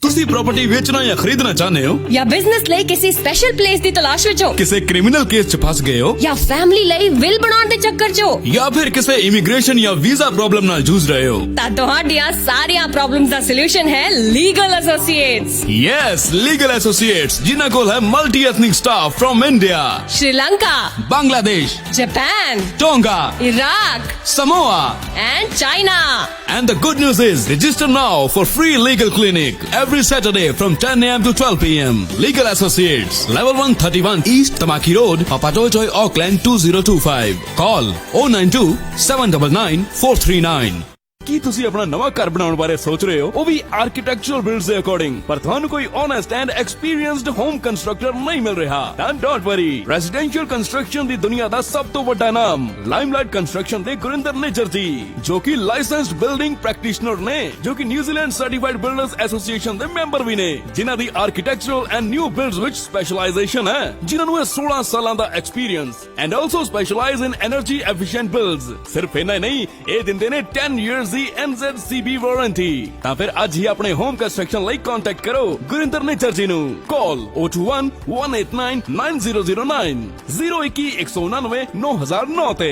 ਤੁਸੀਂ प्रॉपर्टी बेचना या खरीदना चाहते हो या बिजनेस ਲਈ ਕਿਸੇ ਸਪੈਸ਼ਲ ਪਲੇਸ ਦੀ ਤਲਾਸ਼ ਵਿੱਚ ਹੋ किसी क्रिमिनल केस च फस गए हो या फैमिली ਲਈ ਵਿਲ ਬਣਾਉਣ ਦੇ ਚੱਕਰ 'ਚ ਹੋ या फिर किसी इमिग्रेशन या वीजा प्रॉब्लम नाल जूझ रहे हो ਤਾਂ ਤੁਹਾਡੀਆਂ ਸਾਰੀਆਂ ਪ੍ਰੋਬਲਮਸ ਦਾ ਸੋਲੂਸ਼ਨ ਹੈ legal associates. Yes legal associates जिन्हां कोल है multi ethnic staff from India, Sri Lanka, Bangladesh, Japan, tonga, Iraq, Samoa and China. And the good news is register now for free legal clinic every Saturday from 10 a.m. to 12 p.m. Legal Associates, level 131 East Tamaki Road, Papatoy, Auckland 2025. Call 092 799 439. ਕੀ ਤੁਸੀਂ ਆਪਣਾ ਨਵਾਂ ਘਰ ਬਣਾਉਣ ਬਾਰੇ ਸੋਚ ਰਹੇ ਹੋ, ਉਹ ਵੀ ਆਰਕੀਟੈਕਚਰਲ ਬਿਲਡਸ ਦੇ ਅਕੋਰਡਿੰਗ, ਪਰ ਤੁਹਾਨੂੰ ਕੋਈ honest and experienced home constructor ਨਹੀਂ ਮਿਲ ਰਿਹਾ? ਤਾਂ ਡੋਂਟ ਵਰੀ, ਰੈਜ਼ੀਡੈਂਸ਼ੀਅਲ ਕੰਸਟਰਕਸ਼ਨ ਦੀ ਦੁਨੀਆ ਦਾ ਸਭ ਤੋਂ ਵੱਡਾ ਨਾਮ ਲਾਈਮਲਾਈਟ ਕੰਸਟਰਕਸ਼ਨ ਦੇ ਗੁਰਿੰਦਰ ਨਿੱਜਰ ਜੀ, ਜੋ ਕਿ ਲਾਇਸੈਂਸਡ ਬਿਲਡਿੰਗ ਪ੍ਰੈਕਟੀਸ਼ਨਰ ਨੇ, ਜੋ ਕਿ ਨਿਊਜ਼ੀਲੈਂਡ ਸਰਟੀਫਾਈਡ ਬਿਲਡਰਸ ਐਸੋਸੀਏਸ਼ਨ ਦੇ ਮੈਂਬਰ ਵੀ ਨੇ, ਜਿਨ੍ਹਾਂ ਦੀ ਆਰਕੀਟੈਕਚਰਲ ਐਂਡ ਨਿਊ ਬਿਲਡਸ ਵਿੱਚ ਸਪੈਸ਼ਲਾਈਜੇਸ਼ਨ ਹੈ, ਜਿਨ੍ਹਾਂ ਨੂੰ ਇਹ 16 ਸਾਲਾਂ ਦਾ experience and also specialise in energy efficient builds. ਸਿਰਫ ਇੰਨਾ ਹੀ ਨਹੀਂ, ਇਹ ਦਿੰਦੇ ਨੇ 10 years ਦੀ NZCB ਵਾਰੰਟੀ। ਤਾਂ ਫਿਰ ਅੱਜ ਹੀ ਆਪਣੇ ਹੋਮ ਕੰਸਟਰਕਸ਼ਨ ਲਈ ਕੰਟੈਕਟ ਕਰੋ ਗੁਰਿੰਦਰ ਨਿੱਜਰ ਜੀ ਨੂੰ। ਕਾਲ 021 189 9009 021 199 9009 ਤੇ।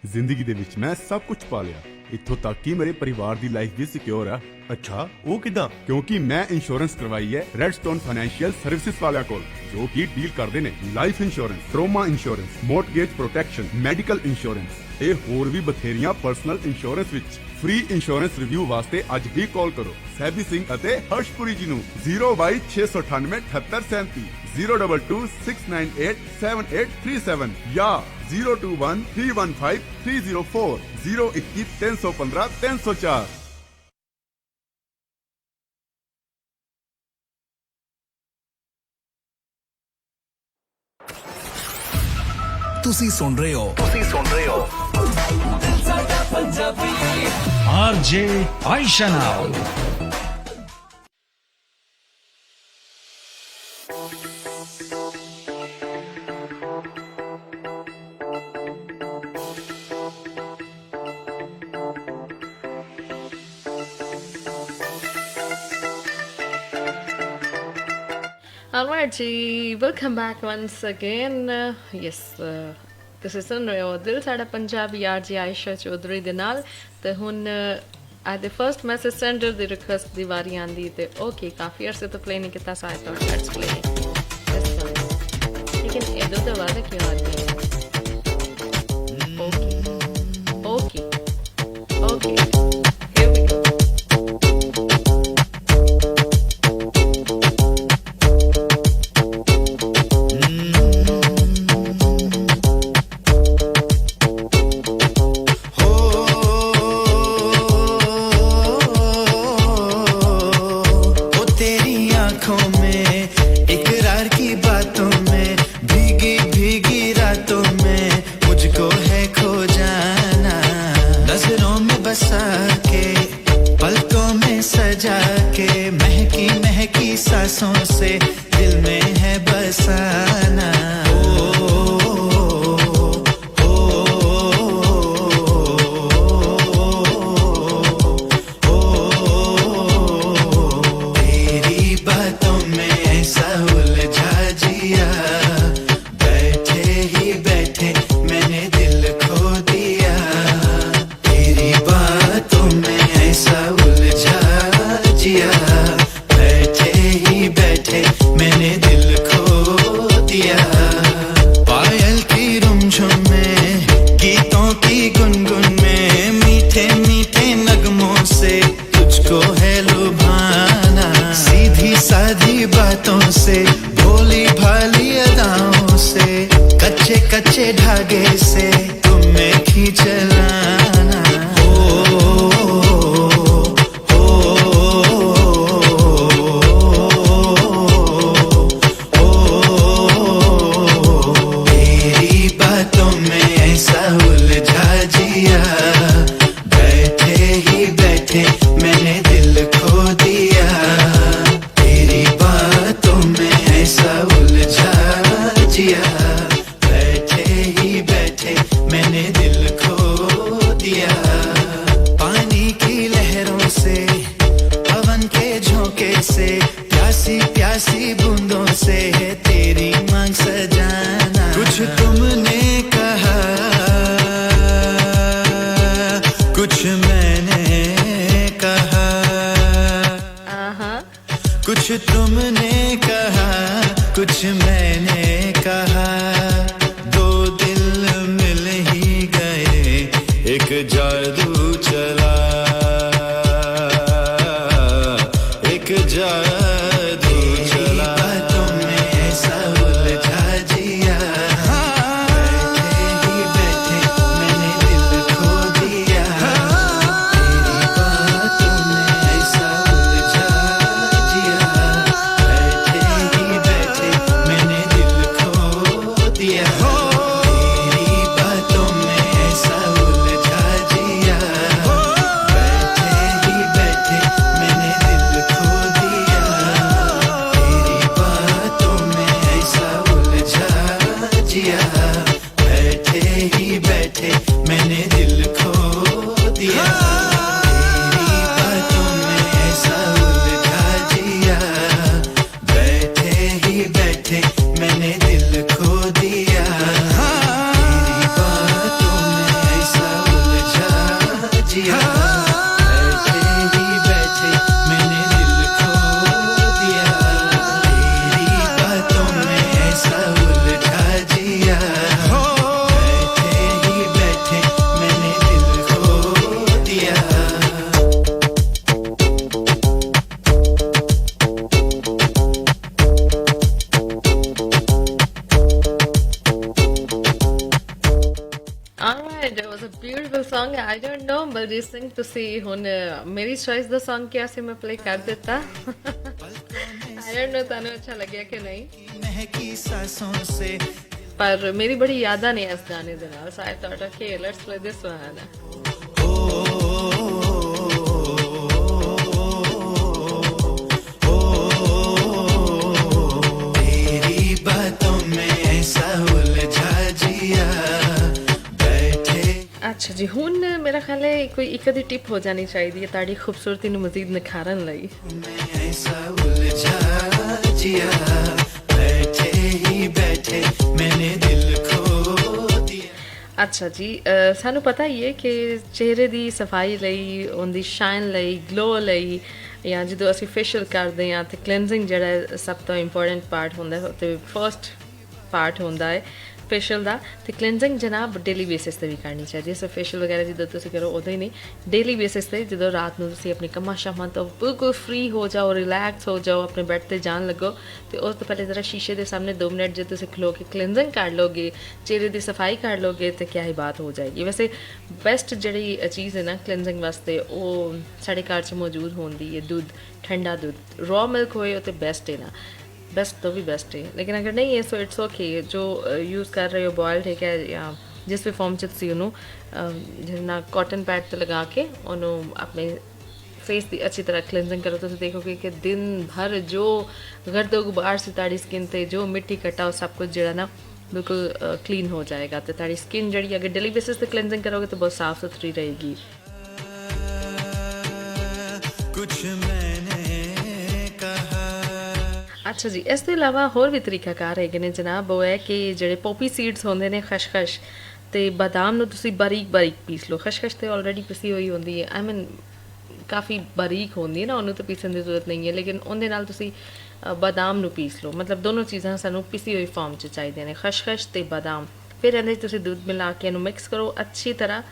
ਜ਼ਿੰਦਗੀ ਦੇ ਵਿੱਚ ਮੈਂ ਸਭ ਕੁਝ ਪਾ ਲਿਆ, ਇੱਥੋਂ ਤੱਕ ਕਿ ਮੇਰੇ ਪਰਿਵਾਰ ਦੀ ਲਾਈਫ ਵੀ ਸਿਕਿਉਰ ਆ। ਅੱਛਾ, ਉਹ ਕਿਦਾਂ? ਕਿਉਂਕਿ ਮੈਂ ਇੰਸ਼ੋਰੈਂਸ ਕਰਵਾਈ ਹੈ ਰੈਡਸਟੋਨ ਫਾਈਨੈਂਸ਼ੀਅਲ ਸਰਵਿਸਿਜ਼ ਵਾਲਿਆਂ ਕੋਲ, ਜੋ ਕਿ ਡੀਲ ਕਰਦੇ ਨੇ life insurance, trauma insurance, mortgage protection, medical insurance ਤੇ ਹੋਰ ਵੀ ਬਥੇਰੀਆਂ ਪਰਸਨਲ ਇੰਸ਼ੋਰੈਂਸ ਵਿੱਚ। ਫ੍ਰੀ ਇੰਸ਼ੋਰੈਂਸ ਰਿਵਿਊ ਵਾਸਤੇ ਅੱਜ ਹੀ ਕਾਲ ਕਰੋ ਸੈਬੀ ਸਿੰਘ ਅਤੇ ਹਰਸ਼ਪੁਰੀ ਜੀ ਨੂੰ 022 698 7837 022 698 7837 ਜਾਂ 021 315 304 021 315 304। ਤੁਸੀਂ ਸੁਣ ਰਹੇ ਹੋ RJ Aisha now. Alright जी, welcome back once again. Yes, ਤੁਸੀਂ ਸੁਣ ਰਹੇ ਹੋ ਦਿਲ ਸਾਡਾ ਪੰਜਾਬੀ RJ ਆਇਸ਼ਾ ਚੌਧਰੀ ਦੇ ਨਾਲ। ਤੇ ਹੁਣ ਅੱਜ ਦੇ ਫਰਸਟ ਮੈਸੇਜ ਸੈਂਡਰ ਦੀ ਰਿਕੁਐਸਟ ਦੀ ਵਾਰੀ ਆਂਦੀ ਤੇ ਓਕੇ ਕਾਫੀ ਅਰਸੇ ਤੋਂ ਪਲੇ ਨਹੀਂ ਕੀਤਾ ਸੋ ਆਈ ਥੌਟ ਲੈਟਸ ਪਲੇ ਲੇਕਿਨ ਇਹ ਦੋ ਵਾਦਾ ਕਿਉਂ ਆਦੀ ਹੈ? Okay here we go. सांसों से दिल में है बसाना। तेरी बातों में ऐसा उलझा जिया, बैठे ही बैठे मैंने दिल खो दिया। तेरी बातों में ऐसा उलझा जिया, मैंने दिल खो दिया। पायल की रुमझुम में, गीतों की गुनगुन में, मीठे मीठे नगमों से तुझको है लुभाना। सीधी साधी बातों से, भोली भाली अदाओं से, कच्चे कच्चे धागे से तुम्हें खींच लाना। हो से प्यासी प्यासी बूंदों से तेरी मांग सजाना कुछ तुमने कहा कुछ मैंने कहा कुछ तुमने कहा कुछ मैंने कहा दो दिल मिल ही गए एक जादू चला एक जादू चला बातों में ऐसा उलझा जिया बैठे ही बैठे मैंने दिल खो दिया तेरी बातों में ऐसा उलझा जिया बैठे ही बैठे मैंने दिल खो दिया तेरी बातों में ऐसा उलझा जिया बैठे ही बैठे मैंने दिल खो दिया तेरी बातों में ऐसा उलझा जिया बैठे ही बैठे मैंने दिल खो दिया तेरी बातों में ऐसा उलझा जिया बैठे ही बैठे मैंने दिल खो दिया तेरी बातों में ऐसा उलझा जिया बैठे ही बैठे मैंने दिल खो दिया तेरी बातों में ऐसा उलझा जिया बैठे ही बैठे मैंने दिल खो दिया Alright, that was a beautiful song. I don't know, but this thing to see ਹੁਣ ਮੇਰੀ choice ਦਾ song ਕਿਆ ਸੀ ਮੈਂ play ਕਰ ਦਿੱਤਾ I don't know ਤੁਹਾਨੂੰ ਅੱਛਾ ਲੱਗਿਆ ਕਿ ਨਹੀਂ महकी सांसों से ਪਰ ਮੇਰੀ ਬੜੀ ਯਾਦਾਂ ਨੇ ਇਸ ਗਾਣੇ ਦੇ ਨਾਲ so I thought okay let's play this one तेरी बातों में ऐसा उलझा जिया बैठे ਅੱਛਾ ਜੀ ਹੁਣ ਮੇਰਾ ਖਿਆਲ ਹੈ ਕੋਈ ਇੱਕ ਅੱਧੀ ਟਿਪ ਹੋ ਜਾਣੀ ਚਾਹੀਦੀ ਹੈ ਤੁਹਾਡੀ ਖੂਬਸੂਰਤੀ ਨੂੰ ਮਜ਼ੀਦ ਨਿਖਾਰਨ ਲਈ ऐसा उलझा जिया बैठे ही बैठे मैंने दिल खो दिया ਅੱਛਾ ਜੀ ਸਾਨੂੰ ਪਤਾ ਹੀ ਹੈ ਕਿ ਚਿਹਰੇ ਦੀ ਸਫਾਈ ਲਈ ਉਹਦੀ ਸ਼ਾਈਨ ਲਈ ਗਲੋ ਲਈ ਜਾਂ ਜਦੋਂ ਅਸੀਂ ਫੇਸ਼ੀਅਲ ਕਰਦੇ ਹਾਂ ਤੇ ਕਲੀਨਜ਼ਿੰਗ ਜਿਹੜਾ ਸਭ ਤੋਂ ਇੰਪੋਰਟੈਂਟ ਪਾਰਟ ਹੁੰਦਾ ਹੈ ਤੇ ਫਰਸਟ ਪਾਰਟ ਹੁੰਦਾ ਹੈ ਫੇਸ਼ੀਅਲ ਦਾ ਤੇ ਕਲੀਨਜ਼ਿੰਗ ਜਨਾਬ ਡੇਲੀ ਬੇਸਿਸ ਤੇ ਵੀ ਕਰਨੀ ਚਾਹੀਦੀ ਹੈ ਸੋ ਫੇਸ਼ੀਅਲ ਵਗੈਰਾ ਜਦੋਂ ਤੁਸੀਂ ਕਰੋ ਉਦੋਂ ਹੀ ਨਹੀਂ ਡੇਲੀ ਬੇਸਿਸ ਤੇ ਜਦੋਂ ਰਾਤ ਨੂੰ ਤੁਸੀਂ ਆਪਣੀ ਕੰਮਾਂ ਸ਼ਾਮਾਂ ਤੋਂ ਬਿਲਕੁਲ ਫ੍ਰੀ ਹੋ ਜਾਓ ਰਿਲੈਕਸ ਹੋ ਜਾਓ ਆਪਣੇ ਬੈੱਡ ਤੇ ਜਾਣ ਲੱਗੋ ਤੇ ਉਸ ਤੋਂ ਪਹਿਲੇ ਜ਼ਰਾ ਸ਼ੀਸ਼ੇ ਦੇ ਸਾਹਮਣੇ 2 ਮਿੰਟ ਜੇ ਤੁਸੀਂ ਖਲੋ ਕੇ ਕਲੀਨਜ਼ਿੰਗ ਕਰ ਲੋਗੇ ਚਿਹਰੇ ਦੀ ਸਫਾਈ ਕਰ ਲੋਗੇ ਤੇ ਕਿਆ ਹੀ ਬਾਤ ਹੋ ਜਾਏਗੀ ਵੈਸੇ ਬੈਸਟ ਜਿਹੜੀ ਚੀਜ਼ ਹੈ ਨਾ ਕਲੀਨਜ਼ਿੰਗ ਵਾਸਤੇ ਉਹ ਸਾਡੇ ਘਰ 'ਚ ਮੌਜੂਦ ਹੁੰਦੀ ਹੈ ਦੁੱਧ ਠੰਡਾ ਦੁੱਧ ਰॉ ਮਿਲਕ ਹੋਏ ਉਹ ਤੇ ਬੈਸਟ ਹੈ ਨਾ बेस्ट तो भी बेस्ट है लेकिन अगर नहीं है सो इट्स ओके जो यूज़ कर रहे हो बॉयल्ड है क्या या जिस भी फॉर्म च तुसीं ਉਹਨੂੰ ਜਿੰਨਾ ਕਾਟਨ ਪੈਡ ਤੇ ਲਗਾ ਕੇ ਉਹਨੂੰ ਆਪਣੇ ਫੇਸ ਦੀ ਅੱਛੀ ਤਰ੍ਹਾਂ ਕਲੀਨਜ਼ਿੰਗ ਕਰੋ ਤੁਸੀਂ ਦੇਖੋਗੇ ਕਿ ਦਿਨ ਭਰ ਜੋ ਗਰਦ ਗੁਬਾਰ ਸੀ ਤੁਹਾਡੀ ਸਕਿਨ ਤੇ ਜੋ ਮਿੱਟੀ ਕੱਟਾ ਉਹ ਸਭ ਕੁਝ ਜਿਹੜਾ ਨਾ ਬਿਲਕੁਲ ਕਲੀਨ ਹੋ ਜਾਏਗਾ ਤੇ ਤੁਹਾਡੀ ਸਕਿਨ ਜਿਹੜੀ ਅਗਰ ਡੇਲੀ ਬੇਸਿਸ ਤੇ ਕਲੀਨਜ਼ਿੰਗ ਕਰੋਗੇ ਤਾਂ ਬਹੁਤ ਸਾਫ਼ ਸੁਥਰੀ ਰਹੇਗੀ कुछ मैंने कहा ਅੱਛਾ ਜੀ ਇਸ ਤੋਂ ਇਲਾਵਾ ਹੋਰ ਵੀ ਤਰੀਕਾਕਾਰ ਹੈਗੇ ਨੇ ਜਨਾਬ ਉਹ ਹੈ ਕਿ ਜਿਹੜੇ ਪੋਪੀ ਸੀਡਸ ਹੁੰਦੇ ਨੇ ਖਸ਼ਖਸ਼ ਤੇ ਬਾਦਾਮ ਨੂੰ ਤੁਸੀਂ ਬਾਰੀਕ ਬਾਰੀਕ ਪੀਸ ਲਓ ਖਸ਼ਖਸ਼ ਤੇ ਆਲਰੇਡੀ ਪੀਸੀ ਹੋਈ ਹੁੰਦੀ ਹੈ ਆਈ ਮੀਨ ਕਾਫੀ ਬਾਰੀਕ ਹੁੰਦੀ ਹੈ ਨਾ ਉਹਨੂੰ ਤਾਂ ਪੀਸਣ ਦੀ ਜ਼ਰੂਰਤ ਨਹੀਂ ਹੈ ਲੇਕਿਨ ਉਹਦੇ ਨਾਲ ਤੁਸੀਂ ਬਾਦਾਮ ਨੂੰ ਪੀਸ ਲਓ ਮਤਲਬ ਦੋਨੋਂ ਚੀਜ਼ਾਂ ਸਾਨੂੰ ਪੀਸੀ ਹੋਈ ਫਾਰਮ 'ਚ ਚਾਹੀਦੀਆਂ ਨੇ ਖਸ਼ਖਸ਼ ਤੇ ਬਾਦਾਮ ਫਿਰ ਇਹਦੇ 'ਚ ਤੁਸੀਂ ਦੁੱਧ ਮਿਲਾ ਕੇ ਇਹਨੂੰ ਮਿਕਸ ਕਰੋ ਅੱਛੀ ਤਰ੍ਹਾਂ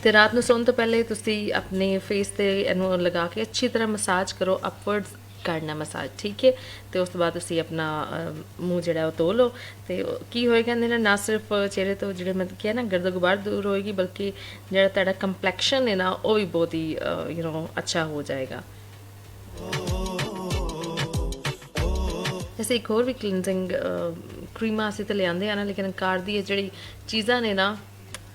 ਤੇ ਰਾਤ ਨੂੰ ਸੌਣ ਤੋਂ ਪਹਿਲੇ ਤੁਸੀਂ ਆਪਣੇ ਫੇਸ ਤੇ ਇਹਨੂੰ ਲਗਾ ਕੇ ਅੱਛੀ ਤਰ੍ਹਾਂ ਮਸਾਜ ਕਰੋ ਅਪਵਰਡਸ ਕਰਨਾ ਮਸਾਜ ਠੀਕ ਹੈ ਤੇ ਉਸ ਤੋਂ ਬਾਅਦ ਤੁਸੀਂ ਆਪਣਾ ਮੂੰਹ ਜਿਹੜਾ ਉਹ ਧੋ ਲਓ ਤੇ ਕੀ ਹੋਏਗਾ ਇਹਦੇ ਨਾਲ ਨਾ ਸਿਰਫ ਚਿਹਰੇ ਤੋਂ ਜਿਹੜੇ ਮੈਂ ਕਿਹਾ ਨਾ ਗਰਦ ਗੁਬਾਰ ਦੂਰ ਹੋਏਗੀ ਬਲਕਿ ਜਿਹੜਾ ਤੁਹਾਡਾ ਕੰਪਲੈਕਸ਼ਨ ਹੈ ਨਾ ਉਹ ਵੀ ਬਹੁਤ ਹੀ ਅੱਛਾ ਹੋ ਜਾਏਗਾ जैसे एक होर भी क्लीनजिंग क्रीमां असीं ते लिआंदे आ ना लेकिन घर दी ਜਿਹੜੀ ਚੀਜ਼ਾਂ ਨੇ ਨਾ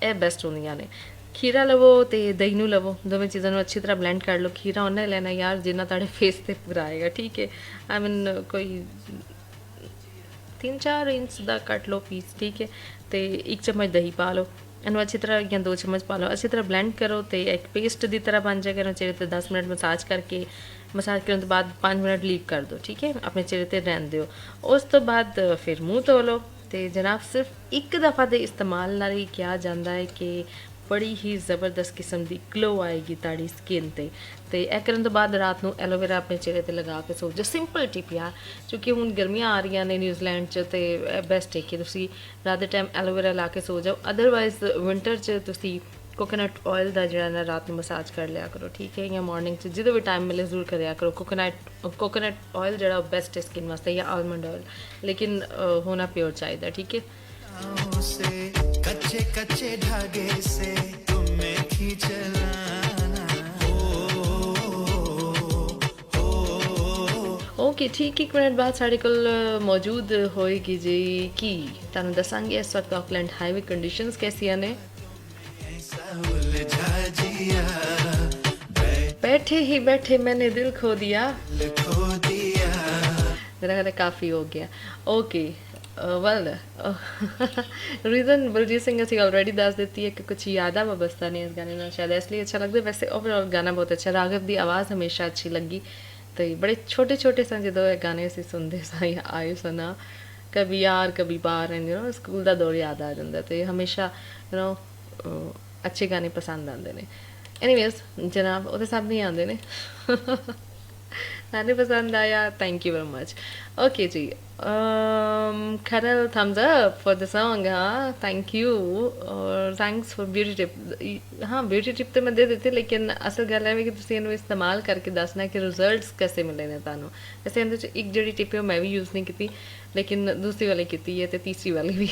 ਇਹ ਬੈਸਟ ਹੁੰਦੀਆਂ ਨੇ ਖੀਰਾ ਲਵੋ ਤੇ ਦਹੀਂ ਨੂੰ ਲਵੋ ਦੋਵੇਂ ਚੀਜ਼ਾਂ ਨੂੰ ਅੱਛੀ ਤਰ੍ਹਾਂ ਬਲੈਂਡ ਕਰ ਲਓ ਖੀਰਾ ਉਹਨਾਂ ਲੈਣਾ ਯਾਰ ਜਿੰਨਾ ਤੁਹਾਡੇ ਫੇਸ ਤੇ ਪੂਰਾ ਆਏਗਾ ਠੀਕ ਹੈ ਆਈ ਮੀਨ ਕੋਈ 3-4 ਇੰਚ ਦਾ ਕੱਟ ਲਓ ਪੀਸ ਠੀਕ ਹੈ ਤੇ 1 ਚਮਚ ਦਹੀਂ ਪਾ ਲਓ ਇਹਨੂੰ ਅੱਛੀ ਤਰ੍ਹਾਂ ਜਾਂ 2 ਚਮਚ ਪਾ ਲਓ, ਅੱਛੀ ਤਰ੍ਹਾਂ ਬਲੈਂਡ ਕਰੋ ਤੇ ਇੱਕ ਪੇਸਟ ਦੀ ਤਰ੍ਹਾਂ ਬਣ ਜਾਏਗਾ। ਇਹਨੂੰ ਚਿਹਰੇ ਤੇ 10 ਮਿੰਟ ਮਸਾਜ ਕਰਕੇ, ਮਸਾਜ ਕਰਨ ਤੋਂ ਬਾਅਦ 5 ਮਿੰਟ ਲੀਵ ਕਰ ਦਿਓ, ਠੀਕ ਹੈ, ਆਪਣੇ ਚਿਹਰੇ ਤੇ ਰਹਿਣ ਦਿਓ। ਉਸ ਤੋਂ ਬਾਅਦ ਫਿਰ ਮੂੰਹ ਧੋ ਲਓ ਤੇ ਜਨਾਬ ਸਿਰਫ ਇੱਕ ਦਫਾ ਦੇ ਇਸਤੇਮਾਲ ਨਾਲ ਹੀ ਕਿਹਾ ਜਾਂਦਾ ਹੈ ਕਿ ਬੜੀ ਹੀ ਜ਼ਬਰਦਸਤ ਕਿਸਮ ਦੀ ਗਲੋ ਆਏਗੀ ਤੁਹਾਡੀ ਸਕਿਨ ਤੇ। ਤੇ ਇਹ ਕਰਨ ਤੋਂ ਬਾਅਦ ਰਾਤ ਨੂੰ ਐਲੋਵੇਰਾ ਆਪਣੇ ਚਿਹਰੇ ਤੇ ਲਗਾ ਕੇ ਸੋ ਜਾਓ। ਸਿੰਪਲ ਟਿਪ ਯਾਰ, ਕਿਉਂਕਿ ਹੁਣ ਗਰਮੀਆਂ ਆ ਰਹੀਆਂ ਨੇ ਨਿਊਜ਼ੀਲੈਂਡ 'ਚ ਤੇ ਬੈਸਟ ਹੈ ਕਿ ਤੁਸੀਂ ਰਾਤ ਦੇ ਟਾਈਮ ਐਲੋਵੇਰਾ ਲਾ ਕੇ ਸੋ ਜਾਓ। ਅਦਰਵਾਈਜ਼ ਵਿੰਟਰ 'ਚ ਤੁਸੀਂ ਕੋਕੋਨਟ ਆਇਲ ਦਾ ਜਿਹੜਾ ਨਾ ਰਾਤ ਨੂੰ ਮਸਾਜ ਕਰ ਲਿਆ ਕਰੋ, ਠੀਕ ਹੈ, ਜਾਂ ਮਾਰਨਿੰਗ 'ਚ ਜਦੋਂ ਵੀ ਟਾਈਮ ਮਿਲੇ ਜ਼ਰੂਰ ਕਰਿਆ ਕਰੋ। ਕੋਕੋਨਟ ਆਇਲ ਜਿਹੜਾ ਬੈਸਟ ਹੈ ਸਕਿਨ ਵਾਸਤੇ, ਜਾਂ ਆਲਮੰਡ ਆਇਲ, ਲੇਕਿਨ ਹੋਣਾ ਪਿਓਰ ਚਾਹੀਦਾ, ਠੀਕ ਹੈ। कच्चे कच्चे धागे से तुम्हें खींच लाना ओके ठीक, 1 मिनट बाद साढ़े कोल मौजूद होएगी जी की तुहानूं दसांगे इस वक्त ऑकलैंड हाईवे कंडीशंस कैसियां ने। बैठे ही बैठे मैंने दिल खो दिया, मेरा काफ़ी हो गया। Okay well reason Baljit Singh ਅਸੀਂ ਆਲਰੇਡੀ ਦੱਸ ਦਿੱਤੀ ਹੈ ਕਿ ਕੁਛ ਯਾਦਾਂ ਵਾਬਸਤਾ ਨੇ ਇਸ ਗਾਣੇ ਨਾਲ, ਸ਼ਾਇਦ ਇਸ ਲਈ ਅੱਛਾ ਲੱਗਦਾ। ਵੈਸੇ ਓਵਰਆਲ ਗਾਣਾ ਬਹੁਤ ਅੱਛਾ, ਰਾਘਵ ਦੀ ਆਵਾਜ਼ ਹਮੇਸ਼ਾ ਅੱਛੀ ਲੱਗੀ ਤੇ ਬੜੇ ਛੋਟੇ ਛੋਟੇ ਸਾਂ ਜਦੋਂ ਇਹ ਗਾਣੇ ਅਸੀਂ ਸੁਣਦੇ ਸਾਂ ਜਾਂ ਆਏ ਸੁਣਾ, ਕभी यार कभी पार एंड यू नो ਸਕੂਲ ਦਾ ਦੌਰ ਯਾਦ ਆ ਜਾਂਦਾ ਤੇ ਹਮੇਸ਼ਾ ਯੂ नो ਅੱਛੇ ਗਾਣੇ ਪਸੰਦ ਆਉਂਦੇ ਨੇ। ਐਨੀਵੇਜ਼ ਜਨਾਬ ਉਹਦੇ ਸਭ ਨਹੀਂ ਆਉਂਦੇ ਨੇ मैंने पसंद आया, thank you very much. Okay जी, खरल thumbs up for the song, हाँ थैंक यू और थैंक्स फॉर ब्यूटी टिप। हाँ ब्यूटी टिप तो मैं दे देती, लेकिन असल गल है कि तुसीं इहनूं इस्तेमाल करके दसना कि रिजल्ट्स कैसे मिले ने तुहानूं। वैसे इहदे च एक जिहड़ी टिप है मैं भी यूज़ नहीं की, लेकिन दूसरी वाली की है तो तीसरी वाली भी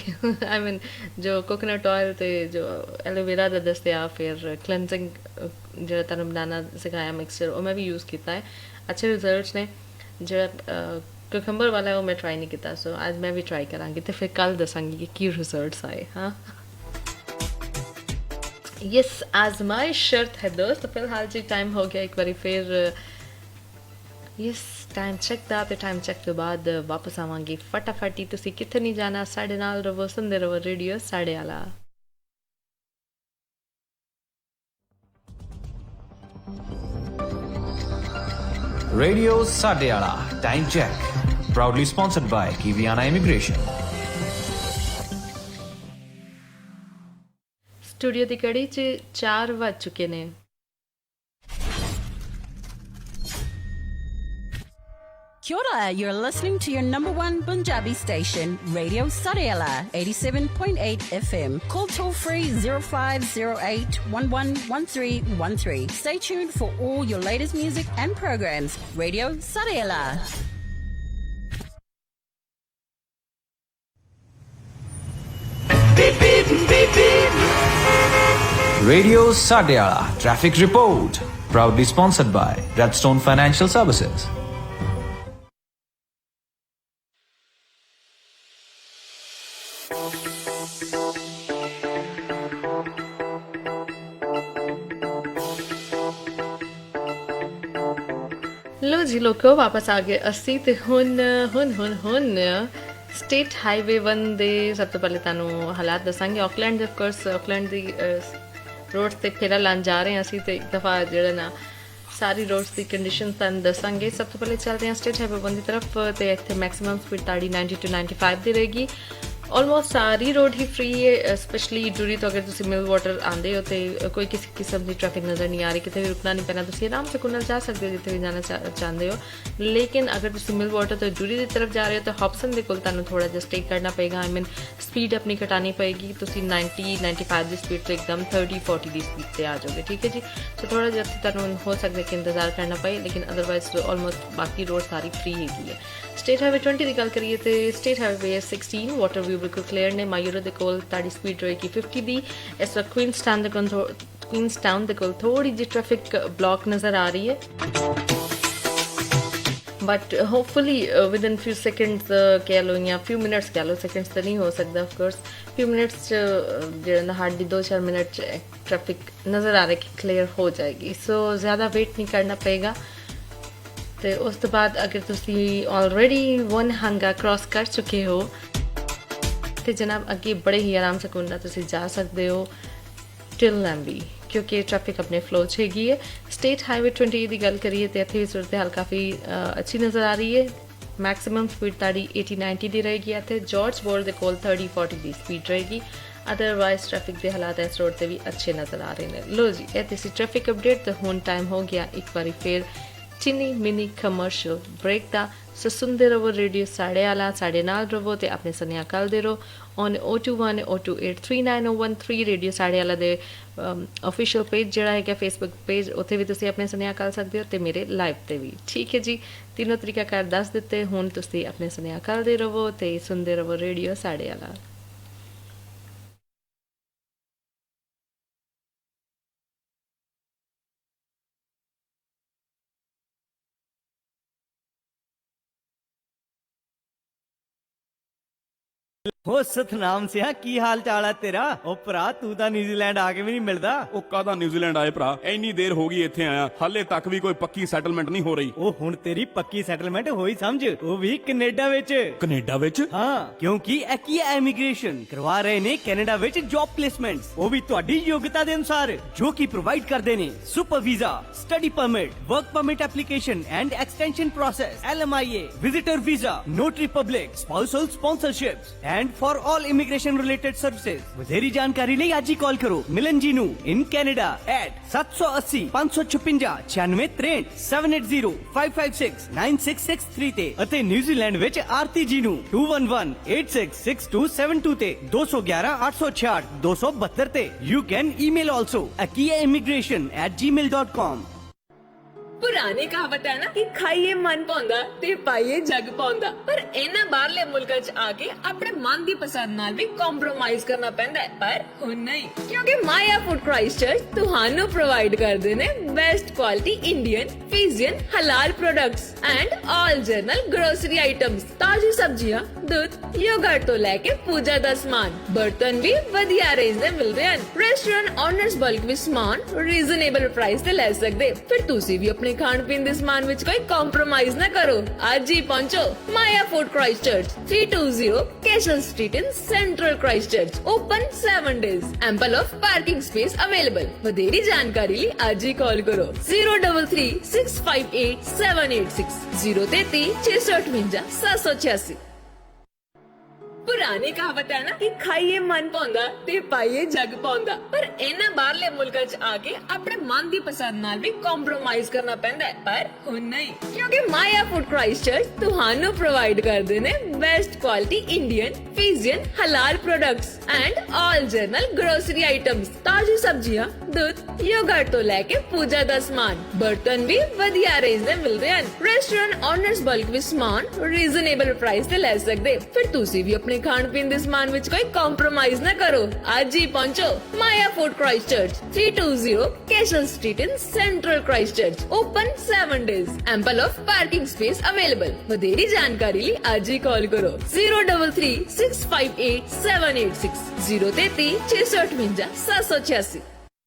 आई मीन जो कोकोनट ऑयल तो जो एलोवेरा का दस्या, फिर क्लेंजिंग जो तुहानूं बनाना सिखाया मिक्सचर, वो मैं भी यूज़ किया है, अच्छे रिजल्ट्स ने। जो कुकम्बर वाला है वो मैं ट्राई नहीं किया, सो आज मैं भी ट्राई करांगी तो फिर कल दसांगी कि रिजल्ट्स आए। हाँ यस आजमाइश शर्त है दोस्त। तो फिलहाल जी टाइम हो गया एक बार फिर यस टाइम चेक दा ते टाइम चेक तो बाद वापस आवांगी फटाफट ही। तुसी किथे नहीं जाना, साडे नाल रवो, सुनदे रवो रेडियो साडे आला। Radio Sadeala Time Check, proudly sponsored by Kiwiana Immigration. Studio दी कड़ी च 4 वज चुके ने। Kia ora, you're listening to your number 1 Punjabi station, Radio Sadeala, 87.8 FM. Call toll free 0508 111313. Stay tuned for all your latest music and programs. Radio Sadeala. Radio Sadeala Traffic Report, proudly sponsored by Redstone Financial Services. लो जी लोगों वापस आ गए असी ते हुन state highway 1 दे सब तो पहले तुहानूं हालात दसांगे। ऑकलैंड ऑफ कोर्स ऑकलैंड दी रोड ते फेरा लान जा रहे हैं असी ते एक दफ़ा जिहड़ा ना सारी रोड्स की कंडीशन तुहानूं दसांगे। सब तो पहले चलते हैं स्टेट हाईवे 1 की तरफ ते इत्थे मैक्सिमम स्पीड ताड़ी 90 to 95 दी रहेगी। ऑलमोस्ट सारी रोड ही फ्री है, स्पेशली डूरी तो अगर तुम मिल वाटर आते हो तो कोई किसी किस्म की ट्रैफिक नज़र नहीं आ रही, कितने भी रुकना नहीं पैना, तुम आराम से कुनल जा सकते हो जितने भी जाना चाहते हो। लेकिन अगर तुम मिल वाटर तो डूरी की तरफ जा रहे हो तो हॉब्सन के कोल तुहानूं थोड़ा जिहा स्टे करना पेगा। आई मीन स्पीड अपनी घटानी पेगी, तुम 90-95 की स्पीड तो एकदम 30-40 की स्पीड पर आ जाओगे, ठीक है जी। तो थोड़ा जिहा तुहानूं हो सकता है कि इंतजार करना पे, लेकिन अदरवाइज ऑलमोस्ट बाकी रोड सारी फ्री हैगी है। स्टेट हाईवे 20 की गल करिए तो स्टेट हाईवे 16 वाटर व्यू बिल्कुल क्लीयर ने। मायूरो के कोल ताड़ी स्पीड रहेगी 50 दी। इस वक्त क्वींसटाउन के कोल थोड़ी जी ट्रैफिक ब्लॉक नज़र आ रही है, but hopefully with in few seconds कह लो या फ्यू मिनट्स कह लो, सेकंड्स तो नहीं हो सकता ऑफकोर्स, फ्यू मिनट्स जो हार्डली 2-4 मिनट ट्रैफिक नज़र आ रहा है कि क्लियर हो जाएगी। सो ज़्यादा वेट नहीं करना पेगा। तो उस तो बाद अगर तुसी ऑलरेडी 1 हंगा क्रॉस कर चुके हो ਤੇ ਜਨਾਬ ਅੱਗੇ ਬੜੇ ਹੀ ਆਰਾਮ ਸਕੂਨ ਨਾਲ ਤੁਸੀਂ ਜਾ ਸਕਦੇ ਹੋ ਟਿਲ ਲੰਬੀ, ਕਿਉਂਕਿ ਟ੍ਰੈਫਿਕ ਆਪਣੇ ਫਲੋ 'ਚ ਹੈਗੀ ਹੈ। ਸਟੇਟ ਹਾਈਵੇ 28 ਦੀ ਗੱਲ ਕਰੀਏ ਤੇ ਇੱਥੇ ਵੀ ਸੂਰਤ ਹਾਲ ਕਾਫੀ ਅੱਛੀ ਨਜ਼ਰ ਆ ਰਹੀ ਹੈ। ਮੈਕਸਿਮਮ ਸਪੀਡ ਤੁਹਾਡੀ 80-90 ਦੀ ਰਹੇਗੀ। ਇੱਥੇ ਜਾਰਜ ਬੋਰਡ ਦੇ ਕੋਲ 30-40 ਦੀ ਸਪੀਡ ਰਹੇਗੀ। ਅਦਰਵਾਈਜ਼ ਟ੍ਰੈਫਿਕ ਦੇ ਹਾਲਾਤ ਇਸ ਰੋਡ ਤੇ ਵੀ ਅੱਛੇ ਨਜ਼ਰ ਆ ਰਹੇ ਨੇ। ਲੋ ਜੀ, ਇਹ ਸੀ ਟ੍ਰੈਫਿਕ ਅਪਡੇਟ। ਤੇ ਹੁਣ ਟਾਈਮ ਹੋ ਗਿਆ ਇੱਕ ਵਾਰੀ ਫਿਰ ਚੀਨੀ ਮਿਨੀ ਕਮਰਸ਼ੀਅਲ ਬ੍ਰੇਕ ਦਾ। ਸੋ ਸੁਣਦੇ ਰਹੋ ਰੇਡੀਓ ਸਾਡੇ ਆਲਾ, ਸਾਡੇ ਨਾਲ ਰਹੋ ਤੇ ਆਪਣੇ ਸੁਨੇਹਾ ਕਰਦੇ ਰਹੋ ਔਨ 02102839013 ਰੇਡੀਓ ਸਾਡੇ ਆਲਾ ਦੇ ਆਫੀਸ਼ੀਅਲ ਪੇਜ ਜਿਹੜਾ ਹੈਗਾ ਫੇਸਬੁੱਕ ਪੇਜ, ਉੱਥੇ ਵੀ ਤੁਸੀਂ ਆਪਣੇ ਸੁਨੇਹਾ ਕਰ ਸਕਦੇ ਹੋ ਤੇ ਮੇਰੇ ਲਾਈਵ ਤੇ ਵੀ। ਠੀਕ ਹੈ ਜੀ, ਤਿੰਨੋਂ ਤਰੀਕਾਕਾਰ ਦੱਸ ਦਿੱਤੇ। ਹੁਣ ਤੁਸੀਂ ਆਪਣੇ ਸੁਨੇਹਾ ਕਰਦੇ ਰਹੋ ਤੇ ਸੁਣਦੇ ਰਹੋ ਰੇਡੀਓ ਸਾਡੇ ਆਲਾ। ਹੋ ਸਤਨਾਮ ਸਿਆ, ਕੀ ਹਾਲ ਚਾਲ ਹੈ ਤੇਰਾ? ਉਹ ਭਰਾ ਤੂੰ ਤਾਂ ਨਿਊਜ਼ੀਲੈਂਡ ਆ ਕੇ ਵੀ ਨਹੀਂ ਮਿਲਦਾ। ਉਹ ਕਾਹਦਾ ਨਿਊਜ਼ੀਲੈਂਡ ਆਏ ਭਰਾ, ਇੰਨੀ ਦੇਰ ਹੋ ਗਈ ਇੱਥੇ ਆਇਆ, ਹਾਲੇ ਤੱਕ ਵੀ ਕੋਈ ਪੱਕੀ ਸੈਟਲਮੈਂਟ ਨਹੀਂ ਹੋ ਰਹੀ। ਉਹ ਹੁਣ ਤੇਰੀ ਪੱਕੀ ਸੈਟਲਮੈਂਟ ਹੋਈ ਸਮਝ, ਉਹ ਵੀ ਕੈਨੇਡਾ ਵਿੱਚ। ਕੈਨੇਡਾ ਵਿੱਚ? ਹਾਂ, ਕਿਉਂਕਿ ਇਹ ਕੀ ਇਮੀਗ੍ਰੇਸ਼ਨ ਕਰਵਾ ਰਹੇ ਨੇ ਕੈਨੇਡਾ ਵਿੱਚ ਜੌਬ ਪਲੇਸਮੈਂਟਸ, ਉਹ ਵੀ ਤੁਹਾਡੀ ਯੋਗਤਾ ਦੇ ਅਨੁਸਾਰ, ਜੋ ਕਿ ਪ੍ਰੋਵਾਈਡ ਕਰਦੇ ਨੇ super visa, study permit, work permit application and extension process, LMIA, visitor visa, notary public, spousal sponsorships and for all immigration related services। ਵਧੇਰੀ ਜਾਣਕਾਰੀ ਲਈ ਅੱਜ ਹੀ ਕਾਲ ਕਰੋ ਮਿਲਨ ਜੀ ਨੂੰ ਇਨ ਕੈਨੇਡਾ at 780 556 9663 780 556 9663 ਤੇ ਅਤੇ ਨਿਊਜ਼ੀਲੈਂਡ ਵਿੱਚ ਆਰਤੀ ਜੀ ਨੂੰ 2118666272 ਤੇ 211 866 272 ਤੇ। You can email also akiaimmigration@gmail.com। ਪੁਰਾਣੀ ਕਹਾਵਤ ਹੈ ਨਾ ਕਿ ਖਾਈਏ ਮਨ ਪਾਉਂਦਾ ਤੇ ਪਾਈਏ ਜਗ ਪਾਉਂਦਾ, ਪਰ ਇਹਨਾਂ ਬਾਹਰਲੇ ਮੁਲਕਾਂ 'ਚ ਆ ਕੇ ਆਪਣੇ ਮਨ ਦੀ ਪਸੰਦ ਨਾਲ ਵੀ ਕੰਪਰੋਮਾਈਜ਼ ਕਰਨਾ ਪੈਂਦਾ ਹੈ। ਪਰ ਹੁਣ ਨਹੀਂ, ਕਿਉਂਕਿ ਮਾਇਆ ਫੂਡ ਕ੍ਰਾਈਸਟਚਰਚ ਤੁਹਾਨੂੰ ਪ੍ਰੋਵਾਈਡ ਕਰਦੇ ਨੇ best quality Indian, Fijian, halal products and all general grocery items, ਤਾਜ਼ੀ ਸਬਜ਼ੀਆਂ, ਦੁੱਧ, ਯੋਗਰਟ ਤੋਂ ਲੈ ਕੇ ਪੂਜਾ ਦਾ ਸਮਾਨ, ਬਰਤਨ ਵੀ ਵਧੀਆ ਰੇਂਜ ਦੇ ਮਿਲਦੇ ਹਨ। ਰੈਸਟੋਰੈਂਟ ਓਨਰਸ ਬਲਕ ਵਿੱਚ ਸਮਾਨ ਰੀਜ਼ਨੇਬਲ ਪ੍ਰਾਈਸ ਤੇ ਲੈ ਸਕਦੇ। ਫਿਰ ਤੁਸੀਂ ਵੀ ਆਪਣੇ ਖਾਣ ਪੀਣ ਦੇ ਸਮਾਨ ਵਿੱਚ ਕੋਈ ਕੰਪਰੋਮਾਈਜ਼ ਨਾ ਕਰੋ। ਅੱਜ ਹੀ ਪਹੁੰਚੋ Maya food Christchurch, 320 Cashel street in central Christchurch, open 7 days, ample of parking space available. ਵਧੇਰੀ ਜਾਣਕਾਰੀ ਲਈ ਅੱਜ ਹੀ ਕਾਲ ਕਰੋ 033-658-786 033-658-786। ਪੁਰਾਣੀ ਕਹਾਵਤ ਹੈ ਨਾ ਕਿ ਖਾਈਏ ਮਨ ਪਾਉਂਦਾ ਤੇ ਪਾਈਏ ਜਗ ਪਾਉਂਦਾ, ਪਰ ਇਹਨਾਂ ਬਾਹਰਲੇ ਮੁਲਕਾਂ 'ਚ ਆ ਕੇ ਆਪਣੇ ਮਨ ਦੀ ਪਸੰਦ ਨਾਲ ਵੀ ਕੰਪਰੋਮਾਈਜ਼ ਕਰਨਾ ਪੈਂਦਾ ਹੈ। ਪਰ ਹੁਣ ਨਹੀਂ, ਕਿਉਂਕਿ ਮਾਇਆ ਫੂਡ ਕ੍ਰਾਈਸਟਚਰਚ ਤੁਹਾਨੂੰ ਪ੍ਰੋਵਾਈਡ ਕਰਦੇ ਨੇ best quality Indian, Fijian, halal products and all general grocery items, ਤਾਜ਼ੀ ਸਬਜ਼ੀਆਂ, ਦੁੱਧ, ਯੋਗਰਟ ਤੋਂ ਲੈ ਕੇ ਪੂਜਾ ਦਾ ਸਮਾਨ, ਬਰਤਨ ਵੀ ਵਧੀਆ ਰੇਂਜ ਦੇ ਮਿਲਦੇ ਹਨ। ਰੈਸਟੋਰੈਂਟ ਓਨਰਸ ਬਲਕ ਵਿੱਚ ਸਮਾਨ ਰੀਜ਼ਨੇਬਲ ਪ੍ਰਾਈਸ ਤੇ ਲੈ ਸਕਦੇ। ਫਿਰ ਤੁਸੀਂ ਵੀ ਆਪਣੇ ਖਾਣ ਪੀਣ ਦੇ ਸਮਾਨ ਵਿੱਚ ਕੋਈ ਕੰਪਰੋਮਾਈਜ਼ ਨਾ ਕਰੋ। ਅੱਜ ਹੀ ਪਹੁੰਚੋ Maya food Christchurch, 320 Cashel street in central Christchurch, open 7 days, ample of parking space available. ਵਧੇਰੀ ਜਾਣਕਾਰੀ ਲਈ ਅੱਜ ਹੀ ਕਾਲ ਕਰੋ 033-658-786 033-658-786।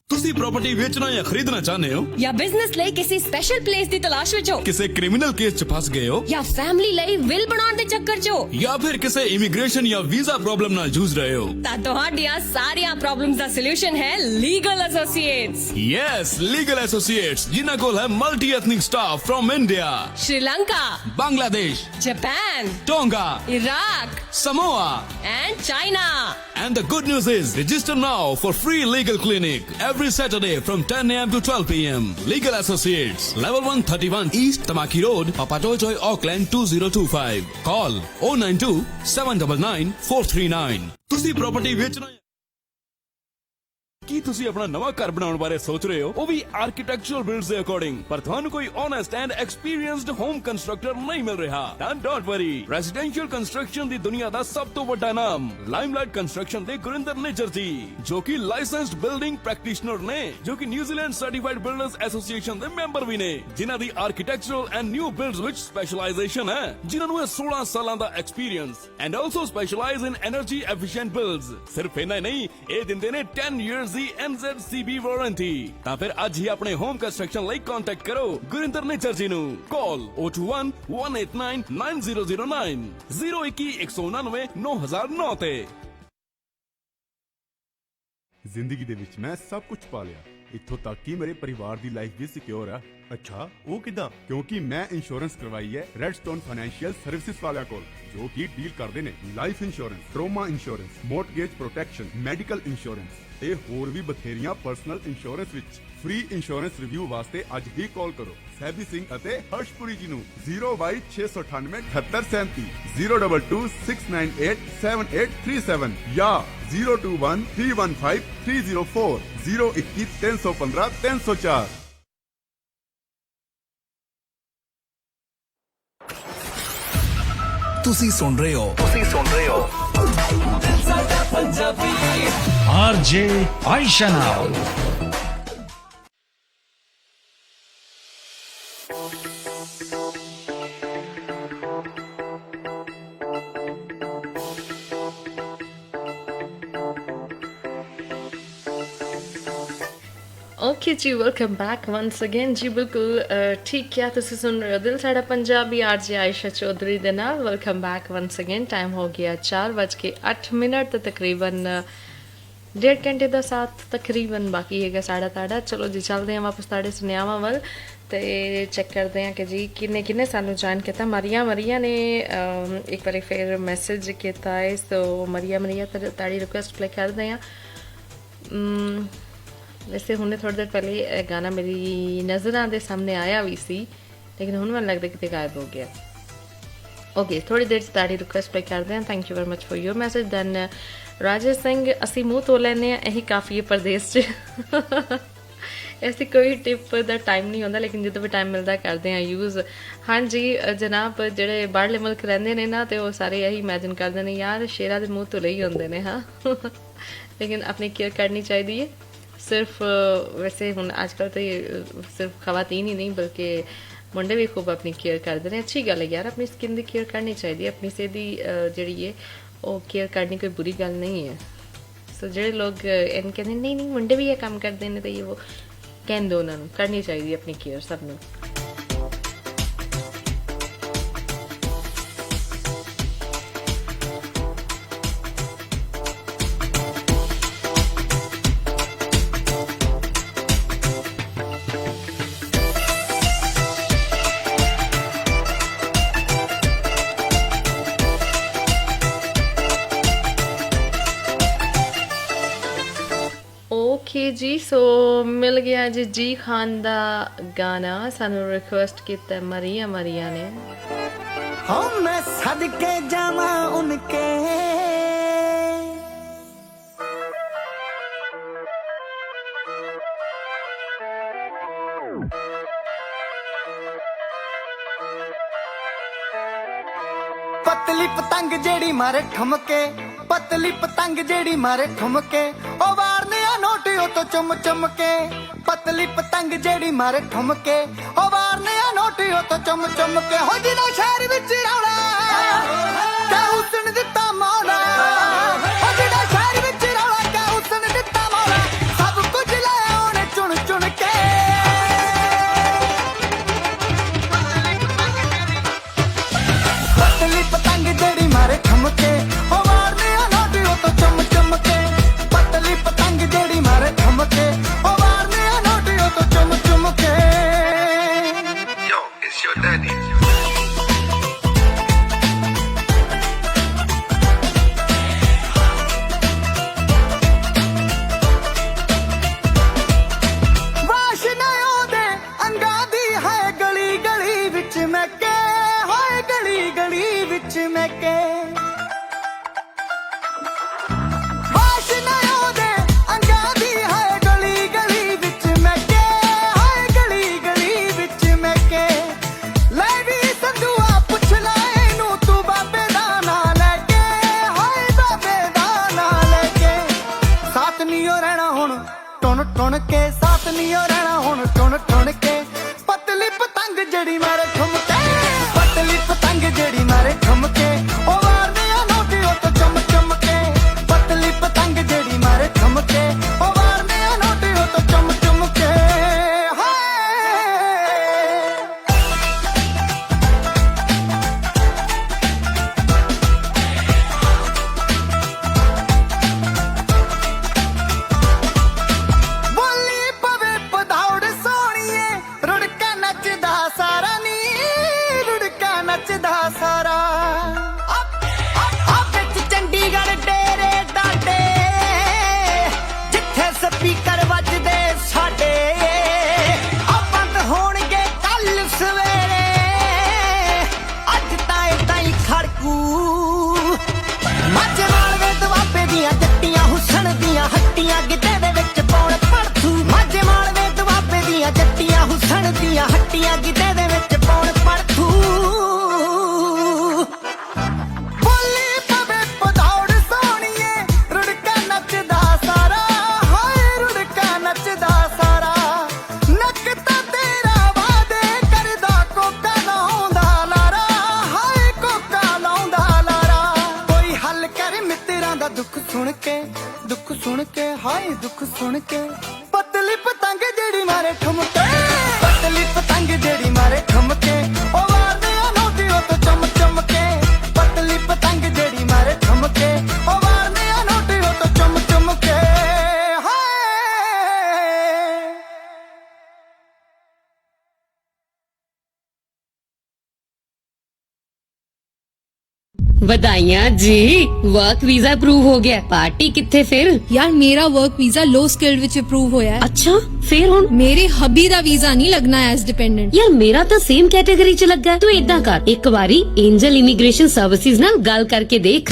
ਤੁਸੀਂ ਪ੍ਰਾਪਰਟੀ ਵੇਚਣਾ ਜਾਂ ਖਰੀਦਣਾ ਚਾਹੁੰਦੇ ਹੋ ਜਾਂ ਬਿਜ਼ਨਸ ਲਈ ਕਿਸੇ ਸਪੈਸ਼ਲ ਪਲੇਸ ਦੀ ਤਲਾਸ਼ ਵਿੱਚ ਹੋ, ਕਿਸੇ ਕ੍ਰਿਮੀਨਲ ਕੇਸ 'ਚ ਫਸ ਗਏ ਹੋ ਜਾਂ ਫੈਮਿਲੀ ਲਈ ਵਿਲ ਬਣਾਉਣ ਦੇ ਚੱਕਰ 'ਚ ਹੋ, ਜਾਂ ਫਿਰ ਕਿਸੇ ਇਮੀਗ੍ਰੇਸ਼ਨ ਜਾਂ ਵੀਜ਼ਾ ਪ੍ਰੋਬਲਮ ਨਾਲ ਜੂਝ ਰਹੇ ਹੋ, ਤਾਂ ਤੁਹਾਡੀਆਂ ਸਾਰੀਆਂ ਪ੍ਰੋਬਲਮਸ ਦਾ ਸੋਲੂਸ਼ਨ ਹੈ legal associates. Yes, legal associates, ਜਿਨ੍ਹਾਂ ਕੋਲ ਹੈ multi ethnic staff from India, Sri Lanka, Bangladesh, Japan, Tonga, Iraq, Samoa, and China. And the good news is, register now for free legal clinic every Saturday from 10 a.m. to 12 p.m. Legal Associates, level 131 East Tamaki Road, Papatoetoy, Auckland 2025. Call 092 799 439. ਤੁਸੀਂ property ਵੇਚਣਾ ਕੀ ਤੁਸੀਂ ਆਪਣਾ ਨਵਾਂ ਘਰ ਬਣਾਉਣ ਬਾਰੇ ਸੋਚ ਰਹੇ ਹੋ, ਉਹ ਵੀ ਆਰਕੀਟੈਕਚਰਲ ਬਿਲਡਸ ਦੇ ਅਕੋਰਡਿੰਗ, ਪਰ ਤੁਹਾਨੂੰ ਕੋਈ honest and experienced home constructor ਨਹੀਂ ਮਿਲ ਰਿਹਾ? ਤਾਂ ਡੋਂਟ ਵਰੀ, ਰੈਜ਼ੀਡੈਂਸ਼ੀਅਲ ਕੰਸਟਰਕਸ਼ਨ ਦੀ ਦੁਨੀਆ ਦਾ ਸਭ ਤੋਂ ਵੱਡਾ ਨਾਮ ਲਾਈਮਲਾਈਟ ਕੰਸਟਰਕਸ਼ਨ ਦੇ ਗੁਰਿੰਦਰ ਨਿੱਜਰ ਜੀ, ਜੋ ਕਿ ਲਾਇਸੈਂਸਡ ਬਿਲਡਿੰਗ ਪ੍ਰੈਕਟੀਸ਼ਨਰ ਨੇ, ਜੋ ਕਿ ਨਿਊਜ਼ੀਲੈਂਡ ਸਰਟੀਫਾਈਡ ਬਿਲਡਰਸ ਐਸੋਸੀਏਸ਼ਨ ਦੇ ਮੈਂਬਰ ਵੀ ਨੇ, ਜਿਨ੍ਹਾਂ ਦੀ ਆਰਕੀਟੈਕਚਰਲ ਐਂਡ ਨਿਊ ਬਿਲਡਸ ਵਿੱਚ ਸਪੈਸ਼ਲਾਈਜੇਸ਼ਨ ਹੈ, ਜਿਨ੍ਹਾਂ ਨੂੰ 16 ਸਾਲਾਂ ਦਾ experience and also specialise in energy efficient builds. ਸਿਰਫ ਇੰਨਾ ਹੀ ਨਹੀਂ, ਇਹ ਦਿੰਦੇ ਨੇ 10 years ਦੀ ਸੀ NZCB ਵਾਰੰਟੀ। ਤਾਂ ਫਿਰ ਅੱਜ ਹੀ ਆਪਣੇ ਹੋਮ ਕੰਸਟਰਕਸ਼ਨ ਲਈ ਕੰਟੈਕਟ ਕਰੋ ਗੁਰਿੰਦਰ ਨੇਚਰ ਜੀ ਨੂੰ। ਕਾਲ 021 189 9009 021 199 9009 ਤੇ। ਜ਼ਿੰਦਗੀ ਦੇ ਵਿੱਚ ਮੈਂ ਸਭ ਕੁਝ ਪਾ ਲਿਆ, ਇੱਥੋਂ ਤੱਕ ਕਿ ਮੇਰੇ ਪਰਿਵਾਰ ਦੀ ਲਾਈਫ ਵੀ ਸਿਕਿਉਰ ਆ। ਅੱਛਾ, ਉਹ ਕਿਦਾਂ? ਕਿਉਂਕਿ ਮੈਂ ਇੰਸ਼ੋਰੈਂਸ ਕਰਵਾਈ ਹੈ ਰੈਡਸਟੋਨ ਫਾਈਨੈਂਸ਼ੀਅਲ ਸਰਵਿਸਿਜ਼ ਵਾਲਿਆਂ ਕੋਲ, ਜੋ ਕਿ ਡੀਲ ਕਰਦੇ ਨੇ life insurance, trauma insurance, mortgage protection, medical insurance ਤੇ ਹੋਰ ਵੀ ਬਥੇਰੀਆਂ ਪਰਸਨਲ ਇੰਸ਼ੋਰੈਂਸ ਵਿੱਚ। ਫ੍ਰੀ ਇੰਸ਼ੋਰੈਂਸ ਰਿਵਿਊ ਵਾਸਤੇ ਅੱਜ ਹੀ ਕਾਲ ਕਰੋ ਸੈਬੀ ਸਿੰਘ ਅਤੇ ਹਰਸ਼ਪੁਰੀ ਜੀ ਨੂੰ 022 698 7837 022 698 7837 ਜਾਂ 021 315 304 021 315 304। ਤੁਸੀਂ ਸੁਣ ਰਹੇ ਹੋ RJ Aisha now. ओके जी, वेलकम बैक वंस अगेन जी। बिल्कुल ठीक है, तुसी सुन रहे हो दिल साड़ा पंजाबी RJ आयशा चौधरी दे नाल। Welcome back once again. Time हो गया 4:08 तो तकरीबन 1.5 घंटे का साथ तकरीबन बाकी है साड़ा ताड़ा। चलो जी चलते हैं वापस ताड़े सुनियावां वल ते चेक करते हैं कि जी किन्ने किन्ने सानू ज्वाइन किया। मरिया ने एक बार फिर मैसेज किया है, तो मरिया ताड़ी रिक्वेस्ट प्ले करते हैं। वैसे हमने थोड़ी देर पहले गाना मेरी नज़रां दे सामने आया भी सी, लेकिन हुण मैनूं लगदा किते गायब हो गया। ओके, थोड़ी देर ताड़ी रिक्वेस्ट पे करते हैं। Thank you very much for your message. Then Rajesh Singh, असी मूँह धो लैने यही काफ़ी है परदेस च। ऐसी कोई टिप का टाइम नहीं होता, लेकिन जो भी टाइम मिलता करते हैं यूज़। हाँ जी जनाब, जेडे बाहरले मुल्क रहिंदे ने ना, तो वो सारे यही इमेजिन करते हैं यार शेरा दे मूँह धुले ही होंदे ने। हाँ लेकिन अपनी केयर करनी चाहिए। सिर्फ वैसे हुण आजकल तो ये सिर्फ खवातीन ही नहीं बल्कि मुंडे भी खूब अपनी केयर करते हैं। अच्छी गल है यार, अपनी स्किन की केयर करनी चाहिए। अपनी सेहत की जिहड़ी है वो केयर करनी कोई बुरी गल नहीं है। सो जेडे लोग इन कहते नहीं मुंडे भी ये काम करते हैं, तो ये वो कहन दो, उन्होंने करनी चाहिए अपनी केयर सबनों। ओके जी, सो मिल गया जी खान दा गाना। सानू रिक्वेस्ट किया मरिया ने। हम मैं सदके जावा उनके पतली पतंग जेड़ी मारे ठुमके, पतली पतंग जेड़ी मारे ठुमके, ओ वारने आ नोट ओ तो चुम चुम के। पतली पतंग जेड़ी मारे ठुमके, ओ वारने आ नोट ओ तो चुम चुम के। हो जिना शहर विच रौला कै हुसन दिता मौला, हो जिना शहर विच रौला कै हुसन दिता मौला, सब कुछ ले ओने चुन चुन के। पतली पतंग जेड़ी मारे ठुमके, ओ वारने आ नोट ओ तो चुम चुम के। पतली पतंग जेड़ी मारे ठुमके, ओ वारने आ नोट ओ तो चुम चुम के। Yo, it's your daddy. ਵਾਸ਼ਨਾਇਓ ਦੇ ਅੰਗਾਂ ਦੀ ਹੈ ਗਲੀ ਗਲੀ ਵਿੱਚ ਮੈਂ ਕੇ, ਹੋਏ ਗਲੀ ਗਲੀ ਵਿੱਚ ਮੈਂ ਕੇ। ਵਾਸ਼ਨਾਇਓ ਦੇ ਅੰਗਾਂ ਦੀ ਹੈ ਗਲੀ ਗਲੀ ਵਿੱਚ ਮੈਂ ਕੇ, ਹੋਏ ਗਲੀ ਗਲੀ ਵਿੱਚ ਮੈਂ ਕੇ। ਲੈ ਵੀ ਸੰਧੂਆ ਪੁੱਛ ਲੈ ਇਹਨੂੰ ਤੂੰ ਬਾਬੇ ਦਾ ਨਾਂ ਲੈ ਕੇ, ਹੋਏ ਬਾਬੇ ਦਾ ਨਾਂ ਲੈ ਕੇ। ਸਾਥ ਨੀ ਓ ਰਹਿਣਾ ਹੁਣ ਟੁਣ ਟੁਣ ਕੇ, ਸਾਥ ਨੀ ਓ ਰਹਿਣਾ ਹੁਣ ਟੁਣ ਟੁਣ ਕੇ। ਪਤਲੀ ਪਤੰਗ ਜਿਹੜੀ ਮਾਰੇ ਠੁਮਕੇ, ਪਤਲੀ ਪਤੰਗ ਜਿਹੜੀ ਮਾਰੇ ਠੁਮਕੇ, ਉਹ ਵਾਰਦੇ ਆ ਨੋਟ ਉਹ ਤੋਂ ਚਮ ਚਮ ਕੇ। ਪਤਲੀ ਪਤੰਗ ਜਿਹੜੀ ਮਾਰੇ ਠੁਮਕੇ, ਉਹ ਵਾਰਦੇ सुन के हाय दुख सुन के पतली पतंग जेड़ी मारे ठुमके पतली पतंग जेड़ी मारे ठुमके ओ वारदे नोटी ओ तो चम चमके पतली पतंग जेड़ी मारे ठुमके ओ वारदे नोटी ओ तो चम चमके बधाइयां जी, वर्क वीजा अप्रूव हो गया। पार्टी किथे फिर? यार मेरा वर्क वीजा लो स्किल्ड विच अप्रूव होया है। अच्छा फिर हुन मेरे हबी दा वीजा नहीं लगना एज डिपेंडेंट। यार मेरा तो सेम कैटेगरी च लगा। तू इदा कर, एक बारी एंजल इमिग्रेशन सर्विसेज नाल गल करके देख।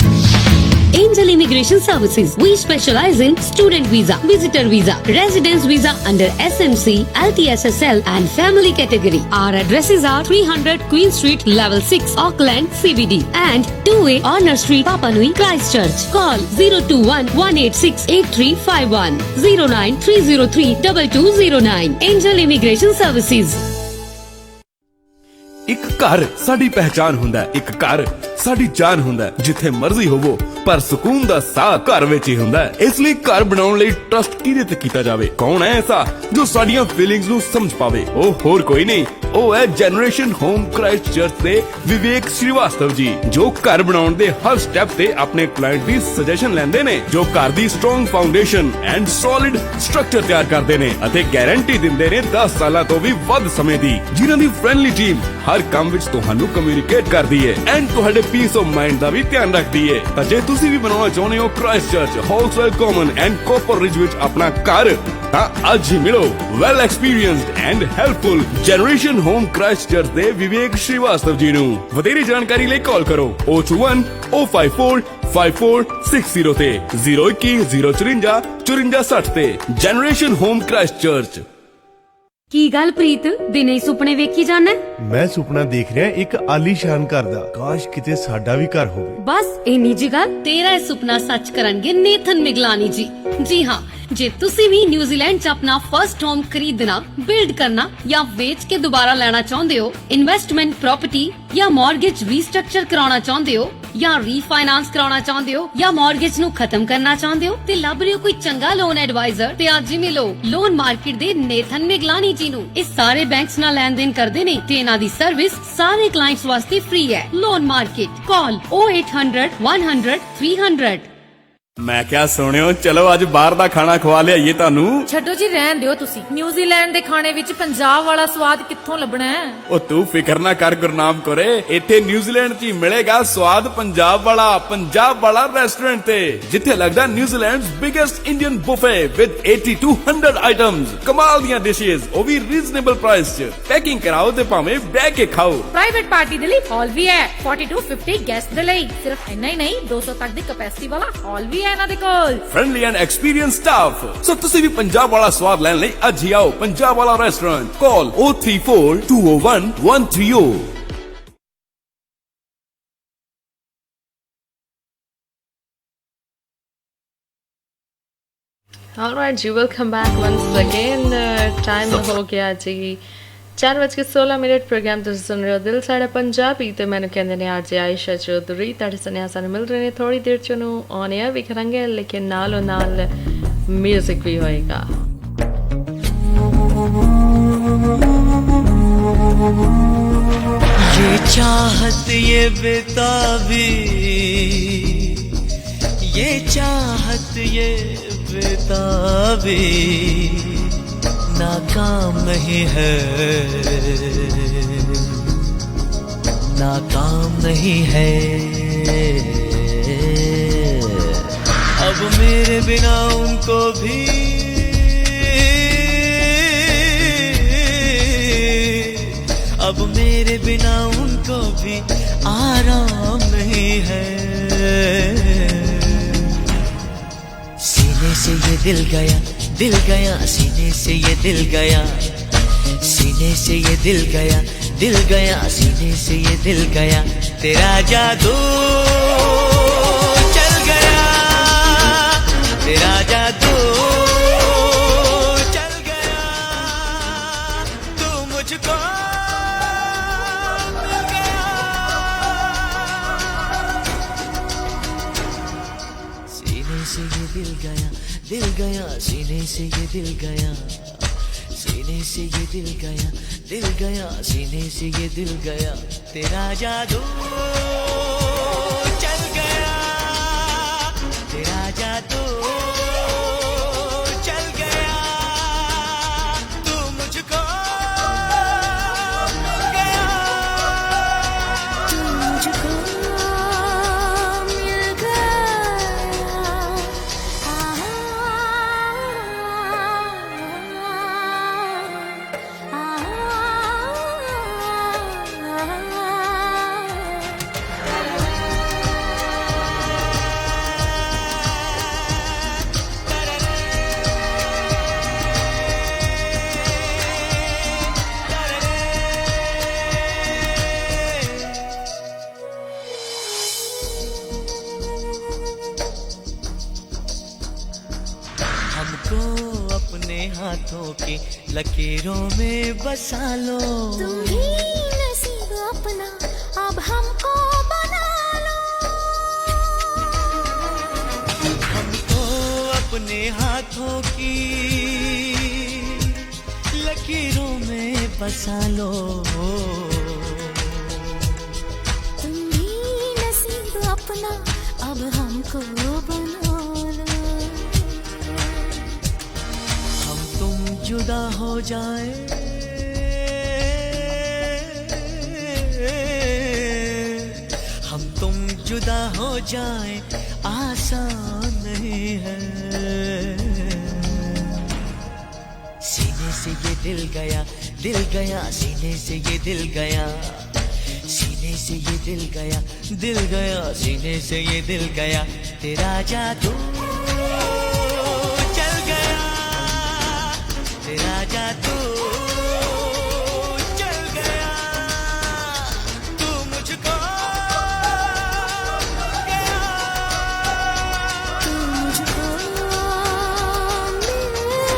Angel Immigration Services. We specialize in student visa, visitor visa, residence visa under SMC, LTSSL and family category. Our addresses are 300 Queen Street, Level 6, Auckland, CBD and 2A Honor Street, Papa Nui, Christchurch. Call 021-186-8351, 09303-2209. Angel Immigration Services. ਇੱਕ ਘਰ ਸਾਡੀ ਪਹਿਚਾਨ ਹੁੰਦਾ ਹੈ, ਇੱਕ ਘਰ ਸਾਡੀ ਜਾਨ ਹੁੰਦਾ ਹੈ। ਜਿੱਥੇ ਮਰਜ਼ੀ ਹੋਵੋ ਪਰ ਸਕੂਨ ਦਾ ਸਾਹ ਘਰ ਵਿੱਚ ਹੀ ਹੁੰਦਾ ਹੈ। ਇਸ ਲਈ ਘਰ ਬਣਾਉਣ ਲਈ ਟਰਸਟ ਕਿਹਦੇ ਤੇ ਕੀਤਾ ਜਾਵੇ? ਕੌਣ ਹੈ ਐਸਾ ਜੋ ਸਾਡੀਆਂ ਫੀਲਿੰਗਸ ਨੂੰ ਸਮਝ ਪਾਵੇ? ਉਹ ਹੋਰ ਕੋਈ ਨਹੀਂ, ਉਹ ਹੈ ਜਨਰੇਸ਼ਨ ਹੋਮ ਕ੍ਰਾਈਸਟਚਰਚ ਦੇ ਵਿਵੇਕ ਸ਼੍ਰੀਵਾਸਤਵ ਜੀ, ਜੋ ਘਰ ਬਣਾਉਣ ਦੇ ਹਰ ਸਟੈਪ ਤੇ ਆਪਣੇ ਕਲਾਇੰਟ ਦੀ ਸੁਜੈਸ਼ਨ ਲੈਂਦੇ ਨੇ, ਜੋ ਘਰ ਦੀ strong foundation and solid structure ਤਿਆਰ ਕਰਦੇ ਨੇ ਅਤੇ ਗਾਰੰਟੀ ਦਿੰਦੇ ਨੇ 10 ਸਾਲਾਂ ਤੋਂ ਵੀ ਵੱਧ ਸਮੇਂ ਦੀ, ਜਿਨ੍ਹਾਂ ਦੀ ਫ੍ਰੈਂਡਲੀ ਟੀਮ ਹਰ ਕੰਮ ਵਿੱਚ ਤੁਹਾਨੂੰ ਕਮਿਊਨੀਕੇਟ ਕਰਦੀ ਹੈ ਐਂਡ ਤੁਹਾਡੇ ਪੀਸ ਆਫ ਮਾਈਂਡ ਦਾ ਵੀ ਧਿਆਨ ਰੱਖਦੀ ਹੈ। ਤਾਂ ਜੇ ਤੁਸੀਂ ਵੀ ਬਣਾਉਣਾ ਚਾਹੁੰਦੇ ਹੋ Christchurch, ਹਾਲਸਵੇਲ common and Copper Ridge ਵਿੱਚ ਆਪਣਾ ਘਰ, ਤਾਂ ਅੱਜ ਹੀ ਮਿਲੋ well experienced and helpful generation home Christchurch ਦੇ ਵਿਵੇਕ ਸ਼੍ਰੀਵਾਸਤਵ ਜੀ ਨੂੰ। ਵਧੇਰੇ ਜਾਣਕਾਰੀ ਲਈ ਕਾਲ ਕਰੋ 021-054-5460 ਤੇ 021-054 5460 ਤੇ। Generation home Christchurch. ਕੀ ਗੱਲ ਪ੍ਰੀਤ, ਦਿਨੇ ਹੀ ਸੁਪਨੇ ਵੇਖੀ ਜਾਣਾ? ਮੈਂ ਸੁਪਨਾ ਦੇਖ ਰਿਹਾ ਇੱਕ ਆਲੀਸ਼ਾਨ ਘਰ ਦਾ। ਕਾਸ਼ ਕਿਤੇ ਸਾਡਾ ਵੀ ਘਰ ਹੋਵੇ। ਬਸ ਇੰਨੀ ਜੀ ਗੱਲ, ਤੇਰਾ ਇਹ ਸੁਪਨਾ ਸੱਚ ਕਰਨਗੇ ਨੇਥਨ ਮਿਗਲਾਨੀ ਜੀ। ਜੀ ਹਾਂ, ਜੇ ਤੁਸੀਂ ਵੀ ਨਿਊਜ਼ੀਲੈਂਡ 'ਚ ਆਪਣਾ ਫਰਸਟ ਹੋਮ ਖਰੀਦਣਾ, ਬਿਲਡ ਕਰਨਾ ਜਾਂ ਵੇਚ ਕੇ ਦੁਬਾਰਾ ਲੈਣਾ ਚਾਹੁੰਦੇ ਹੋ, ਇਨਵੈਸਟਮੈਂਟ ਪ੍ਰੋਪਰਟੀ ਜਾਂ ਮਾਰਗੇਜ ਰੀਸਟਰਕਚਰ ਕਰਾਉਣਾ ਚਾਹੁੰਦੇ ਹੋ ਜਾਂ ਰੀਫਾਈਨਾਂਸ ਕਰਾਉਣਾ ਚਾਹੁੰਦੇ ਹੋ ਜਾਂ ਮਾਰਗੇਜ ਨੂੰ ਖਤਮ ਕਰਨਾ ਚਾਹੁੰਦੇ ਹੋ ਤੇ ਲੱਭ ਰਹੇ ਹੋ ਕੋਈ ਚੰਗਾ ਲੋਨ ਐਡਵਾਈਜ਼ਰ, ਤੇ ਅੱਜ ਹੀ ਮਿਲੋ ਲੋਨ ਮਾਰਕੀਟ ਦੇ ਨੇਥਨ ਮਿਗਲਾਨੀ ਜੀ ਨੂੰ। ਇਹ ਸਾਰੇ ਬੈਂਕਸ ਨਾਲ ਲੈਣ ਦੇਣ ਕਰਦੇ ਨੇ ਤੇ ਇਹਨਾਂ ਦੀ ਸਰਵਿਸ ਸਾਰੇ ਕਲਾਇੰਟਸ ਵਾਸਤੇ ਫ੍ਰੀ ਹੈ। ਲੋਨ ਮਾਰਕੀਟ, ਕਾਲ 0800-100-300। ਮੈਂ ਕਿਹਾ ਸੋਹਣਿਓ, ਚਲੋ ਅੱਜ ਬਾਹਰ ਦਾ ਖਾਣਾ ਖਵਾ ਲਿਆਈਏ ਤੁਹਾਨੂੰ। ਛੱਡੋ ਜੀ, ਰਹਿਣ ਦਿਓ ਤੁਸੀਂ। ਨਿਊਜ਼ੀਲੈਂਡ ਦੇ ਖਾਣੇ ਵਿੱਚ ਪੰਜਾਬ ਵਾਲਾ ਸਵਾਦ ਕਿੱਥੋਂ ਲੱਭਣਾ ਹੈ? ਉਹ ਤੂੰ ਫਿਕਰ ਨਾ ਕਰ ਗੁਰਨਾਮ ਕੋਰੇ, ਇੱਥੇ ਨਿਊਜ਼ੀਲੈਂਡ 'ਚ ਹੀ ਮਿਲੇਗਾ ਸਵਾਦ ਪੰਜਾਬ ਵਾਲਾ ਰੈਸਟੋਰੈਂਟ ਤੇ, ਜਿੱਥੇ ਲੱਗਦਾ New Zealand's biggest Indian buffet with 80 to 100 items, ਕਮਾਲ ਦੀਆਂ ਡਿਸ਼ੇਸ, ਉਹ ਵੀ ਰੀਜ਼ਨੇਬਲ ਪ੍ਰਾਈਸ 'ਚ। ਪੈਕਿੰਗ ਕਰਾਓ ਤੇ ਭਾਵੇਂ ਬਹਿ ਕੇ ਖਾਓ। ਪ੍ਰਾਈਵੇਟ ਪਾਰਟੀ ਦੇ ਲਈ ਹਾਲ ਵੀ ਹੈ, 40 to 50 ਗੈਸਟ ਦੇ ਲਈ। ਸਿਰਫ ਇੰਨਾ ਹੀ ਨਹੀਂ, 200 ਤੱਕ ਦੀ ਕੈਪੈਸਿਟੀ ਵਾਲਾ ਹਾਲ ਵੀ ਹੈ ਇਹਨਾਂ ਦੇ ਕੋਲ। Friendly and experience staff. So ਤੁਸੀਂ ਵੀ ਪੰਜਾਬ ਵਾਲਾ ਸਵਾਦ ਲੈਣ ਲਈ ਅੱਜ ਹੀ ਆਓ ਪੰਜਾਬ ਵਾਲਾ ਰੈਸਟੋਰੈਂਟ। ਕਾਲ 034-201-130। Alright जी, welcome back once again. Time हो गया जी 4:16। प्रोग्राम तुम सुन रहे हो दिल साड़ा पंजाबी, तो मैंने कहते हैं आज आयशा चौधरी तुहाडे सुनेहा सानू मिल रहे हैं। थोड़ी देर च ऑन एयर भी करांगे, लेकिन नालों नाल म्यूजिक भी होएगा। ये चाहत ये बेताबी, ये चाहत ये बेताबी नाकाम नहीं है, नाकाम नहीं है। अब मेरे बिना उनको भी अब मेरे बिना उनको भी आराम नहीं है। सीने से ये दिल गया सीने से ये दिल गया, सीने से ये दिल गया सीने से ये दिल गया। तेरा जादू चल गया, तेरा जादू चल गया, तू मुझको मिल गया। सीने से ये दिल गया गया सीने से ये दिल गया, सीने से ये दिल गया, दिल गया सीने से ये दिल गया, तेरा जादू चल गया, तेरा जादू चल गया, तू मुझको मिल गया, तू मुझको मिल गया, हमको अपने हाथों की लकीरों में बसा लो, तुम ही नसीब अपना अब हमको बना लो, हमको अपने हाथों की लकीरों में बसा लो, तुम ही नसीब अपना अब हमको बना लो, हम तुम जुदा हो जाए, हम तुम जुदा हो जाए आसान नहीं है, सीने से ये दिल गया, दिल गया सीने से ये दिल गया, सीने से ये दिल गया, दिल गया सीने से ये दिल गया, तेरा जादू चल गया, तेरा जादू चल गया, तू मुझको मिल गया, तू मुझको मिल गया।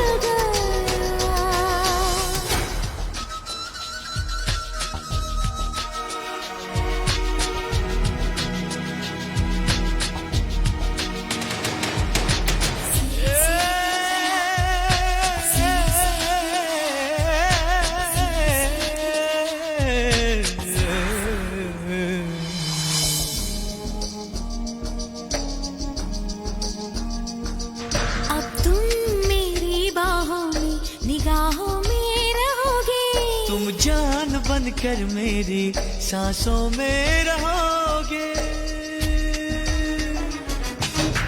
अब तुम मेरी बाहों में निगाहों में रहोगे, तुम जान बनकर मेरी सांसों में रहोगे,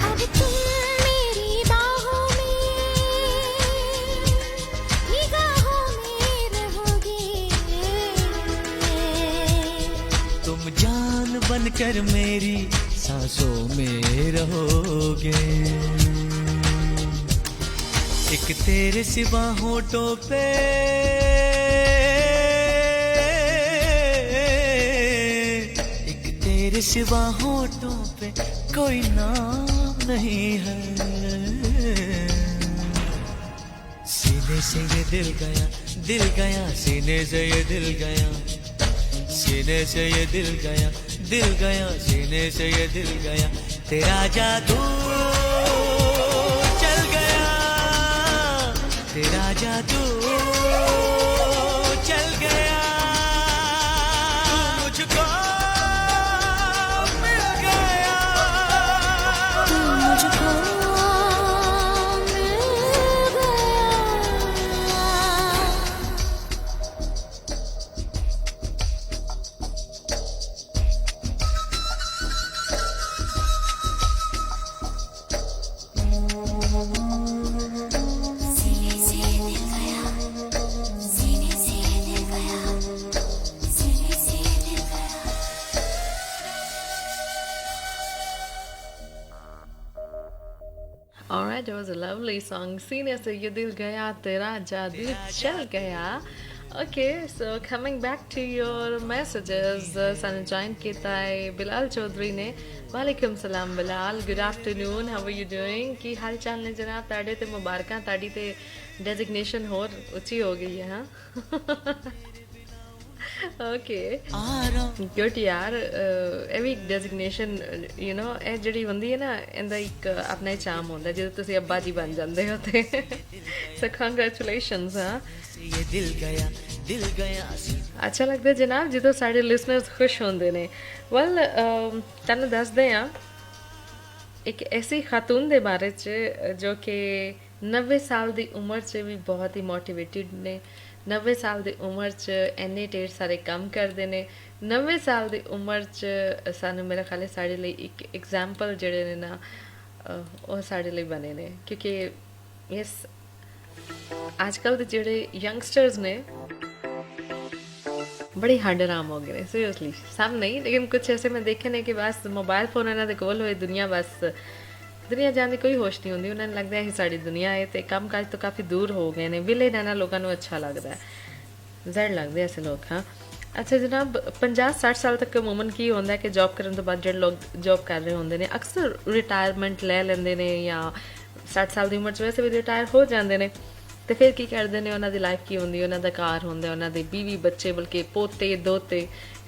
अब तुम मेरी बाहों में निगाहों में रहोगे, तुम जान बनकर मेरी सांसों में रहोगे, एक तेरे सिवा होठों पे एक तेरे सिवा होठों पे कोई नाम नहीं है, सीने से ये दिल गया, दिल गया सीने से ये दिल गया, सीने से ये दिल गया, दिल गया सीने से ये दिल गया, तेरा जादू चल गया, तेरा जादू चल गया, मुझको मिल गया, तू मुझको मिल गया। सीने से दिल गया, सीने से दिल गया, सीने से दिल गया। Alright, that was a lovely song. सीने से ये दिल गया, तेरा जादू चल गया. Okay, so coming back to your messages, Sanjayan Ketai, Bilal Chaudhary ने वालेकुम सलाम Bilal, good afternoon, how are you doing? की हाल चाल ने जनाब, ताड़े ते मुबारकां, ताड़ी ते डेजिग्नेशन होर ऊंची हो गई है हाँ. ਓਕੇ ਗੁੱਡ ਯਾਰ ਇਹ ਵੀ ਡੈਜ਼ਿਗਨੇਸ਼ਨ ਯੂ نو ਇਹ ਜਿਹੜੀ ਹੁੰਦੀ ਹੈ ਨਾ ਇਹਦਾ ਇੱਕ ਆਪਣਾ ਹੀ ਚਾਮ ਹੁੰਦਾ ਜਦੋਂ ਤੁਸੀਂ ਅੱਬਾ ਜੀ ਬਣ ਜਾਂਦੇ ਹੋ ਤੇ ਸੋ ਕੰਗ੍ਰੈਚੁਲੇਸ਼ਨਸ ਹਾਂ ਅੱਛਾ ਲੱਗਦਾ ਜਨਾਬ ਜਦੋਂ ਸਾਡੇ ਲਿਸਨਰਸ ਖੁਸ਼ ਹੁੰਦੇ ਨੇ ਵੈਲ ਤੁਹਾਨੂੰ ਦੱਸਦੇ ਹਾਂ ਇੱਕ ਐਸੀ ਖਾਤੂਨ ਦੇ ਬਾਰੇ 'ਚ ਜੋ ਕਿ 90 ਸਾਲ ਦੀ ਉਮਰ 'ਚ ਵੀ ਬਹੁਤ ਹੀ ਮੋਟੀਵੇਟਿਡ ਨੇ 90 ਸਾਲ ਦੀ ਉਮਰ 'ਚ ਇੰਨੇ ਢੇਰ ਸਾਰੇ ਕੰਮ ਕਰਦੇ ਨੇ 90 ਸਾਲ ਦੀ ਉਮਰ 'ਚ ਸਾਨੂੰ ਮੇਰਾ ਖਿਆਲ ਹੈ ਸਾਡੇ ਲਈ ਇੱਕ ਐਗਜ਼ਾਮਪਲ ਜਿਹੜੇ ਨੇ ਨਾ ਉਹ ਸਾਡੇ ਲਈ ਬਣੇ ਨੇ ਕਿਉਂਕਿ ਯੈਸ ਅੱਜ ਕੱਲ੍ਹ ਦੇ ਜਿਹੜੇ ਯੰਗਸਟਰਸ ਨੇ बड़ी हंडराम हो गए सीरियसली सब नहीं लेकिन कुछ ऐसे मैं देखे ने कि बस मोबाइल फोन इन्हों के कोल होए दुनिया बस दुनिया जाने कोई होश नहीं होंगी उन्होंने लगता है साड़ी दुनिया है तो काम काज तो काफ़ी दूर हो गए हैं विले रहना लोगों को अच्छा लगता है जड़ लगते ऐसे लोग हाँ अच्छा जनाब 50-60 साल तक अमूमन की होंदा है कि जॉब करने तो बाद जो लोग जॉब कर रहे होंगे ने अक्सर रिटायरमेंट ले लेंगे ने या 60 साल की उम्र च वैसे भी रिटायर हो जाते हैं तो फिर की करते हैं उन्होंने लाइफ की होंगी उन्होंने घर होंगे उन्होंने बीवी बच्चे बल्कि पोते दोते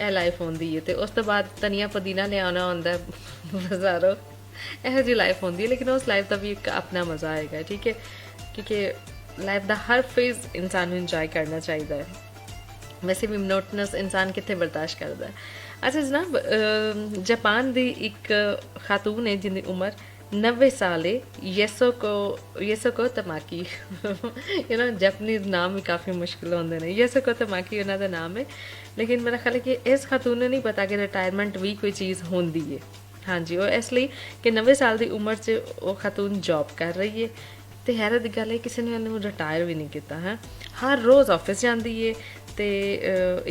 यह लाइफ होंगी है तो उस तो बाद धनिया पुदीना लिया होंगे बाजारों यहो जी लाइफ होंगी है लेकिन उस लाइफ का भी एक अपना मज़ा आएगा ठीक है क्योंकि लाइफ का हर फेज इंसान इंजॉय करना चाहिए है वैसे भी मोनोटनस इंसान कितने बर्दाश्त करता है अच्छा जनाब जापान की एक खातून है जिनकी उम्र 90 साल है येसोको तमाकी यू नो जापानीज नाम भी काफ़ी मुश्किल होंगे ने येसोको तमाकी उन्होंने नाम है लेकिन मेरा ख्याल है कि इस खातून ने नहीं पता कि रिटायरमेंट भी कोई चीज़ होंगी है हाँ जी वो इसलिए कि 90 साल की उम्र च वो खातून जॉब कर रही है तो हैरत की गल है किसी ने उन्होंने रिटायर भी नहीं किया है हर रोज़ ऑफिस जाती है तो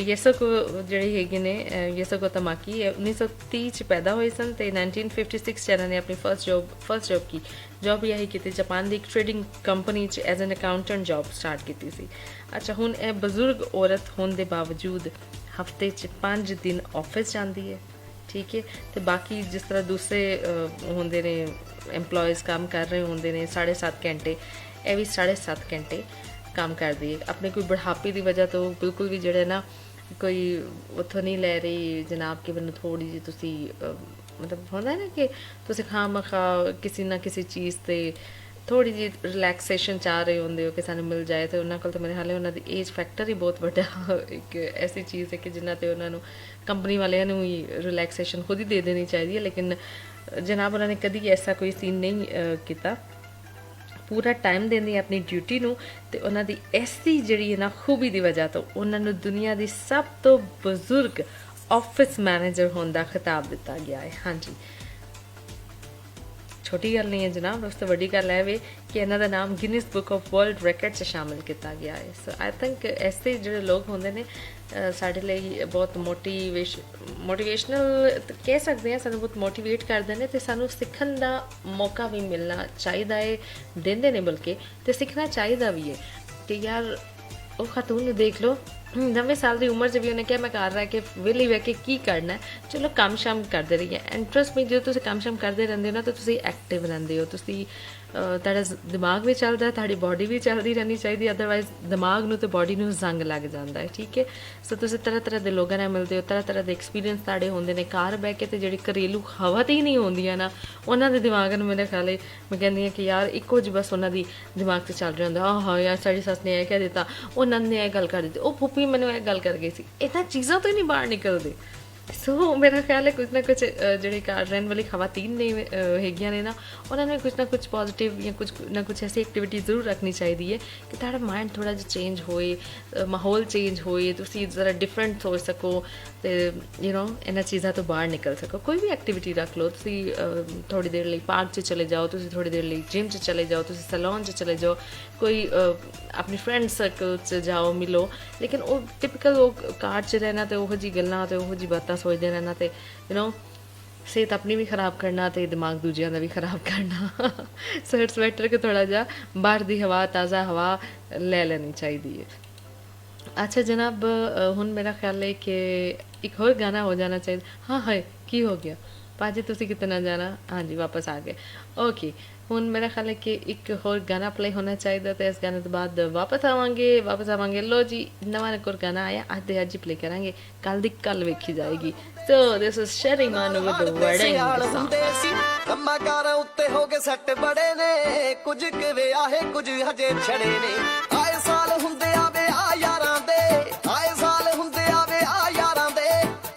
येसोको जिहड़े हैगे ने येसोको तमाकी 1930 पैदा हुए सन तो 1956 इन्होंने अपनी फर्स्ट जॉब की जॉब यही की जापान की एक trading company as an accountant job start की सी अच्छा हुण यह बजुर्ग औरत होने के बावजूद हफ्ते 5 दिन ऑफिस जाती है ठीक है तो बाकी जिस तरह दूसरे होंगे ने एम्पलॉयज़ काम कर रहे होंगे ने 7.5 घंटे यह भी 7.5 घंटे काम करती है अपने कोई बुढ़ापे की वजह तो बिल्कुल भी जड़े ना कोई उतों नहीं लै रही जनाब कि मैंने थोड़ी जी तुसी मतलब होंदा ना कि तुसी खां मखा किसी ना किसी चीज़ से थोड़ी जी रिलैक्सेशन चाह रहे होंगे हो कि सानू मिल जाए तो उन्होंने तो मेरे हाल उन्होंने एज फैक्टर ही बहुत बड़ा एक ऐसी चीज़ है कि जिन्हों ते उन्होंने कंपनी वाले ही रिलैक्सेशन खुद ही दे देनी चाहिए लेकिन जनाब उन्होंने कभी ऐसा कोई सीन नहीं किया पूरा टाइम देंदी अपनी ड्यूटी नूं ते उन्हां दी ऐसी जिहड़ी है ना खूबी की वजह तो उन्होंने दुनिया की सब तो बजुर्ग ऑफिस मैनेजर होने का खिताब दिता गया है हाँ जी छोटी गल नहीं है जनाब उस तो वड्डी गल है वे कि इन्हां दा नाम Guinness book of world record च शामिल किया गया है सो आई थिंक ऐसे जिहड़े लोग होंदे ने साढ़े लिए बहुत मोटिवेशनल कह सकते हैं सानू बहुत मोटिवेट करते हैं तो सानू सीखण का मौका भी मिलना चाहिए है देंदे ने बल्कि तो सीखना चाहिए भी है कि यार वो खातून देख लो 90 साल की उम्र च भी उन्हें क्या मैं कर रहा है कि वेले बह के की करना है चलो काम शाम करते रहिए इंटरेस्ट में जो तुम काम शाम करते रहते हो ना तो तुम एक्टिव रहते हो तुहाडा दिमाग भी चलता है तुहाडी बॉडी भी चलती रहनी चाहिए अदरवाइज दिमाग नूं ते बॉडी नूं जंग लग जाता है ठीक है सो तुम तरह तरह के लोगों नाल मिलते हो तरह तरह के एक्सपीरियंस तुहाडे होंदे ने घर बह के तो जिहड़ी घरेलू हवा तो ही नहीं होंदियां ना उन्हां दे दिमाग नूं मेरे ख्याल मैं कहंदी हां कि यार इक्को जी बस उन्हां दी दिमाग से चल रहा होंदा हाँ यार साडी सस ने यह कह दिता उन्हां ने यह गल कर दी वो फुप्पी मैनूं यह गल कर गई सी इन्हां चीज़ों तो ही नहीं बाहर निकलदे सो मेरा ख्याल है कुछ ना कुछ जिहड़े घर रहने वाली खवातीन ने हैगियां ने ना उन्होंने कुछ ना कुछ पॉजिटिव या कुछ ना कुछ ऐसी एक्टिविटी जरूर रखनी चाहिए है कि तुहाडा माइंड थोड़ा जिहा चेंज होए माहौल चेंज होए तुसीं जरा डिफरेंट सोच सको तो यू नो इन्हां चीज़ों तो बाहर निकल सको कोई भी एक्टिविटी रख लो तुसीं थोड़ी देर लिए पार्क च चले जाओ तुसीं थोड़ी देर लिए जिम च चले जाओ तुसीं सैलून च चले जाओ कोई अपनी फ्रेंड सर्कल च जाओ मिलो लेकिन वो टिपिकल वो कार च रहना तो उहो जी गल्लां तो उहो जी बातां सोचते रहना तो यू नो सेहत अपनी भी खराब करना तो दिमाग दूजिया का भी खराब करना सो इट्स बेटर कि थोड़ा जा बाहर की हवा ताज़ा हवा ले लेनी चाहिए अच्छा जनाब हुण मेरा ख्याल है कि एक और गाना हो जाना चाहिए हाँ है की हो गया पाजी तुसी कितना जाना हाँ जी वापस आ गए ओके ਹੁਣ ਮੇਰਾ ਖਿਆਲ ਹੈ ਕਿ ਇੱਕ ਹੋਰ ਗਾਣਾ ਪਲੇ ਹੋਣਾ ਚਾਹੀਦਾ ਤੇ ਇਸ ਗਾਣੇ ਤੋਂ ਬਾਅਦ ਵਾਪਸ ਆਵਾਂਗੇ ਲੋ ਜੀ ਨਵਾਂ ਨਕੋਰ ਗਾਣਾ ਆਇਆ ਅੱਜ ਦੇ ਅੱਜ ਹੀ ਪਲੇ ਕਰਾਂਗੇ ਕੱਲ ਦੀ ਕੱਲ ਵੇਖੀ ਜਾਏਗੀ ਸੋ ਦਿਸ ਇਜ਼ ਸ਼ਰੀਮਾਨ ਵਿਦ ਦ ਵਰਡਿੰਗ ਕੰਮਾਂ ਕਾਰਾਂ ਉੱਤੇ ਹੋ ਗਏ ਸੱਟ ਬੜੇ ਨੇ ਕੁਝ ਕਿ ਵਿਆਹੇ ਕੁਝ ਹਜੇ ਛੜੇ ਨੇ ਆਏ ਸਾਲ ਹੁੰਦੇ ਆਵੇ ਆ ਯਾਰਾਂ ਦੇ ਆਏ ਸਾਲ ਹੁੰਦੇ ਆਵੇ ਆ ਯਾਰਾਂ ਦੇ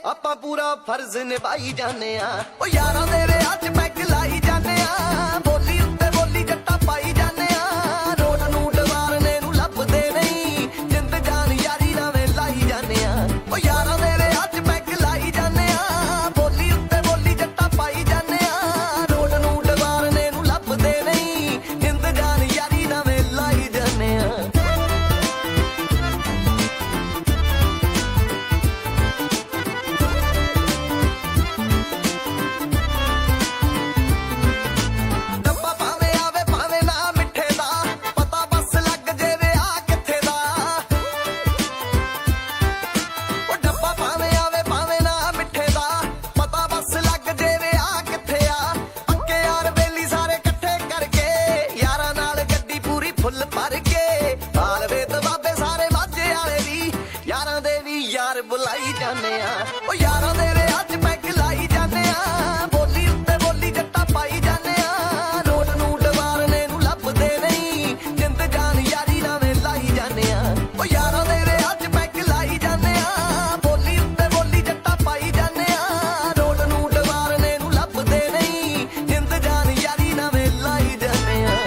ਆਪਾਂ ਪੂਰਾ ਫਰਜ਼ ਨਿਭਾਈ ਜਾਂਦੇ ਆ ਉਹ ਯਾਰਾਂ ਦੇ ਵਿਆਹ 'ਚ ਪੈਗ ਲਾਈ ਜਾਂਦੇ ਆ ਬੋਲੀ ਉੱਤੇ ਬੋਲੀ ਜੱਟਾ ਪਾਈ ਜਾਂਦੇ ਆ ਰੋਡ ਨੂੰ ਡਵਾਰਨੇ ਨੂੰ ਲੱਭਦੇ ਨਹੀਂ ਜਿੰਦ ਜਾਨ ਯਾਰੀ ਨਾਵੇਂ ਲਾਈ ਜਾਂਦੇ ਆ ਉਹ ਯਾਰਾਂ ਦੇ ਵਿਆਹ 'ਚ ਪੈਗ ਲਾਈ ਜਾਂਦੇ ਆ ਬੋਲੀ ਉੱਤੇ ਬੋਲੀ ਜੱਟਾ ਪਾਈ ਜਾਂਦੇ ਆ ਰੋਡ ਨੂੰ ਡਵਾਰਨੇ ਨੂੰ ਲੱਭਦੇ ਨਹੀਂ ਜਿੰਦ ਜਾਨ ਯਾਰੀ ਨਾਵੇਂ ਲਾਈ ਜਾਂਦੇ ਆ ਬੁਲਾਈ ਜਾਂਦੇ ਆ ਉਹ ਯਾਰਾਂ ਦੇ ਵਿਆਹ 'ਚ ਪੈਗ ਲਾਈ ਜਾਂਦੇ ਆ ਬੋਲੀ ਉੱਤੇ ਬੋਲੀ ਜੱਟਾ ਪਾਈ ਜਾਂਦੇ ਆ ਰੋਡ ਨੂੰ ਡਵਾਰਨੇ ਨੂੰ ਲੱਭਦੇ ਨਹੀਂ ਜਿੰਦ ਜਾਨ ਯਾਰੀ ਨਾਵੇਂ ਲਾਈ ਜਾਂਦੇ ਆ ਉਹ ਯਾਰਾਂ ਦੇ ਵਿਆਹ 'ਚ ਪੈਗ ਲਾਈ ਜਾਂਦੇ ਆ ਬੋਲੀ ਉੱਤੇ ਬੋਲੀ ਜੱਟਾ ਪਾਈ ਜਾਂਦੇ ਆ ਰੋਡ ਨੂੰ ਡਵਾਰਨੇ ਨੂੰ ਲੱਭਦੇ ਨਹੀਂ ਜਿੰਦ ਜਾਨ ਯਾਰੀ ਨਾਵੇਂ ਲਾਈ ਜਾਂਦੇ ਆ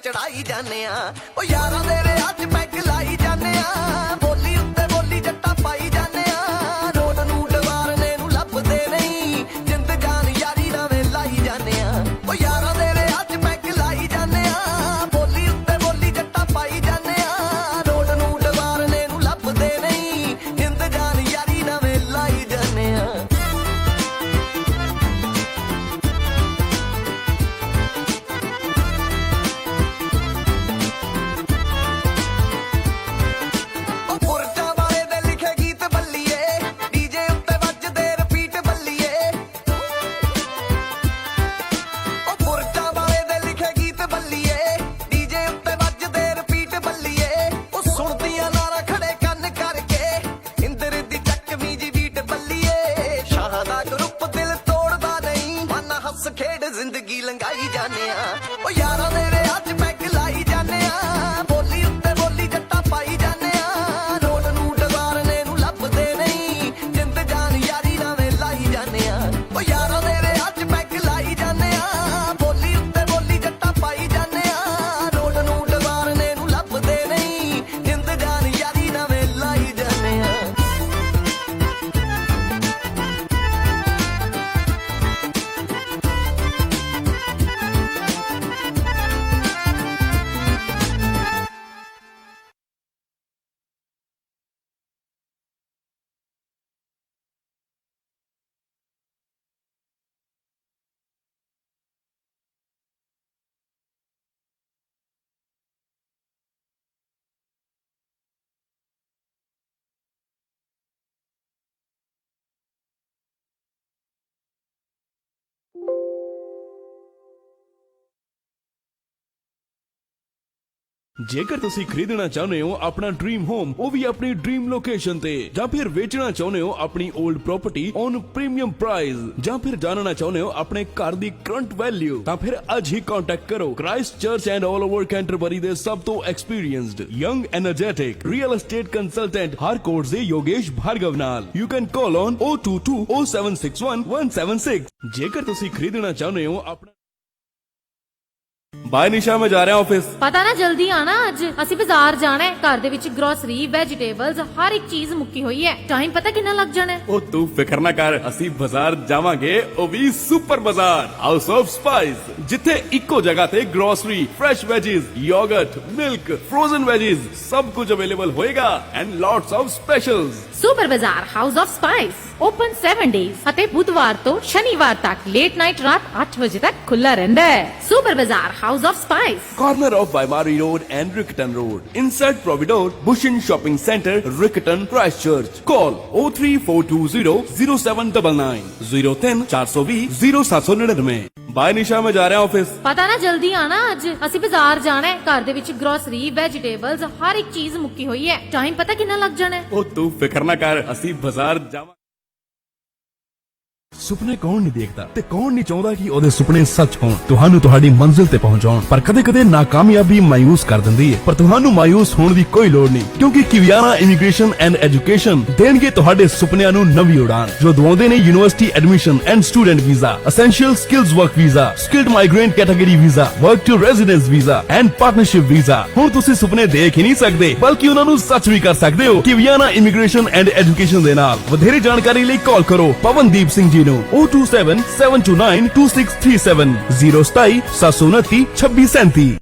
ਚੜਾਈ ਜਾਂਦੇ ਆ ਉਹ ਯਾਰਾਂ ਦੇ ਵਿਆਹ 'ਚ ਪੈਗ ਲਾਈ ਜਾਂਦੇ ਆ ਬੋਲੀ ਉੱਤੇ ਬੋਲੀ ਜੱਟਾ ਪਾਈ ਜਾਂਦੇ ਆ ਰੋਡ ਨੂੰ ਡਵਾਰਨੇ ਨੂੰ ਲੱਭਦੇ ਨਹੀਂ ਜਿੰਦ ਜਾਨ ਯਾਰੀ ਨਾਵੇਂ ਲਾਈ ਜਾਂਦੇ ਆ ਉਹ ਯਾਰਾਂ ਦੇ ਵਿਆਹ 'ਚ ਪੈਗ ਲਾਈ ਜਾਂਦੇ ਆ ਬੋਲੀ ਉੱਤੇ ਬੋਲੀ ਜੱਟਾ ਪਾਈ ਜਾਂਦੇ ਆ ਰੋਡ ਨੂੰ ਡਵਾਰਨੇ ਨੂੰ ਲੱਭਦੇ ਨਹੀਂ ਜਿੰਦ ਜਾਨ ਯਾਰੀ ਨਾਵੇਂ ਲਾਈ ਜਾਂਦੇ ਆ ਖੇਡ ਜ਼ਿੰਦਗੀ ਲੰਘਾਈ ਜਾਂਦੇ ਆ ਉਹ ਯਾਰਾਂ ਦੇ ਵਿਆਹ 'ਚ ਪੈਗ ਲਾਈ ਜਾਂਦੇ ਆ ਬੋਲੀ ਉੱਤੇ ਬੋਲੀ ਜੱਟਾ ਪਾਈ ਜਾਂਦੇ ਆ ਰੋਡ ਨੂੰ ਡਵਾਰਨੇ ਨੂੰ ਲੱਭਦੇ ਨਹੀਂ ਜਿੰਦ ਜਾਨ ਯਾਰੀ ਨਾਵੇਂ ਲਾਈ ਜਾਂਦੇ ਆ ਉਹ ਯਾਰਾਂ ਦੇ ਵਿਆਹ 'ਚ ਪੈਗ ਲਾਈ ਜਾਂਦੇ ਆ ਬੋਲੀ ਉੱਤੇ ਬੋਲੀ ਜੱਟਾ ਪਾਈ ਜਾਂਦੇ ਆ ਰੋਡ ਨੂੰ ਡਵਾਰਨੇ ਨੂੰ ਲੱਭਦੇ ਨਹੀਂ ਜਿੰਦ ਜਾਨ ਯਾਰੀ ਨਾਵੇਂ ਲਾਈ ਜਾਂਦੇ ਆ ਜੇਕਰ ਤੁਸੀਂ ਖਰੀਦਣਾ ਚਾਹੁੰਦੇ ਹੋ ਆਪਣਾ ਡ੍ਰੀਮ ਹੋਮ ਉਹ ਵੀ ਆਪਣੀ ਡ੍ਰੀਮ ਲੋਕੇਸ਼ਨ ਤੇ ਜਾਂ ਫਿਰ ਵੇਚਣਾ ਚਾਹੁੰਦੇ ਹੋ ਆਪਣੀ old property on premium price ਜਾਂ ਫਿਰ ਜਾਣਨਾ ਚਾਹੁੰਦੇ ਹੋ ਆਪਣੇ ਘਰ ਦੀ ਕਰੰਟ ਵੈਲਿਊ ਤਾਂ ਫਿਰ ਅੱਜ ਹੀ ਕੰਟੈਕਟ ਕਰੋ Christchurch and all over Canterbury ਦੇ ਸਭ ਤੋਂ experienced young energetic real estate consultant Harcourts ਦੇ ਯੋਗੇਸ਼ ਭਾਰਗਵ ਨਾਲ ਯੂ ਕੈਨ ਕਾਲ ਔਨ 0220761 176 ਜੇਕਰ ਤੁਸੀਂ ਖਰੀਦਣਾ ਚਾਹੁੰਦੇ ਹੋ ਆਪਣਾ ਬਾਏ ਨਿਸ਼ਾ, ਮੈਂ ਜਾ ਰਿਹਾ ਆਫਿਸ। ਪਤਾ ਨਾ ਜਲਦੀ ਆਣਾ, ਅੱਜ ਅਸੀਂ ਬਾਜ਼ਾਰ ਜਾਣਾ ਹੈ। ਘਰ ਦੇ ਵਿੱਚ ਗਰੋਸਰੀ, ਵੈਜੀਟੇਬਲਸ, ਹਰ ਇੱਕ ਚੀਜ਼ ਮੁੱਕੀ ਹੋਈ ਹੈ। ਟਾਈਮ ਪਤਾ ਕਿੰਨਾ ਲੱਗ ਜਾਣਾ ਹੈ? ਉਹ ਤੂੰ ਫਿਕਰ ਨਾ ਕਰ, ਅਸੀਂ ਬਾਜ਼ਾਰ ਜਾਵਾਂਗੇ, ਉਹ ਵੀ ਸੁਪਰ ਬਾਜ਼ਾਰ, ਹਾਊਸ ਆਫ ਸਪਾਈਸ, ਜਿੱਥੇ ਇੱਕੋ ਜਗ੍ਹਾ ਤੇ grocery, fresh ਵੈਜੀਜ਼, yoghurt, milk, frozen ਵੈਜੀਜ਼, ਸਭ ਕੁਝ ਅਵੇਲੇਬਲ ਹੋਏਗਾ ਐਂਡ ਲੋਟਸ ਆਫ ਸਪੈਸ਼ਲਸ। ਸੁਪਰ ਬਾਜ਼ਾਰ house of spice open 7 days ਅਤੇ ਬੁੱਧਵਾਰ ਤੋਂ ਸ਼ਨੀਵਾਰ ਤੱਕ ਲੇਟ ਨਾਈਟ ਰਾਤ 8 ਵਜੇ ਤੱਕ ਖੁੱਲਾ ਰਹਿੰਦਾ ਹੈ। ਸੁਪਰ ਬਾਜ਼ਾਰ house of spice, Corner of Baimari Road and Rickerton Road, inside Providore, Bushin Shopping Center, Rickerton, Christchurch. Call 03420 0799 03420 0799। Bye निशा, मैं जा रहा ऑफिस। ਪਤਾ ਨਾ ਜਲਦੀ ਆਣਾ, ਅੱਜ ਅਸੀਂ ਬਾਜ਼ਾਰ ਜਾਣਾ ਹੈ। ਘਰ ਦੇ ਵਿੱਚ ਗਰੋਸਰੀ, ਵੈਜੀਟੇਬਲਸ, ਹਰ ਇੱਕ ਚੀਜ਼ ਮੁੱਕੀ ਹੋਈ ਹੈ। ਟਾਈਮ ਪਤਾ ਕਿੰਨਾ ਲੱਗ ਜਾਣਾ ਹੈ? ਉਹ ਤੂੰ ਫਿਕਰ ਨਾ ਕਰ, ਅਸੀਂ ਬਾਜ਼ਾਰ ਜਾਵਾਂ। ਸੁਪਨੇ ਕੌਣ ਨਹੀਂ ਦੇਖਦਾ ਤੇ ਕੌਣ ਨਹੀਂ ਚਾਹੁੰਦਾ ਕਿ ਉਹਦੇ ਸੁਪਨੇ ਸੱਚ ਹੋਣ, ਤੁਹਾਨੂੰ ਤੁਹਾਡੀ ਮੰਜ਼ਿਲ ਤੇ ਪਹੁੰਚਾਉਣ। ਪਰ ਕਦੇ-ਕਦੇ ਨਾਕਾਮਯਾਬੀ ਮਾਯੂਸ ਕਰ ਦਿੰਦੀ ਹੈ, ਪਰ ਤੁਹਾਨੂੰ ਮਾਯੂਸ ਹੋਣ ਦੀ ਕੋਈ ਲੋੜ ਨਹੀਂ, ਕਿਉਂਕਿ ਕਿਵਿਆਨਾ ਇਮੀਗ੍ਰੇਸ਼ਨ ਐਂਡ ਐਜੂਕੇਸ਼ਨ ਦੇਣਗੇ ਤੁਹਾਡੇ ਸੁਪਨਿਆਂ ਨੂੰ ਨਵੀਂ ਉਡਾਨ। ਜੋ ਦਵਾਉਂਦੇ ਨੇ university admission and student visa, essential skills work visa, skilled migrant category visa, work to residence visa and partnership visa. ਹੁਣ ਤੁਸੀਂ ਸੁਪਨੇ ਦੇਖ ਹੀ ਨਹੀਂ ਸਕਦੇ, ਬਲਕਿ ਉਹਨਾਂ ਨੂੰ ਸੱਚ ਵੀ ਕਰ ਸਕਦੇ ਹੋ ਕਿਵਿਆਨਾ ਇਮੀਗ੍ਰੇਸ਼ਨ ਐਂਡ ਐਜੂਕੇਸ਼ਨ ਦੇ ਨਾਲ। ਵਧੇਰੇ ਜਾਣਕਾਰੀ ਲਈ ਕਾਲ ਕਰੋ ਪਵਨਦੀਪ ਸਿੰਘ ਜੀ ਨੂੰ 027-729-2637 027 729 2637।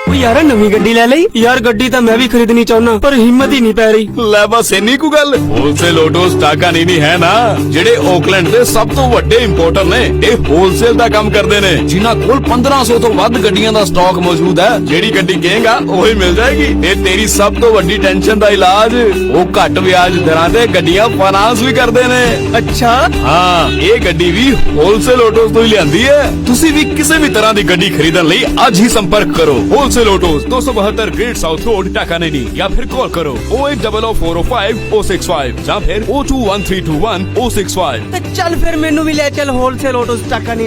ਉਹ ਯਾਰ ਨਵੀਂ ਗੱਡੀ ਲੈ ਲਈ ਯਾਰ। ਗੱਡੀ ਤਾਂ ਮੈਂ ਵੀ ਖਰੀਦਣੀ ਚਾਹੁੰਦਾ, ਪਰ ਹਿੰਮਤ ਹੀ ਨਹੀਂ ਪੈ ਰਹੀ। ਲੈ ਬਸ ਇੰਨੀ ਕੁ ਗੱਲ। ਹੋਲਸੇਲ ਆਟੋਸ ਟਾਕਾਨੀ ਨਹੀਂ ਹੈ ਨਾ, ਜਿਹੜੇ ਆਕਲੈਂਡ ਦੇ ਸਭ ਤੋਂ ਵੱਡੇ ਇੰਪੋਰਟਰ ਨੇ। ਇਹ ਹੋਲਸੇਲ ਦਾ ਕੰਮ ਕਰਦੇ ਨੇ, ਜਿਨ੍ਹਾਂ ਕੋਲ 1500 ਤੋਂ ਵੱਧ ਗੱਡੀਆਂ ਦਾ ਸਟਾਕ ਮੌਜੂਦ ਹੈ। ਜਿਹੜੀ ਗੱਡੀ ਕਹੇਗਾ ਉਹੀ ਮਿਲ ਜਾਏਗੀ। ਇਹ ਤੇਰੀ ਸਭ ਤੋਂ ਵੱਡੀ ਟੈਨਸ਼ਨ ਦਾ ਇਲਾਜ। ਉਹ ਘੱਟ ਵਿਆਜ ਦਰਾਂ ਤੇ ਗੱਡੀਆਂ ਫਾਈਨਾਂਸ ਵੀ ਕਰਦੇ ਨੇ। ਅੱਛਾ, ਹਾਂ, ਇਹ ਗੱਡੀ ਵੀ ਹੋਲਸੇਲ ਆਟੋਸ ਤੋਂ ਹੀ ਲਿਆਂਦੀ ਹੈ। ਤੁਸੀਂ ਵੀ ਕਿਸੇ ਵੀ ਤਰ੍ਹਾਂ ਦੀ ਗੱਡੀ ਖਰੀਦਣ ਲਈ ਅੱਜ ਹੀ ਸੰਪਰਕ ਕਰੋ wholesale autos 272 great south road Takanini, ਜਾਂ ਫਿਰ ਕਾਲ ਕਰੋ 0800405 ਜਾਂ ਫਿਰ 021321 065। ਤੇ ਚੱਲ ਫਿਰ ਮੈਨੂੰ ਵੀ ਲੈ ਚੱਲ ਹੋਲਸੇਲ ਆਟੋ ਟਾਕਾਨੀ,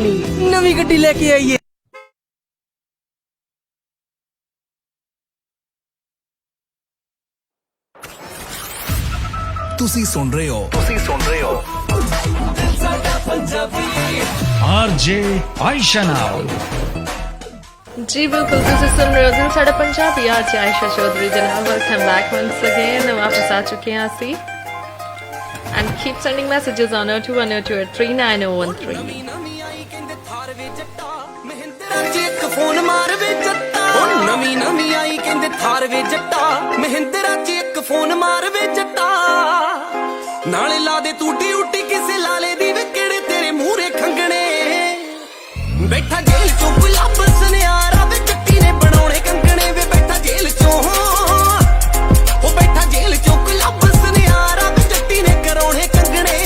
ਨਵੀਂ ਗੱਡੀ ਲੈ ਕੇ ਆਈਏ। ਤੁਸੀਂ ਸੁਣ ਰਹੇ ਹੋ RJ आयशा नाउ। जी बिल्कुल, ਤੁਸੀਂ ਸੁਣ ਰਹੇ ਹੋ ਦਿਲ ਸਾਡਾ ਪੰਜਾਬੀ। आज आयशा चौधरी ਦੇ ਨਾਲ ਵੈਲਕਮ ਬੈਕ once again। ਵਾਪਸ ਆ ਚੁੱਕੇ ਹਾਂ ਅਸੀਂ। and keep sending messages on 02102839013। ਇੱਕ ਫੋਨ ਮਾਰ ਵੇ ਜੱਟਾ, ਨਵੀਂ ਨਵੀਂ ਆਈ ਕਹਿੰਦੇ ਥਾਰ ਵੇ ਜੱਟਾ। ਮਹਿੰਦਰਾ ਚ ਇੱਕ ਫੋਨ ਮਾਰ ਵੇ ਜੱਟਾ, ਨਾਲੇ ਲਾ ਦੇ ਤੂੰ ਡਿਊਟੀ ਕਿਸੇ ਲਾਲੇ ਦੀ। ਵੇ ਕਿਹੜੇ ਤੇਰੇ ਮੂਹਰੇ ਖੰਗਣੇ, ਬੈਠਾ ਜੇਲ੍ਹ ਚੋਂ ਗੁਲਾਬ ਸੁਨਿਆਰਾ। ਵੇ ਜੱਟੀ ਨੇ ਬਣਾਉਣੇ ਕੰਗਣੇ, ਵੇ ਬੈਠਾ ਜੇਲ੍ਹ ਚੋਂ, ਉਹ ਬੈਠਾ ਜੇਲ੍ਹ ਚੋਂ ਗੁਲਾਬ ਸੁਨਿਆਰਾ। ਵੇ ਜੱਟੀ ਨੇ ਕਰਾਉਣੇ ਕੰਗਣੇ।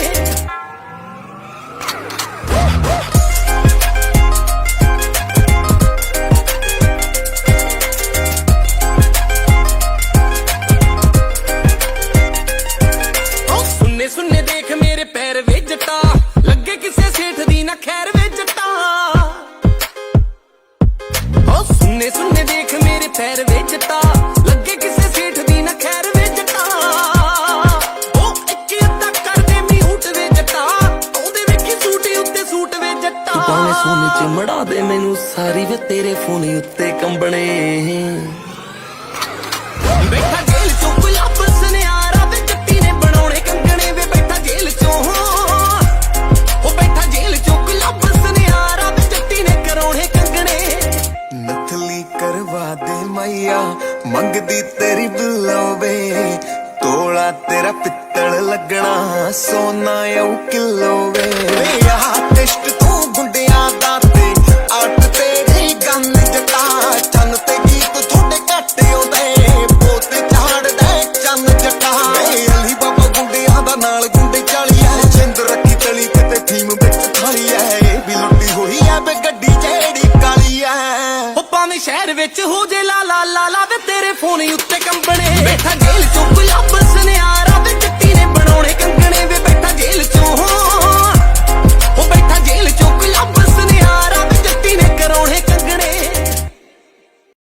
ਸੁਣਨੇ ਸੁਣਨੇ ਦੇਖ ਮੇਰੇ ਪੈਰ ਵੇ ਜੱਟਾ, ਲੱਗੇ ਕਿਸੇ ਸੇਠ ਦੀ ਨਾ ਖੈਰ ਵੇ ਜੱਟਾ। ਸੁਣਨੇ ਸੁਣਨੇ ਦੇਖ ਮੇਰੇ ਪੈਰ ਵੇ ਜੱਟਾ, ਲੱਗੇ ਕਿਸੇ ਸੇਠ ਦੀ ਨਾ ਖੈਰ ਵੇ ਜੱਟਾ। ਉਹ ਇੱਕ ਅੱਧਾ ਕਰਦੇ ਮਿਊਟ ਵੇ ਜੱਟਾ, ਉਹਦੇ ਵੇਖੀ ਸੂਟ ਉੱਤੇ ਸੂਟ ਵੇ ਜੱਟਾ। ਭਾਵੇਂ ਸੋਨੇ ਚ ਮੜਾ ਦੇ ਮੈਨੂੰ ਸਾਰੀ ਵੇ ਤੇਰੇ ਫੋਨ ਉੱਤੇ ਕੰਬਣੇ, ਬੈਠਾ ਜੇਲ੍ਹ ਚੋਂ ਗੁਲਾਬ ਸੁਨਿਆਰਾ। ਵੇ ਜੱਟੀ ਨੇ ਬਣਾਉਣੇ ਕੰਗਣੇ, ਵੇ ਬੈਠਾ ਜੇਲ੍ਹ ਚੋਂ, ਉਹ ਬੈਠਾ ਜੇਲ੍ਹ ਚੋਂ ਗੁਲਾਬ ਸੁਨਿਆਰਾ। ਵੇ ਜੱਟੀ ਨੇ ਕਰਾਉਣੇ ਕੰਗਣੇ। ਨਥਲੀ ਕਰਵਾ ਦੇ ਮਾਈਆ, ਮੰਗਦੀ ਤੇਰੀ ਬਿਲੋਵੇ। ਤੋਲਾ ਤੇਰਾ ਪਿੱਤਲ ਲੱਗਣਾ, ਸੋਨਾ ਆਉ ਕਿਲੋ ਵੇ। ਆਹ ਟਿਸ਼ਟ ਤੂੰ ਗੁੰਡਿਆਂ ਦਾ ਤੇ ਅੱਟ ਤੇਰੀ ਗੰਨ ਜਟਾ। ਚੰਨ ਤੇ ਗੀਤ ਥੋੜੇ ਘੱਟ ਆਉਂਦੇ, ਬੋਤ ਝਾੜਦਾ ਚੰਨ ਜਟਾ। ਅਲੀ ਬਾਬਾ ਗੁੰਡਿਆਂ ਦਾ ਨਾਲ ਗੁੰਡੇ ਚਾਲੀ ਐ, ਜਿੰਦ ਰੱਖੀ ਤਲੀ ਕਿਤੇ ਥੀਮ ਵਿੱਚ ਖਾਲੀ ਐ। ਇਹ ਵੀ ਲੁੱਟੀ ਹੋਈ ਐ ਵੇ ਗੱਡੀ ਜਿਹੜੀ ਕਾਲੀ ਐ। ਉਹ ਭਾਵੇਂ ਸ਼ਹਿਰ ਵਿੱਚ ਹੋ ਜੇ ਲਾ ਲਾ ਲਾ ਲਾ ਵੇ ਤੇਰੇ ਫੋਨ ਉੱਤੇ ਕੰਬਣੇ, ਬੈਠਾ